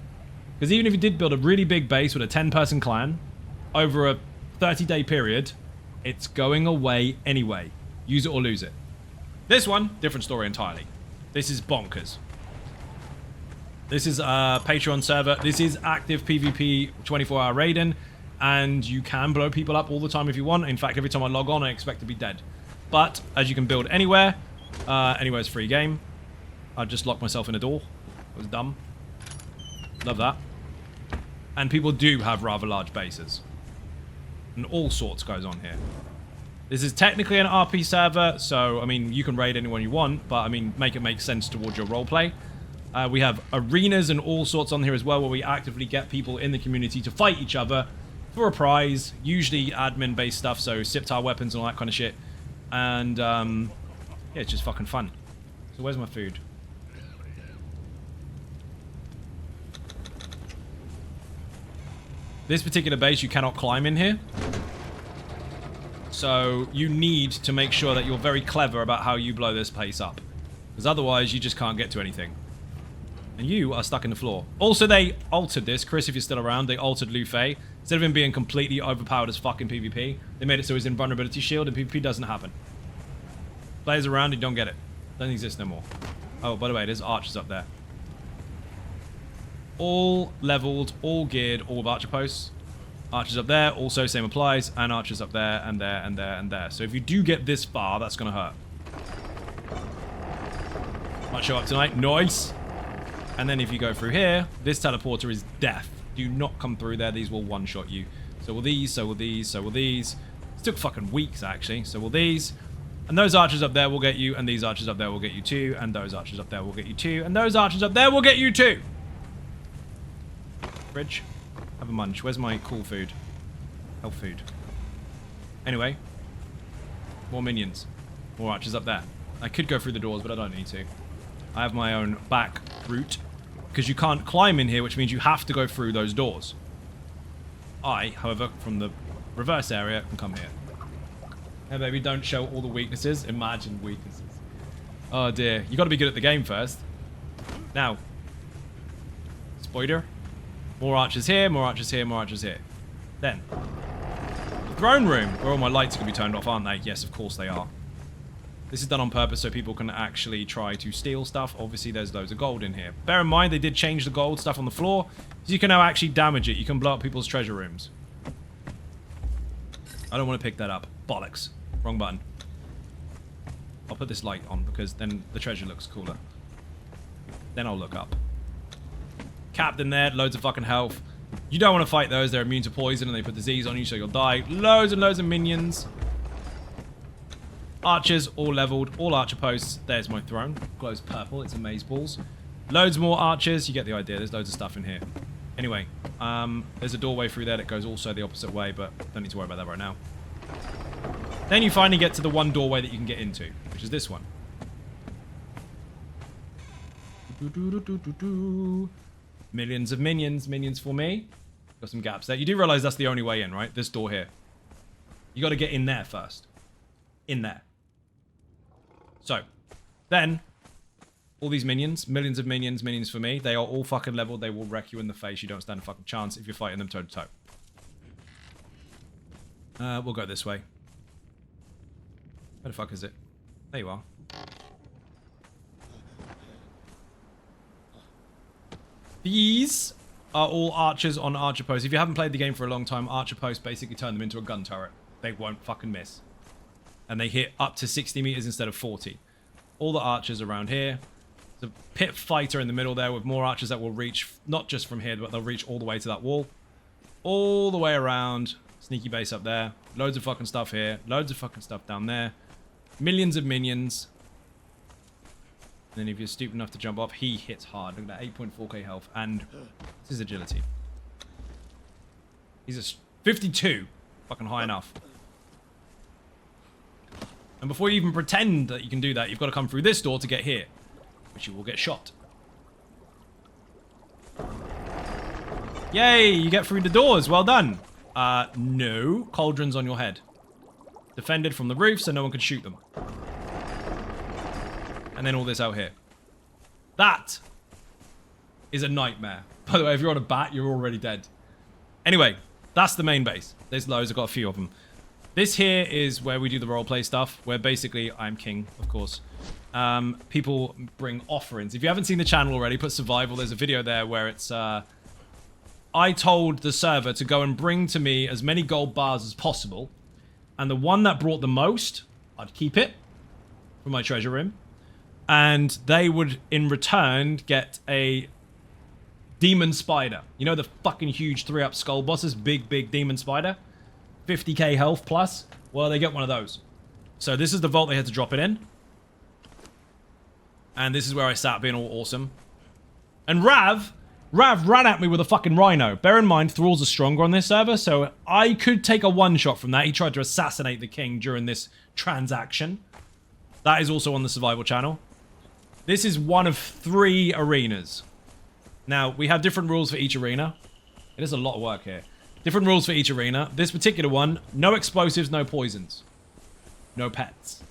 S1: Because even if you did build a really big base with a 10-person clan over a 30-day period, it's going away anyway. Use it or lose it. This one, different story entirely. This is bonkers. This is a Patreon server. This is active PvP 24-hour raiding, and you can blow people up all the time if you want. In fact, every time I log on, I expect to be dead. But, as you can build anywhere, anywhere's free game. I just locked myself in a door. It was dumb. Love that. And people do have rather large bases. And all sorts goes on here. This is technically an RP server, so, I mean, you can raid anyone you want, but, I mean, make it make sense towards your roleplay. We have arenas and all sorts on here as well, where we actively get people in the community to fight each other for a prize, usually admin-based stuff, so Siptar weapons and all that kind of shit. And, yeah, it's just fucking fun. So where's my food? This particular base, you cannot climb in here. So you need to make sure that you're very clever about how you blow this place up. Because otherwise, you just can't get to anything. And you are stuck in the floor. Also, they altered this. Chris, if you're still around, they altered Luffy. Instead of him being completely overpowered as fucking PvP, they made it so his invulnerability shield and PvP doesn't happen. Players around, you don't get it. Doesn't exist no more. Oh, by the way, there's archers up there. All leveled, all geared, all with archer posts. Archers up there, also same applies, and archers up there, and there, and there, and there. So if you do get this far, that's going to hurt. Might show up tonight. Nice! And then if you go through here, this teleporter is death. Do not come through there. These will one-shot you. So will these, so will these, so will these. It took fucking weeks, actually. So will these. And those archers up there will get you, and these archers up there will get you too, and those archers up there will get you too, and those archers up there will get you too! Fridge. Have a munch. Where's my cool food? Health food. Anyway. More minions. More archers up there. I could go through the doors, but I don't need to. I have my own back route. Because you can't climb in here, which means you have to go through those doors. I, however, from the reverse area, can come here. Hey, baby, don't show all the weaknesses. Imagine weaknesses. Oh, dear. You got to be good at the game first. Now. Spider. More archers here, more archers here, more archers here. Then. The throne room. Where all my lights are going to be turned off, aren't they? Yes, of course they are. This is done on purpose so people can actually try to steal stuff. Obviously, there's loads of gold in here. Bear in mind, they did change the gold stuff on the floor. So you can now actually damage it. You can blow up people's treasure rooms. I don't want to pick that up. Bollocks. Wrong button. I'll put this light on because then the treasure looks cooler. Then I'll look up. Captain there, loads of fucking health. You don't want to fight those. They're immune to poison and they put disease on you so you'll die. Loads and loads of minions. Archers, all leveled, all archer posts. There's my throne. Glows purple. It's amaze balls. Loads more archers. You get the idea. There's loads of stuff in here. Anyway, there's a doorway through there that goes also the opposite way, but don't need to worry about that right now. Then you finally get to the one doorway that you can get into, which is this one. Millions of minions. Minions for me. Got some gaps there. You do realize that's the only way in, right? This door here. You got to get in there first. In there. So, then, all these minions, millions of minions, minions for me, they are all fucking leveled. They will wreck you in the face. You don't stand a fucking chance if you're fighting them toe to toe. We'll go this way. Where the fuck is it? There you are. These are all archers on archer posts. If you haven't played the game for a long time, archer posts basically turn them into a gun turret. They won't fucking miss. And they hit up to 60 meters instead of 40. All the archers around here. There's a pit fighter in the middle there with more archers that will reach, not just from here, but they'll reach all the way to that wall. All the way around. Sneaky base up there. Loads of fucking stuff here. Loads of fucking stuff down there. Millions of minions. And then if you're stupid enough to jump off, he hits hard. Look at that, 8.4k health. And this is agility. He's a 52. Fucking high enough. And before you even pretend that you can do that, you've got to come through this door to get here, which you will get shot. Yay, you get through the doors. Well done. No. Cauldrons on your head. Defended from the roof so no one can shoot them. And then all this out here. That is a nightmare. By the way, if you're on a bat, you're already dead. Anyway, that's the main base. There's loads. I've got a few of them. This here is where we do the roleplay stuff, where basically I'm king, of course. People bring offerings. If you haven't seen the channel already, put survival. There's a video there where it's... I told the server to go and bring to me as many gold bars as possible. And the one that brought the most, I'd keep it for my treasure room. And they would, in return, get a demon spider. You know the fucking huge 3-up skull bosses? Big demon spider? 50k health plus? Well, they get one of those. So this is the vault they had to drop it in. And this is where I sat being all awesome. And Rav ran at me with a fucking rhino. Bear in mind, thralls are stronger on this server, so I could take a one-shot from that. He tried to assassinate the king during this transaction. That is also on the survival channel. This is one of 3 arenas. Now, we have different rules for each arena. It is a lot of work here. Different rules for each arena. This particular one, no explosives, no poisons. No pets.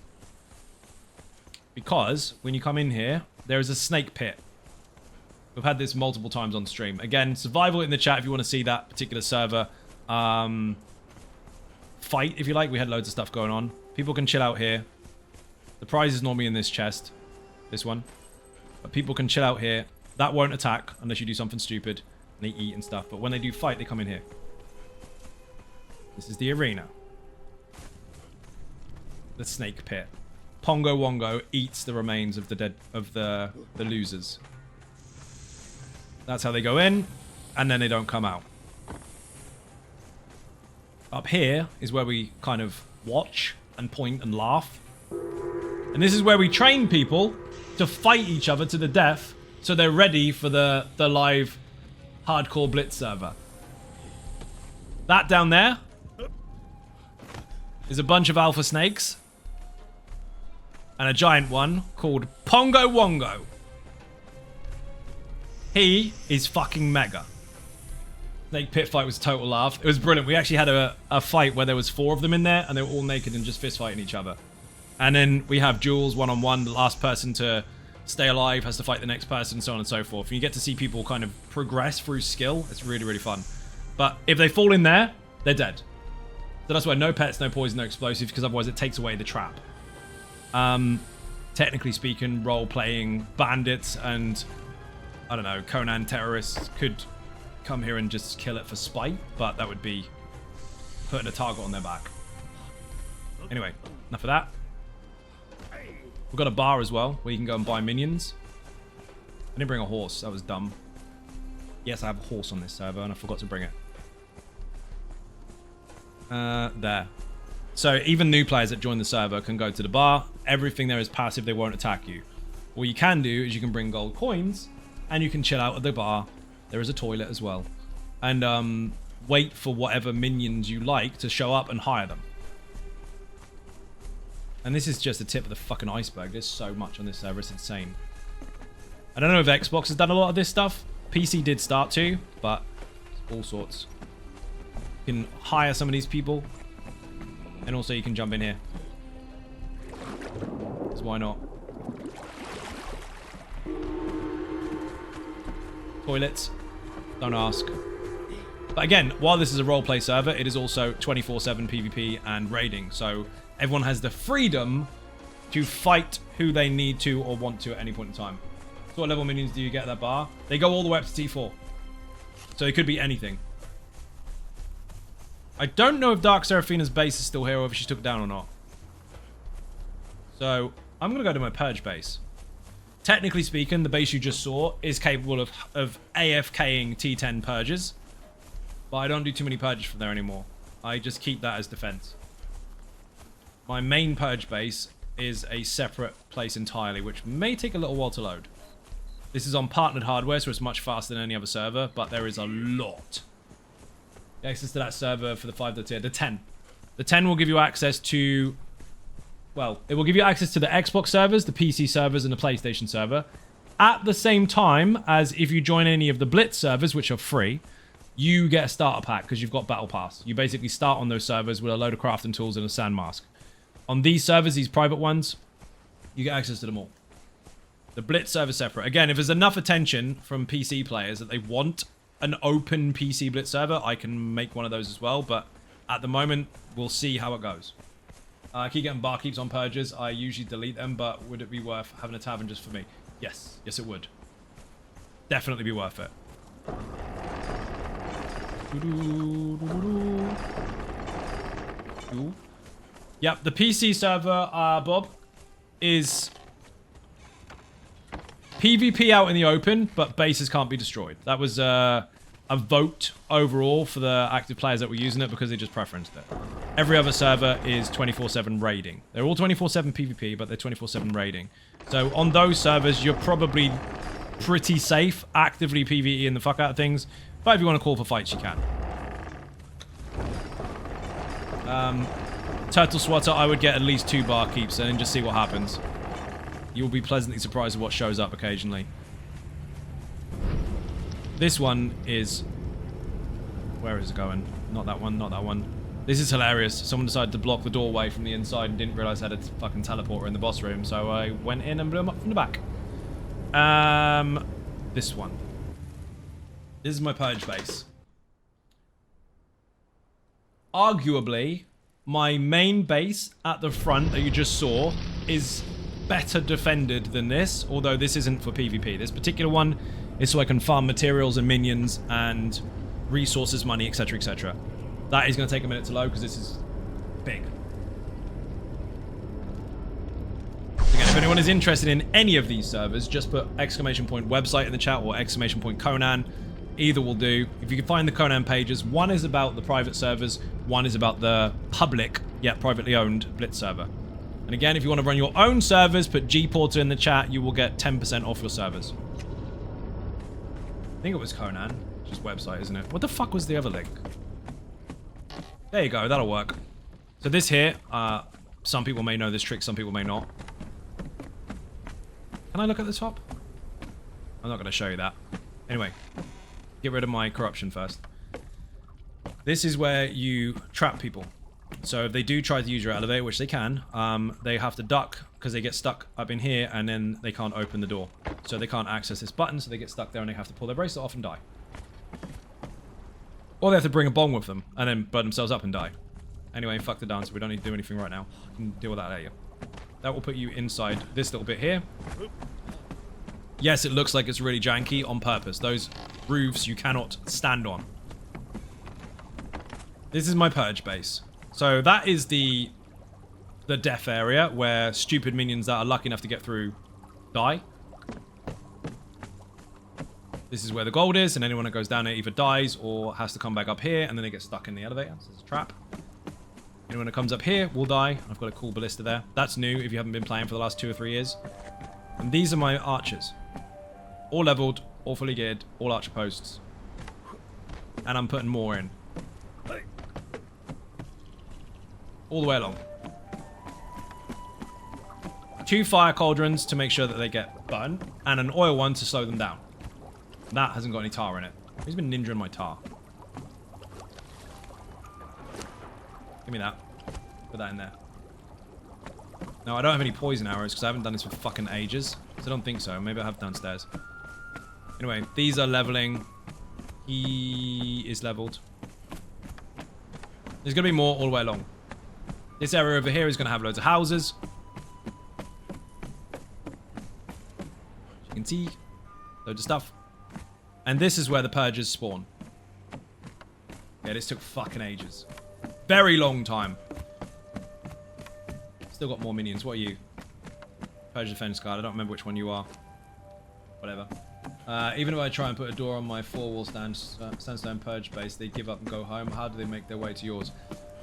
S1: Because, when you come in here, there is a snake pit. We've had this multiple times on stream. Again, survival in the chat if you want to see that particular server fight, if you like. We had loads of stuff going on. People can chill out here. The prize is normally in this chest. This one. But people can chill out here. That won't attack unless you do something stupid. And they eat and stuff. But when they do fight, they come in here. This is the arena. The snake pit. Pongo Wongo eats the remains of the dead of the losers. That's how they go in, and then they don't come out. Up here is where we kind of watch and point and laugh. And this is where we train people to fight each other to the death so they're ready for the live hardcore blitz server. That down there is a bunch of alpha snakes and a giant one called Pongo Wongo. He is fucking mega. Snake pit fight was a total laugh. It was brilliant. We actually had a fight where there was 4 of them in there and they were all naked and just fist fighting each other. And then we have duels one-on-one. The last person to stay alive has to fight the next person, so on and so forth. And you get to see people kind of progress through skill. It's really, really fun. But if they fall in there, they're dead. So that's why no pets, no poison, no explosives, because otherwise it takes away the trap. Technically speaking, role-playing bandits and, I don't know, Conan terrorists could come here and just kill it for spite, but that would be putting a target on their back. Anyway, enough of that. We've got a bar as well, where you can go and buy minions. I didn't bring a horse, that was dumb. Yes, I have a horse on this server, and I forgot to bring it. There. So even new players that join the server can go to the bar. Everything there is passive, they won't attack you. What you can do is you can bring gold coins, and you can chill out at the bar. There is a toilet as well. And wait for whatever minions you like to show up and hire them. And this is just the tip of the fucking iceberg. There's so much on this server, it's insane. I don't know if Xbox has done a lot of this stuff. PC did start to, but all sorts. You can hire some of these people. And also you can jump in here. So why not? Toilets. Don't ask. But again, while this is a roleplay server, it is also 24/7 PvP and raiding. So everyone has the freedom to fight who they need to or want to at any point in time. So what level minions do you get at that bar? They go all the way up to T4. So it could be anything. I don't know if Dark Seraphina's base is still here or if she took it down or not. So I'm going to go to my Purge base. Technically speaking, the base you just saw is capable of AFKing T10 purges. But I don't do too many purges from there anymore. I just keep that as defense. My main Purge base is a separate place entirely, which may take a little while to load. This is on partnered hardware, so it's much faster than any other server, but there is a lot. Access to that server for the 5th tier. The 10. The 10 will give you access to well, it will give you access to the Xbox servers, the PC servers, and the PlayStation server. At the same time as if you join any of the Blitz servers, which are free, you get a starter pack because you've got Battle Pass. You basically start on those servers with a load of crafting tools and a sand mask. On these servers, these private ones, you get access to them all. The Blitz server separate. Again, if there's enough attention from PC players that they want an open PC Blitz server, I can make one of those as well. But at the moment, we'll see how it goes. I keep getting barkeeps on purges. I usually delete them, but would it be worth having a tavern just for me? Yes. Yes, it would. Definitely be worth it. Yep, the PC server, Bob, is PvP out in the open, but bases can't be destroyed. That was a vote overall for the active players that were using it because they just preferenced it. Every other server is 24/7 raiding. They're all 24/7 PvP, but they're 24/7 raiding. So on those servers, you're probably pretty safe, actively PvEing the fuck out of things. But if you want to call for fights, you can. Turtle Swatter, I would get at least 2 barkeeps and then just see what happens. You'll be pleasantly surprised at what shows up occasionally. This one is... Where is it going? Not that one, not that one. This is hilarious. Someone decided to block the doorway from the inside and didn't realize I had a fucking teleporter in the boss room, so I went in and blew him up from the back. This one. This is my purge base. Arguably, my main base at the front that you just saw is better defended than this, although this isn't for PvP. This particular one is so I can farm materials and minions and resources, money, etc, etc. That is going to take a minute to load because this is big. Again, if anyone is interested in any of these servers, just put !website in the chat or !Conan. Either will do. If you can find the Conan pages, one is about the private servers, one is about the public, yet privately owned Blitz server. And again, if you want to run your own servers, put Gporter in the chat, you will get 10% off your servers. I think it was Conan. Just website, isn't it? What the fuck was the other link? There you go, that'll work. So this here, some people may know this trick, some people may not. Can I look at the top? I'm not going to show you that. Anyway, get rid of my corruption first. This is where you trap people. So if they do try to use your elevator, which they can, they have to duck because they get stuck up in here and then they can't open the door. So they can't access this button, so they get stuck there and they have to pull their bracelet off and die. Or they have to bring a bomb with them and then burn themselves up and die. Anyway, fuck the dance. We don't need to do anything right now. I can deal with that later. That will put you inside this little bit here. Yes, it looks like it's really janky on purpose. Those roofs you cannot stand on. This is my purge base. So that is the death area where stupid minions that are lucky enough to get through die. This is where the gold is, and anyone that goes down there either dies or has to come back up here, and then they get stuck in the elevator. So it's a trap. Anyone that comes up here will die. I've got a cool ballista there. That's new if you haven't been playing for the last 2 or 3 years. And these are my archers. All leveled, all fully geared, all archer posts. And I'm putting more in. All the way along. 2 fire cauldrons to make sure that they get burned, and an oil one to slow them down. That hasn't got any tar in it. Who's been ninjaing my tar? Give me that. Put that in there. No, I don't have any poison arrows because I haven't done this for fucking ages. So I don't think so. Maybe I have downstairs. Anyway, these are leveling. He is leveled. There's going to be more all the way along. This area over here is going to have loads of houses. As you can see, loads of stuff. And this is where the purges spawn. Yeah, this took fucking ages. Very long time. Still got more minions. What are you? Purge Defense Guard. I don't remember which one you are. Whatever. Even if I try and put a door on my 4-wall sandstone purge base, they give up and go home. How do they make their way to yours?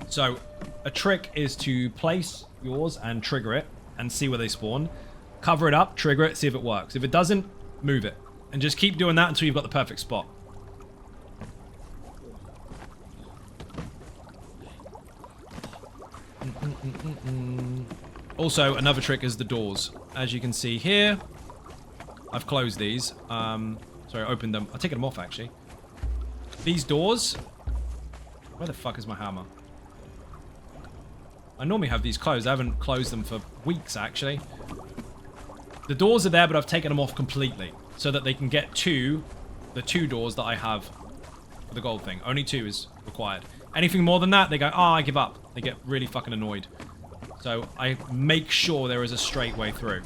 S1: So, a trick is to place yours and trigger it and see where they spawn. Cover it up, trigger it, see if it works. If it doesn't, move it. And just keep doing that until you've got the perfect spot. Also, another trick is the doors. As you can see here, I've closed these. Sorry, I opened them. I've taken them off, actually. These doors... Where the fuck is my hammer? I normally have these closed. I haven't closed them for weeks, actually. The doors are there, but I've taken them off completely. So that they can get to the 2 doors that I have for the gold thing. Only 2 is required. Anything more than that, they go, oh, I give up. They get really fucking annoyed. So I make sure there is a straight way through.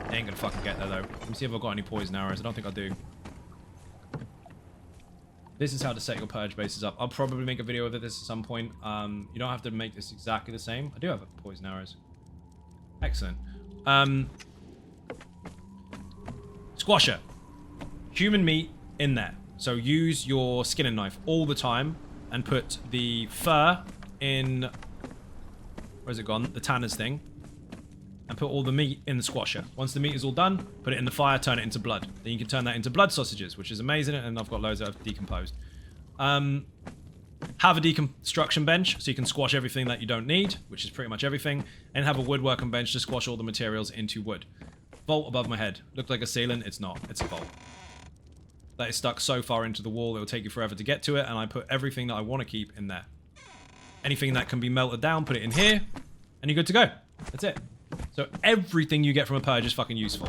S1: They ain't gonna fucking get there, though. Let me see if I've got any poison arrows. I don't think I do. This is how to set your purge bases up. I'll probably make a video of this at some point. You don't have to make this exactly the same. I do have poison arrows. Excellent. Squasher. Human meat in there. So use your skinning knife all the time and put the fur in... Where's it gone? The tanner's thing. And put all the meat in the squasher. Once the meat is all done, put it in the fire, turn it into blood. Then you can turn that into blood sausages, which is amazing, and I've got loads that have decomposed. Have a deconstruction bench, so you can squash everything that you don't need, which is pretty much everything, and have a woodworking bench to squash all the materials into wood. Vault above my head. Looked like a ceiling. It's not. It's a vault. That is stuck so far into the wall, it'll take you forever to get to it, and I put everything that I want to keep in there. Anything that can be melted down, put it in here, and you're good to go. That's it. So everything you get from a purge is fucking useful.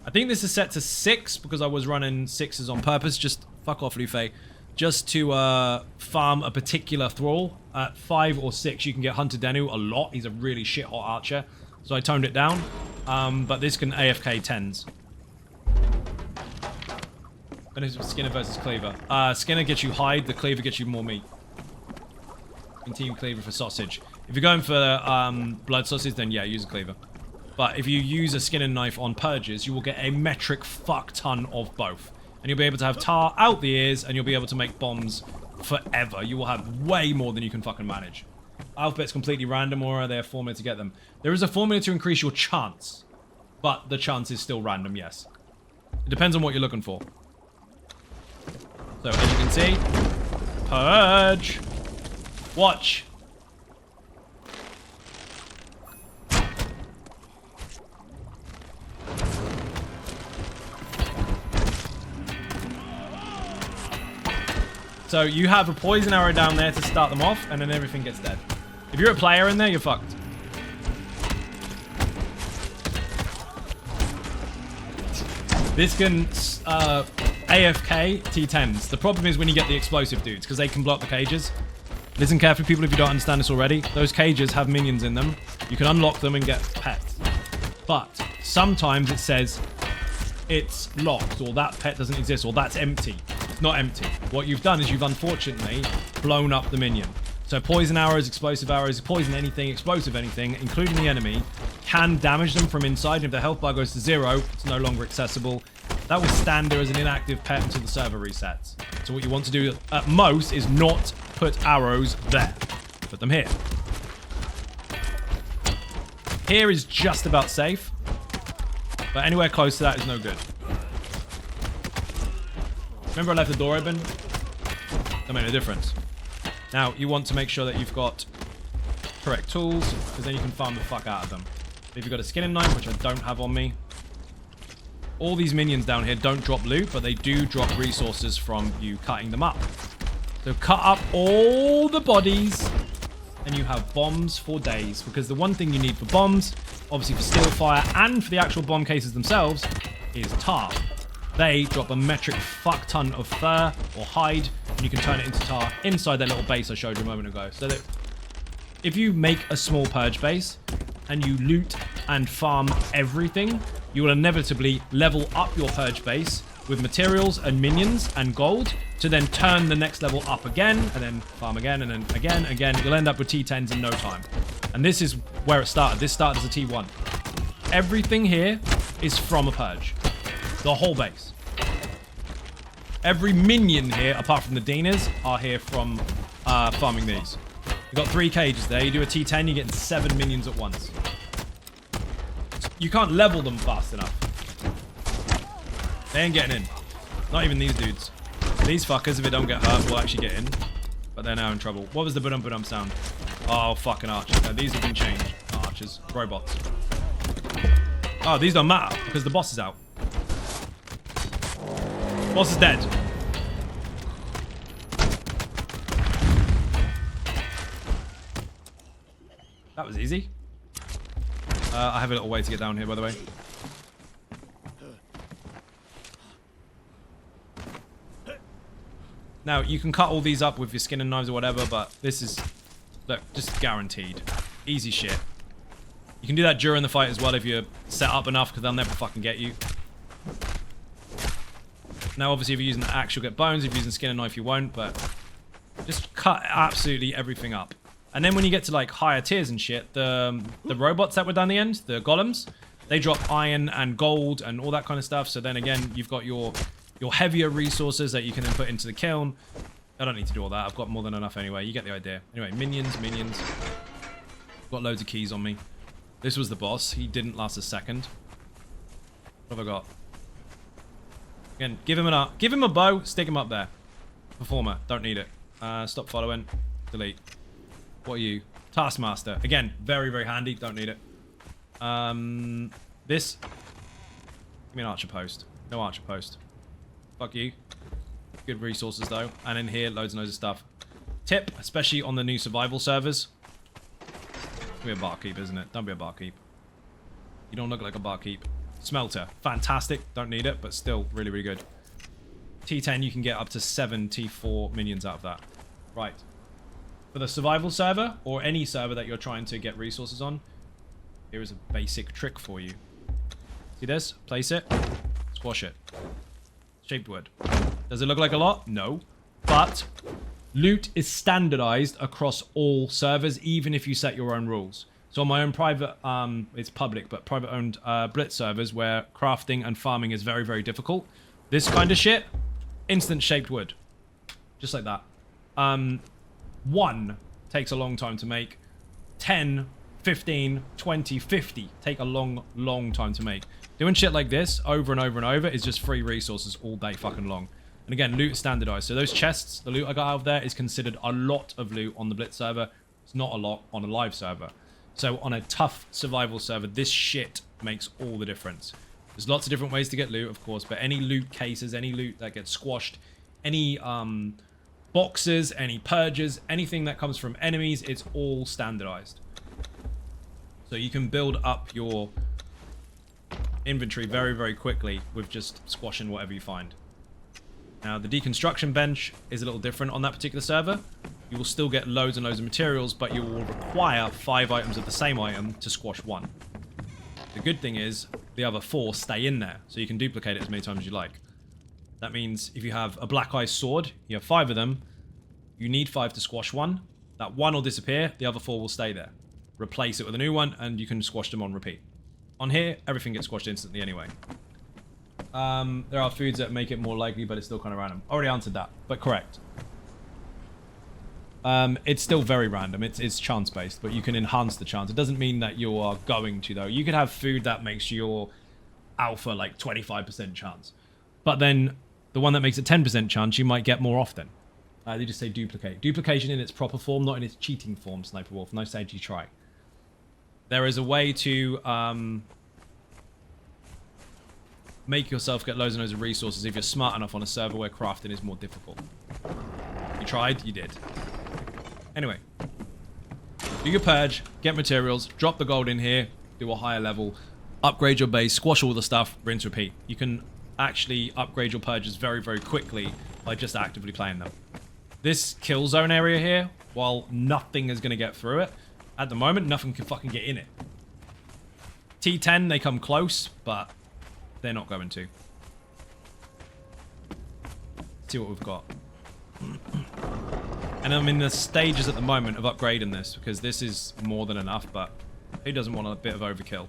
S1: I think this is set to 6 because I was running 6s on purpose. Just fuck off, Luffy. Just to farm a particular thrall. At 5 or 6, you can get Hunter Denu a lot. He's a really shit hot archer. So I toned it down. But this can AFK 10s. And it's Skinner versus Cleaver. Skinner gets you hide, the Cleaver gets you more meat. And Team Cleaver for sausage. If you're going for blood sausage, then yeah, use a cleaver. But if you use a skinning knife on purges, you will get a metric fuck ton of both. And you'll be able to have tar out the ears, and you'll be able to make bombs forever. You will have way more than you can fucking manage. Alphabet's completely random, or are there a formula to get them? There is a formula to increase your chance. But the chance is still random, yes. It depends on what you're looking for. So, as you can see, purge. Watch. So you have a poison arrow down there to start them off, and then everything gets dead. If you're a player in there, you're fucked. This can AFK T10s. The problem is when you get the explosive dudes, because they can block the cages. Listen carefully, people, if you don't understand this already. Those cages have minions in them. You can unlock them and get pets. But sometimes it says it's locked, or that pet doesn't exist, or that's empty. It's not empty. What you've done is you've unfortunately blown up the minion. So poison arrows, explosive arrows, poison anything, explosive anything, including the enemy, can damage them from inside. And if their health bar goes to 0, it's no longer accessible. That will stand there as an inactive pet until the server resets. So what you want to do at most is not put arrows there. Put them here. Here is just about safe. But anywhere close to that is no good. Remember I left the door open? That made a difference. Now, you want to make sure that you've got correct tools, because then you can farm the fuck out of them. If you've got a skinning knife, which I don't have on me, all these minions down here don't drop loot, but they do drop resources from you cutting them up. So cut up all the bodies, and you have bombs for days. Because the one thing you need for bombs, obviously for steel fire and for the actual bomb cases themselves, is tar. They drop a metric fuck ton of fur or hide, and you can turn it into tar inside that little base I showed you a moment ago. So that if you make a small purge base and you loot and farm everything, you will inevitably level up your purge base with materials and minions and gold to then turn the next level up again, and then farm again, and then again. You'll end up with T10s in no time. And this is where it started. This started as a T1. Everything here is from a purge. The whole base. Every minion here, apart from the Dinas, are here from farming these. You've got 3 cages there. You do a T10, you're getting 7 minions at once. You can't level them fast enough. They ain't getting in. Not even these dudes. These fuckers, if they don't get hurt, will actually get in. But they're now in trouble. What was the ba-dum-ba-dum sound? Oh, fucking archers. No, these have been changed. Oh, archers. Robots. Oh, these don't matter because the boss is out. Boss is dead. That was easy. I have a little way to get down here, by the way. Now, you can cut all these up with your skin and knives or whatever, but this is, look, just guaranteed. Easy shit. You can do that during the fight as well if you're set up enough, because they'll never fucking get you. Now, obviously, if you're using the axe, you'll get bones. If you're using skin and knife, you won't, but just cut absolutely everything up. And then when you get to, like, higher tiers and shit, the robots that were down the end, the golems, they drop iron and gold and all that kind of stuff. So then, again, you've got your heavier resources that you can then put into the kiln. I don't need to do all that. I've got more than enough anyway. You get the idea. Anyway, minions. Got loads of keys on me. This was the boss. He didn't last a second. What have I got? Again, give him a bow. Stick him up there. Performer. Don't need it. Stop following. Delete. What are you? Taskmaster. Again, very, very handy. Don't need it. This. Give me an archer post. No archer post. Fuck you. Good resources, though. And in here, loads and loads of stuff. Tip, especially on the new survival servers. Be a barkeep, isn't it? Don't be a barkeep. You don't look like a barkeep. Smelter. Fantastic. Don't need it, but still really, really good. T10, you can get up to 7 T4 minions out of that. Right. For the survival server, or any server that you're trying to get resources on, here is a basic trick for you. See this? Place it. Squash it. Shaped wood. Does it look like a lot? No. But loot is standardized across all servers, even if you set your own rules. So on my own private, it's public, but private owned Blitz servers where crafting and farming is very, very difficult. This kind of shit, instant shaped wood. Just like that. 1 takes a long time to make. 10, 15, 20, 50 take a long, long time to make. Doing shit like this over and over and over is just free resources all day fucking long. And again, loot is standardized. So those chests, the loot I got out of there is considered a lot of loot on the Blitz server. It's not a lot on a live server. So on a tough survival server, this shit makes all the difference. There's lots of different ways to get loot, of course, but any loot cases, any loot that gets squashed, any boxes, any purges, anything that comes from enemies, it's all standardized. So you can build up your inventory very, very quickly with just squashing whatever you find. Now, the deconstruction bench is a little different on that particular server. You will still get loads and loads of materials, but you will require 5 items of the same item to squash 1. The good thing is, the other 4 stay in there, so you can duplicate it as many times as you like. That means if you have a black ice sword, you have 5 of them, you need 5 to squash 1. That 1 will disappear, the other 4 will stay there. Replace it with a new one, and you can squash them on repeat. On here, everything gets squashed instantly anyway. There are foods that make it more likely, but it's still kind of random. Already answered that, but correct. It's still very random. It's chance-based, but you can enhance the chance. It doesn't mean that you are going to, though. You could have food that makes your alpha like 25% chance. But then the one that makes it 10% chance, you might get more often. They just say duplicate. Duplication in its proper form, not in its cheating form, Sniper Wolf. Nice to try. There is a way to make yourself get loads and loads of resources if you're smart enough on a server where crafting is more difficult. You tried? You did. Anyway. Do your purge, get materials, drop the gold in here, do a higher level, upgrade your base, squash all the stuff, rinse, repeat. You can actually upgrade your purges very, very quickly by just actively playing them. This kill zone area here, while nothing is going to get through it, at the moment, nothing can fucking get in it. T10, they come close, but they're not going to. Let's see what we've got. And I'm in the stages at the moment of upgrading this, because this is more than enough, but who doesn't want a bit of overkill?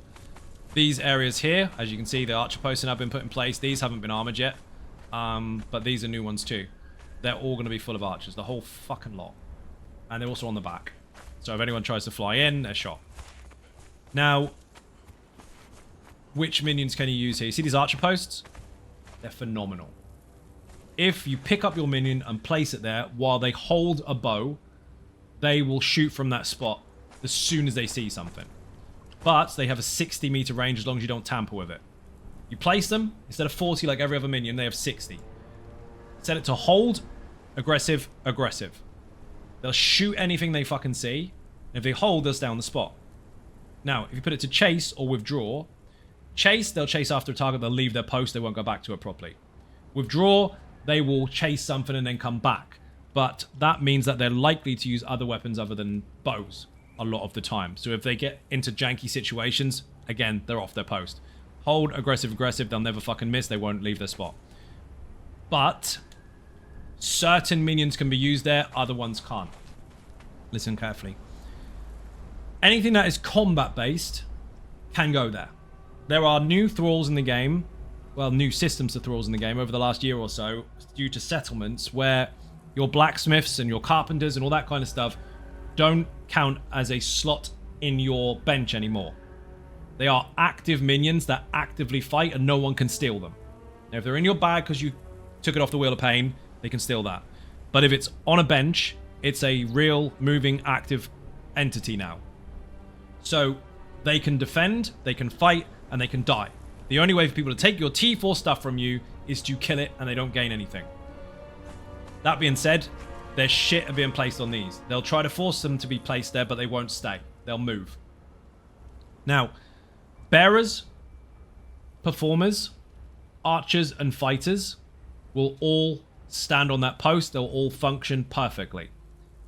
S1: These areas here, as you can see, the archer posts have been put in place. These haven't been armored yet, but these are new ones too. They're all going to be full of archers, the whole fucking lot. And they're also on the back. So if anyone tries to fly in, they're shot. Now, which minions can you use here? You see these archer posts? They're phenomenal. If you pick up your minion and place it there while they hold a bow, they will shoot from that spot as soon as they see something. but they have a 60-meter range as long as you don't tamper with it. You place them, instead of 40 like every other minion, they have 60. Set it to hold, aggressive, aggressive. They'll shoot anything they fucking see. And if they hold, they'll stay on the spot. Now, if you put it to chase or withdraw, chase, they'll chase after a target, they'll leave their post, they won't go back to it properly. Withdraw, they will chase something and then come back. But that means that they're likely to use other weapons other than bows a lot of the time. So if they get into janky situations, again, they're off their post. Hold, aggressive, aggressive, they'll never fucking miss, they won't leave their spot. But certain minions can be used there, other ones can't. Listen carefully. Anything that is combat-based can go there. There are new thralls in the game, well, new systems to thralls in the game over the last year or so, due to settlements, where your blacksmiths and your carpenters and all that kind of stuff don't count as a slot in your bench anymore. They are active minions that actively fight and no one can steal them. Now, if they're in your bag because you took it off the Wheel of Pain, they can steal that. But if it's on a bench, it's a real, moving, active entity now. So they can defend, they can fight, and they can die. The only way for people to take your T4 stuff from you is to kill it and they don't gain anything. That being said, their shit are being placed on these. They'll try to force them to be placed there, but they won't stay. They'll move. Now, bearers, performers, archers, and fighters will all stand on that post. They'll all function perfectly.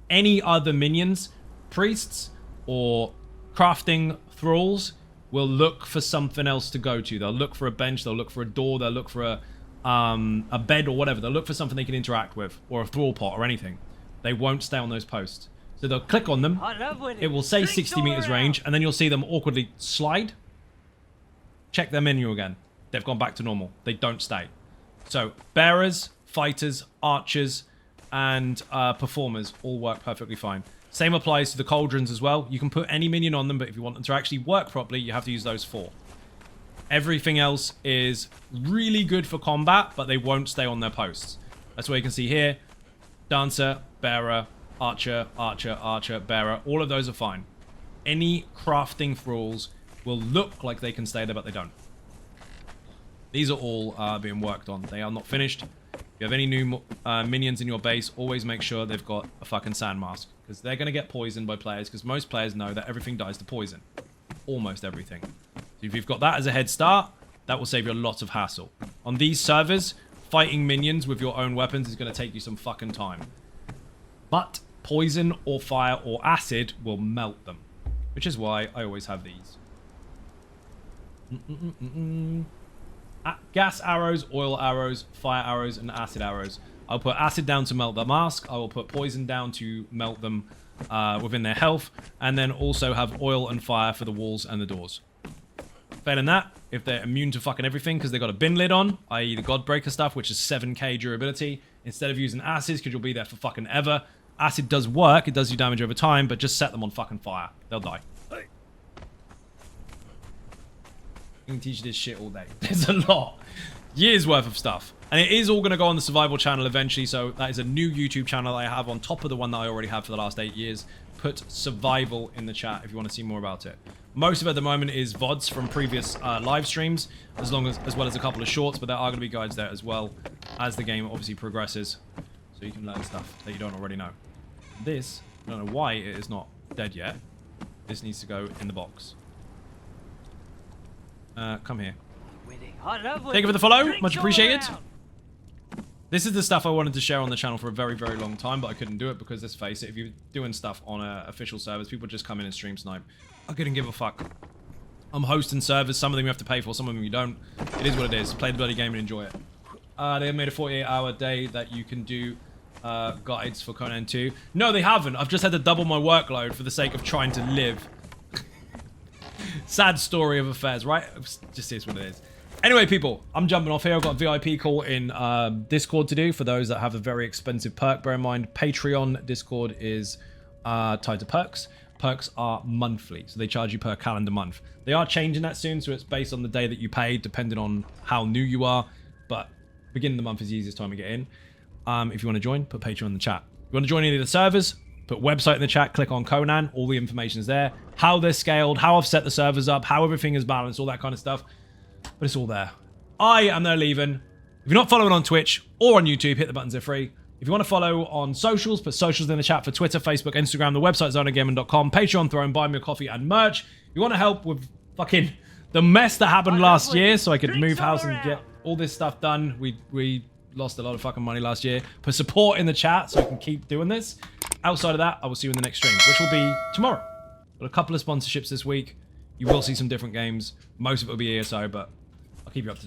S1: Any other minions, priests, or crafting thralls will look for something else to go to. They'll look for a bench, they'll look for a door, they'll look for a bed or whatever. They'll look for something they can interact with, or a thrall pot or anything. They won't stay on those posts. So they'll click on them, it will say 60 meters range, and then you'll see them awkwardly slide. Check their menu again. They've gone back to normal. They don't stay. So bearers, fighters, archers, and performers all work perfectly fine. Same applies to the cauldrons as well. You can put any minion on them, but if you want them to actually work properly, you have to use those 4. Everything else is really good for combat, but they won't stay on their posts. That's what you can see here. Dancer, bearer, archer, archer, archer, bearer. All of those are fine. Any crafting thralls will look like they can stay there, but they don't. These are all being worked on. They are not finished. If you have any new minions in your base, always make sure they've got a fucking sand mask. Because they're going to get poisoned by players, because most players know that everything dies to poison. Almost everything. So if you've got that as a head start, that will save you a lot of hassle. On these servers, fighting minions with your own weapons is going to take you some fucking time. But poison or fire or acid will melt them. Which is why I always have these. Gas arrows, oil arrows, fire arrows, and acid arrows. I'll put acid down to melt the mask. I will put poison down to melt them within their health. And then also have oil and fire for the walls and the doors. Failing that, if they're immune to fucking everything because they've got a bin lid on, i.e. the Godbreaker stuff, which is 7k durability, instead of using acids because you'll be there for fucking ever. Acid does work, it does you damage over time, but just set them on fucking fire. They'll die. I can teach you this shit all day. There's a lot. Years worth of stuff. And it is all going to go on the survival channel eventually, so that is a new YouTube channel that I have on top of the one that I already have for the last 8 years. Put survival in the chat if you want to see more about it. Most of it at the moment is VODs from previous live streams, as well as a couple of shorts, but there are going to be guides there as well as the game obviously progresses. So you can learn stuff that you don't already know. This, I don't know why it is not dead yet. This needs to go in the box. Come here. Thank you for the follow. Much appreciated. This is the stuff I wanted to share on the channel for a very, very long time, but I couldn't do it because, let's face it, if you're doing stuff on official servers, people just come in and stream snipe. I couldn't give a fuck. I'm hosting servers. Some of them you have to pay for, some of them you don't. It is what it is. Play the bloody game and enjoy it. They have made a 48-hour day that you can do guides for Conan 2. No, they haven't. I've just had to double my workload for the sake of trying to live. Sad story of affairs, right? It just is what it is. Anyway, people, I'm jumping off here. I've got a VIP call in Discord to do for those that have a very expensive perk. Bear in mind, Patreon Discord is tied to perks. Perks are monthly, so they charge you per calendar month. They are changing that soon, so it's based on the day that you pay, depending on how new you are. But beginning of the month is the easiest time to get in. If you want to join, put Patreon in the chat. If you want to join any of the servers, put website in the chat, click on Conan. All the information is there. how they're scaled, how I've set the servers up, how everything is balanced, all that kind of stuff. But it's all there. I am there leaving. If you're not following on Twitch or on YouTube, hit the buttons, they're free. If you want to follow on socials, put socials in the chat for Twitter, Facebook, Instagram, the website zoneofgaming.com, Patreon, Throne, buy me a coffee and merch. If you want to help with fucking the mess that happened last year so I could move house and get all this stuff done. We lost a lot of fucking money last year. Put support in the chat so I can keep doing this. Outside of that, I will see you in the next stream, which will be tomorrow. Got a couple of sponsorships this week. You will see some different games. Most of it will be ESO, but I'll keep you up to date.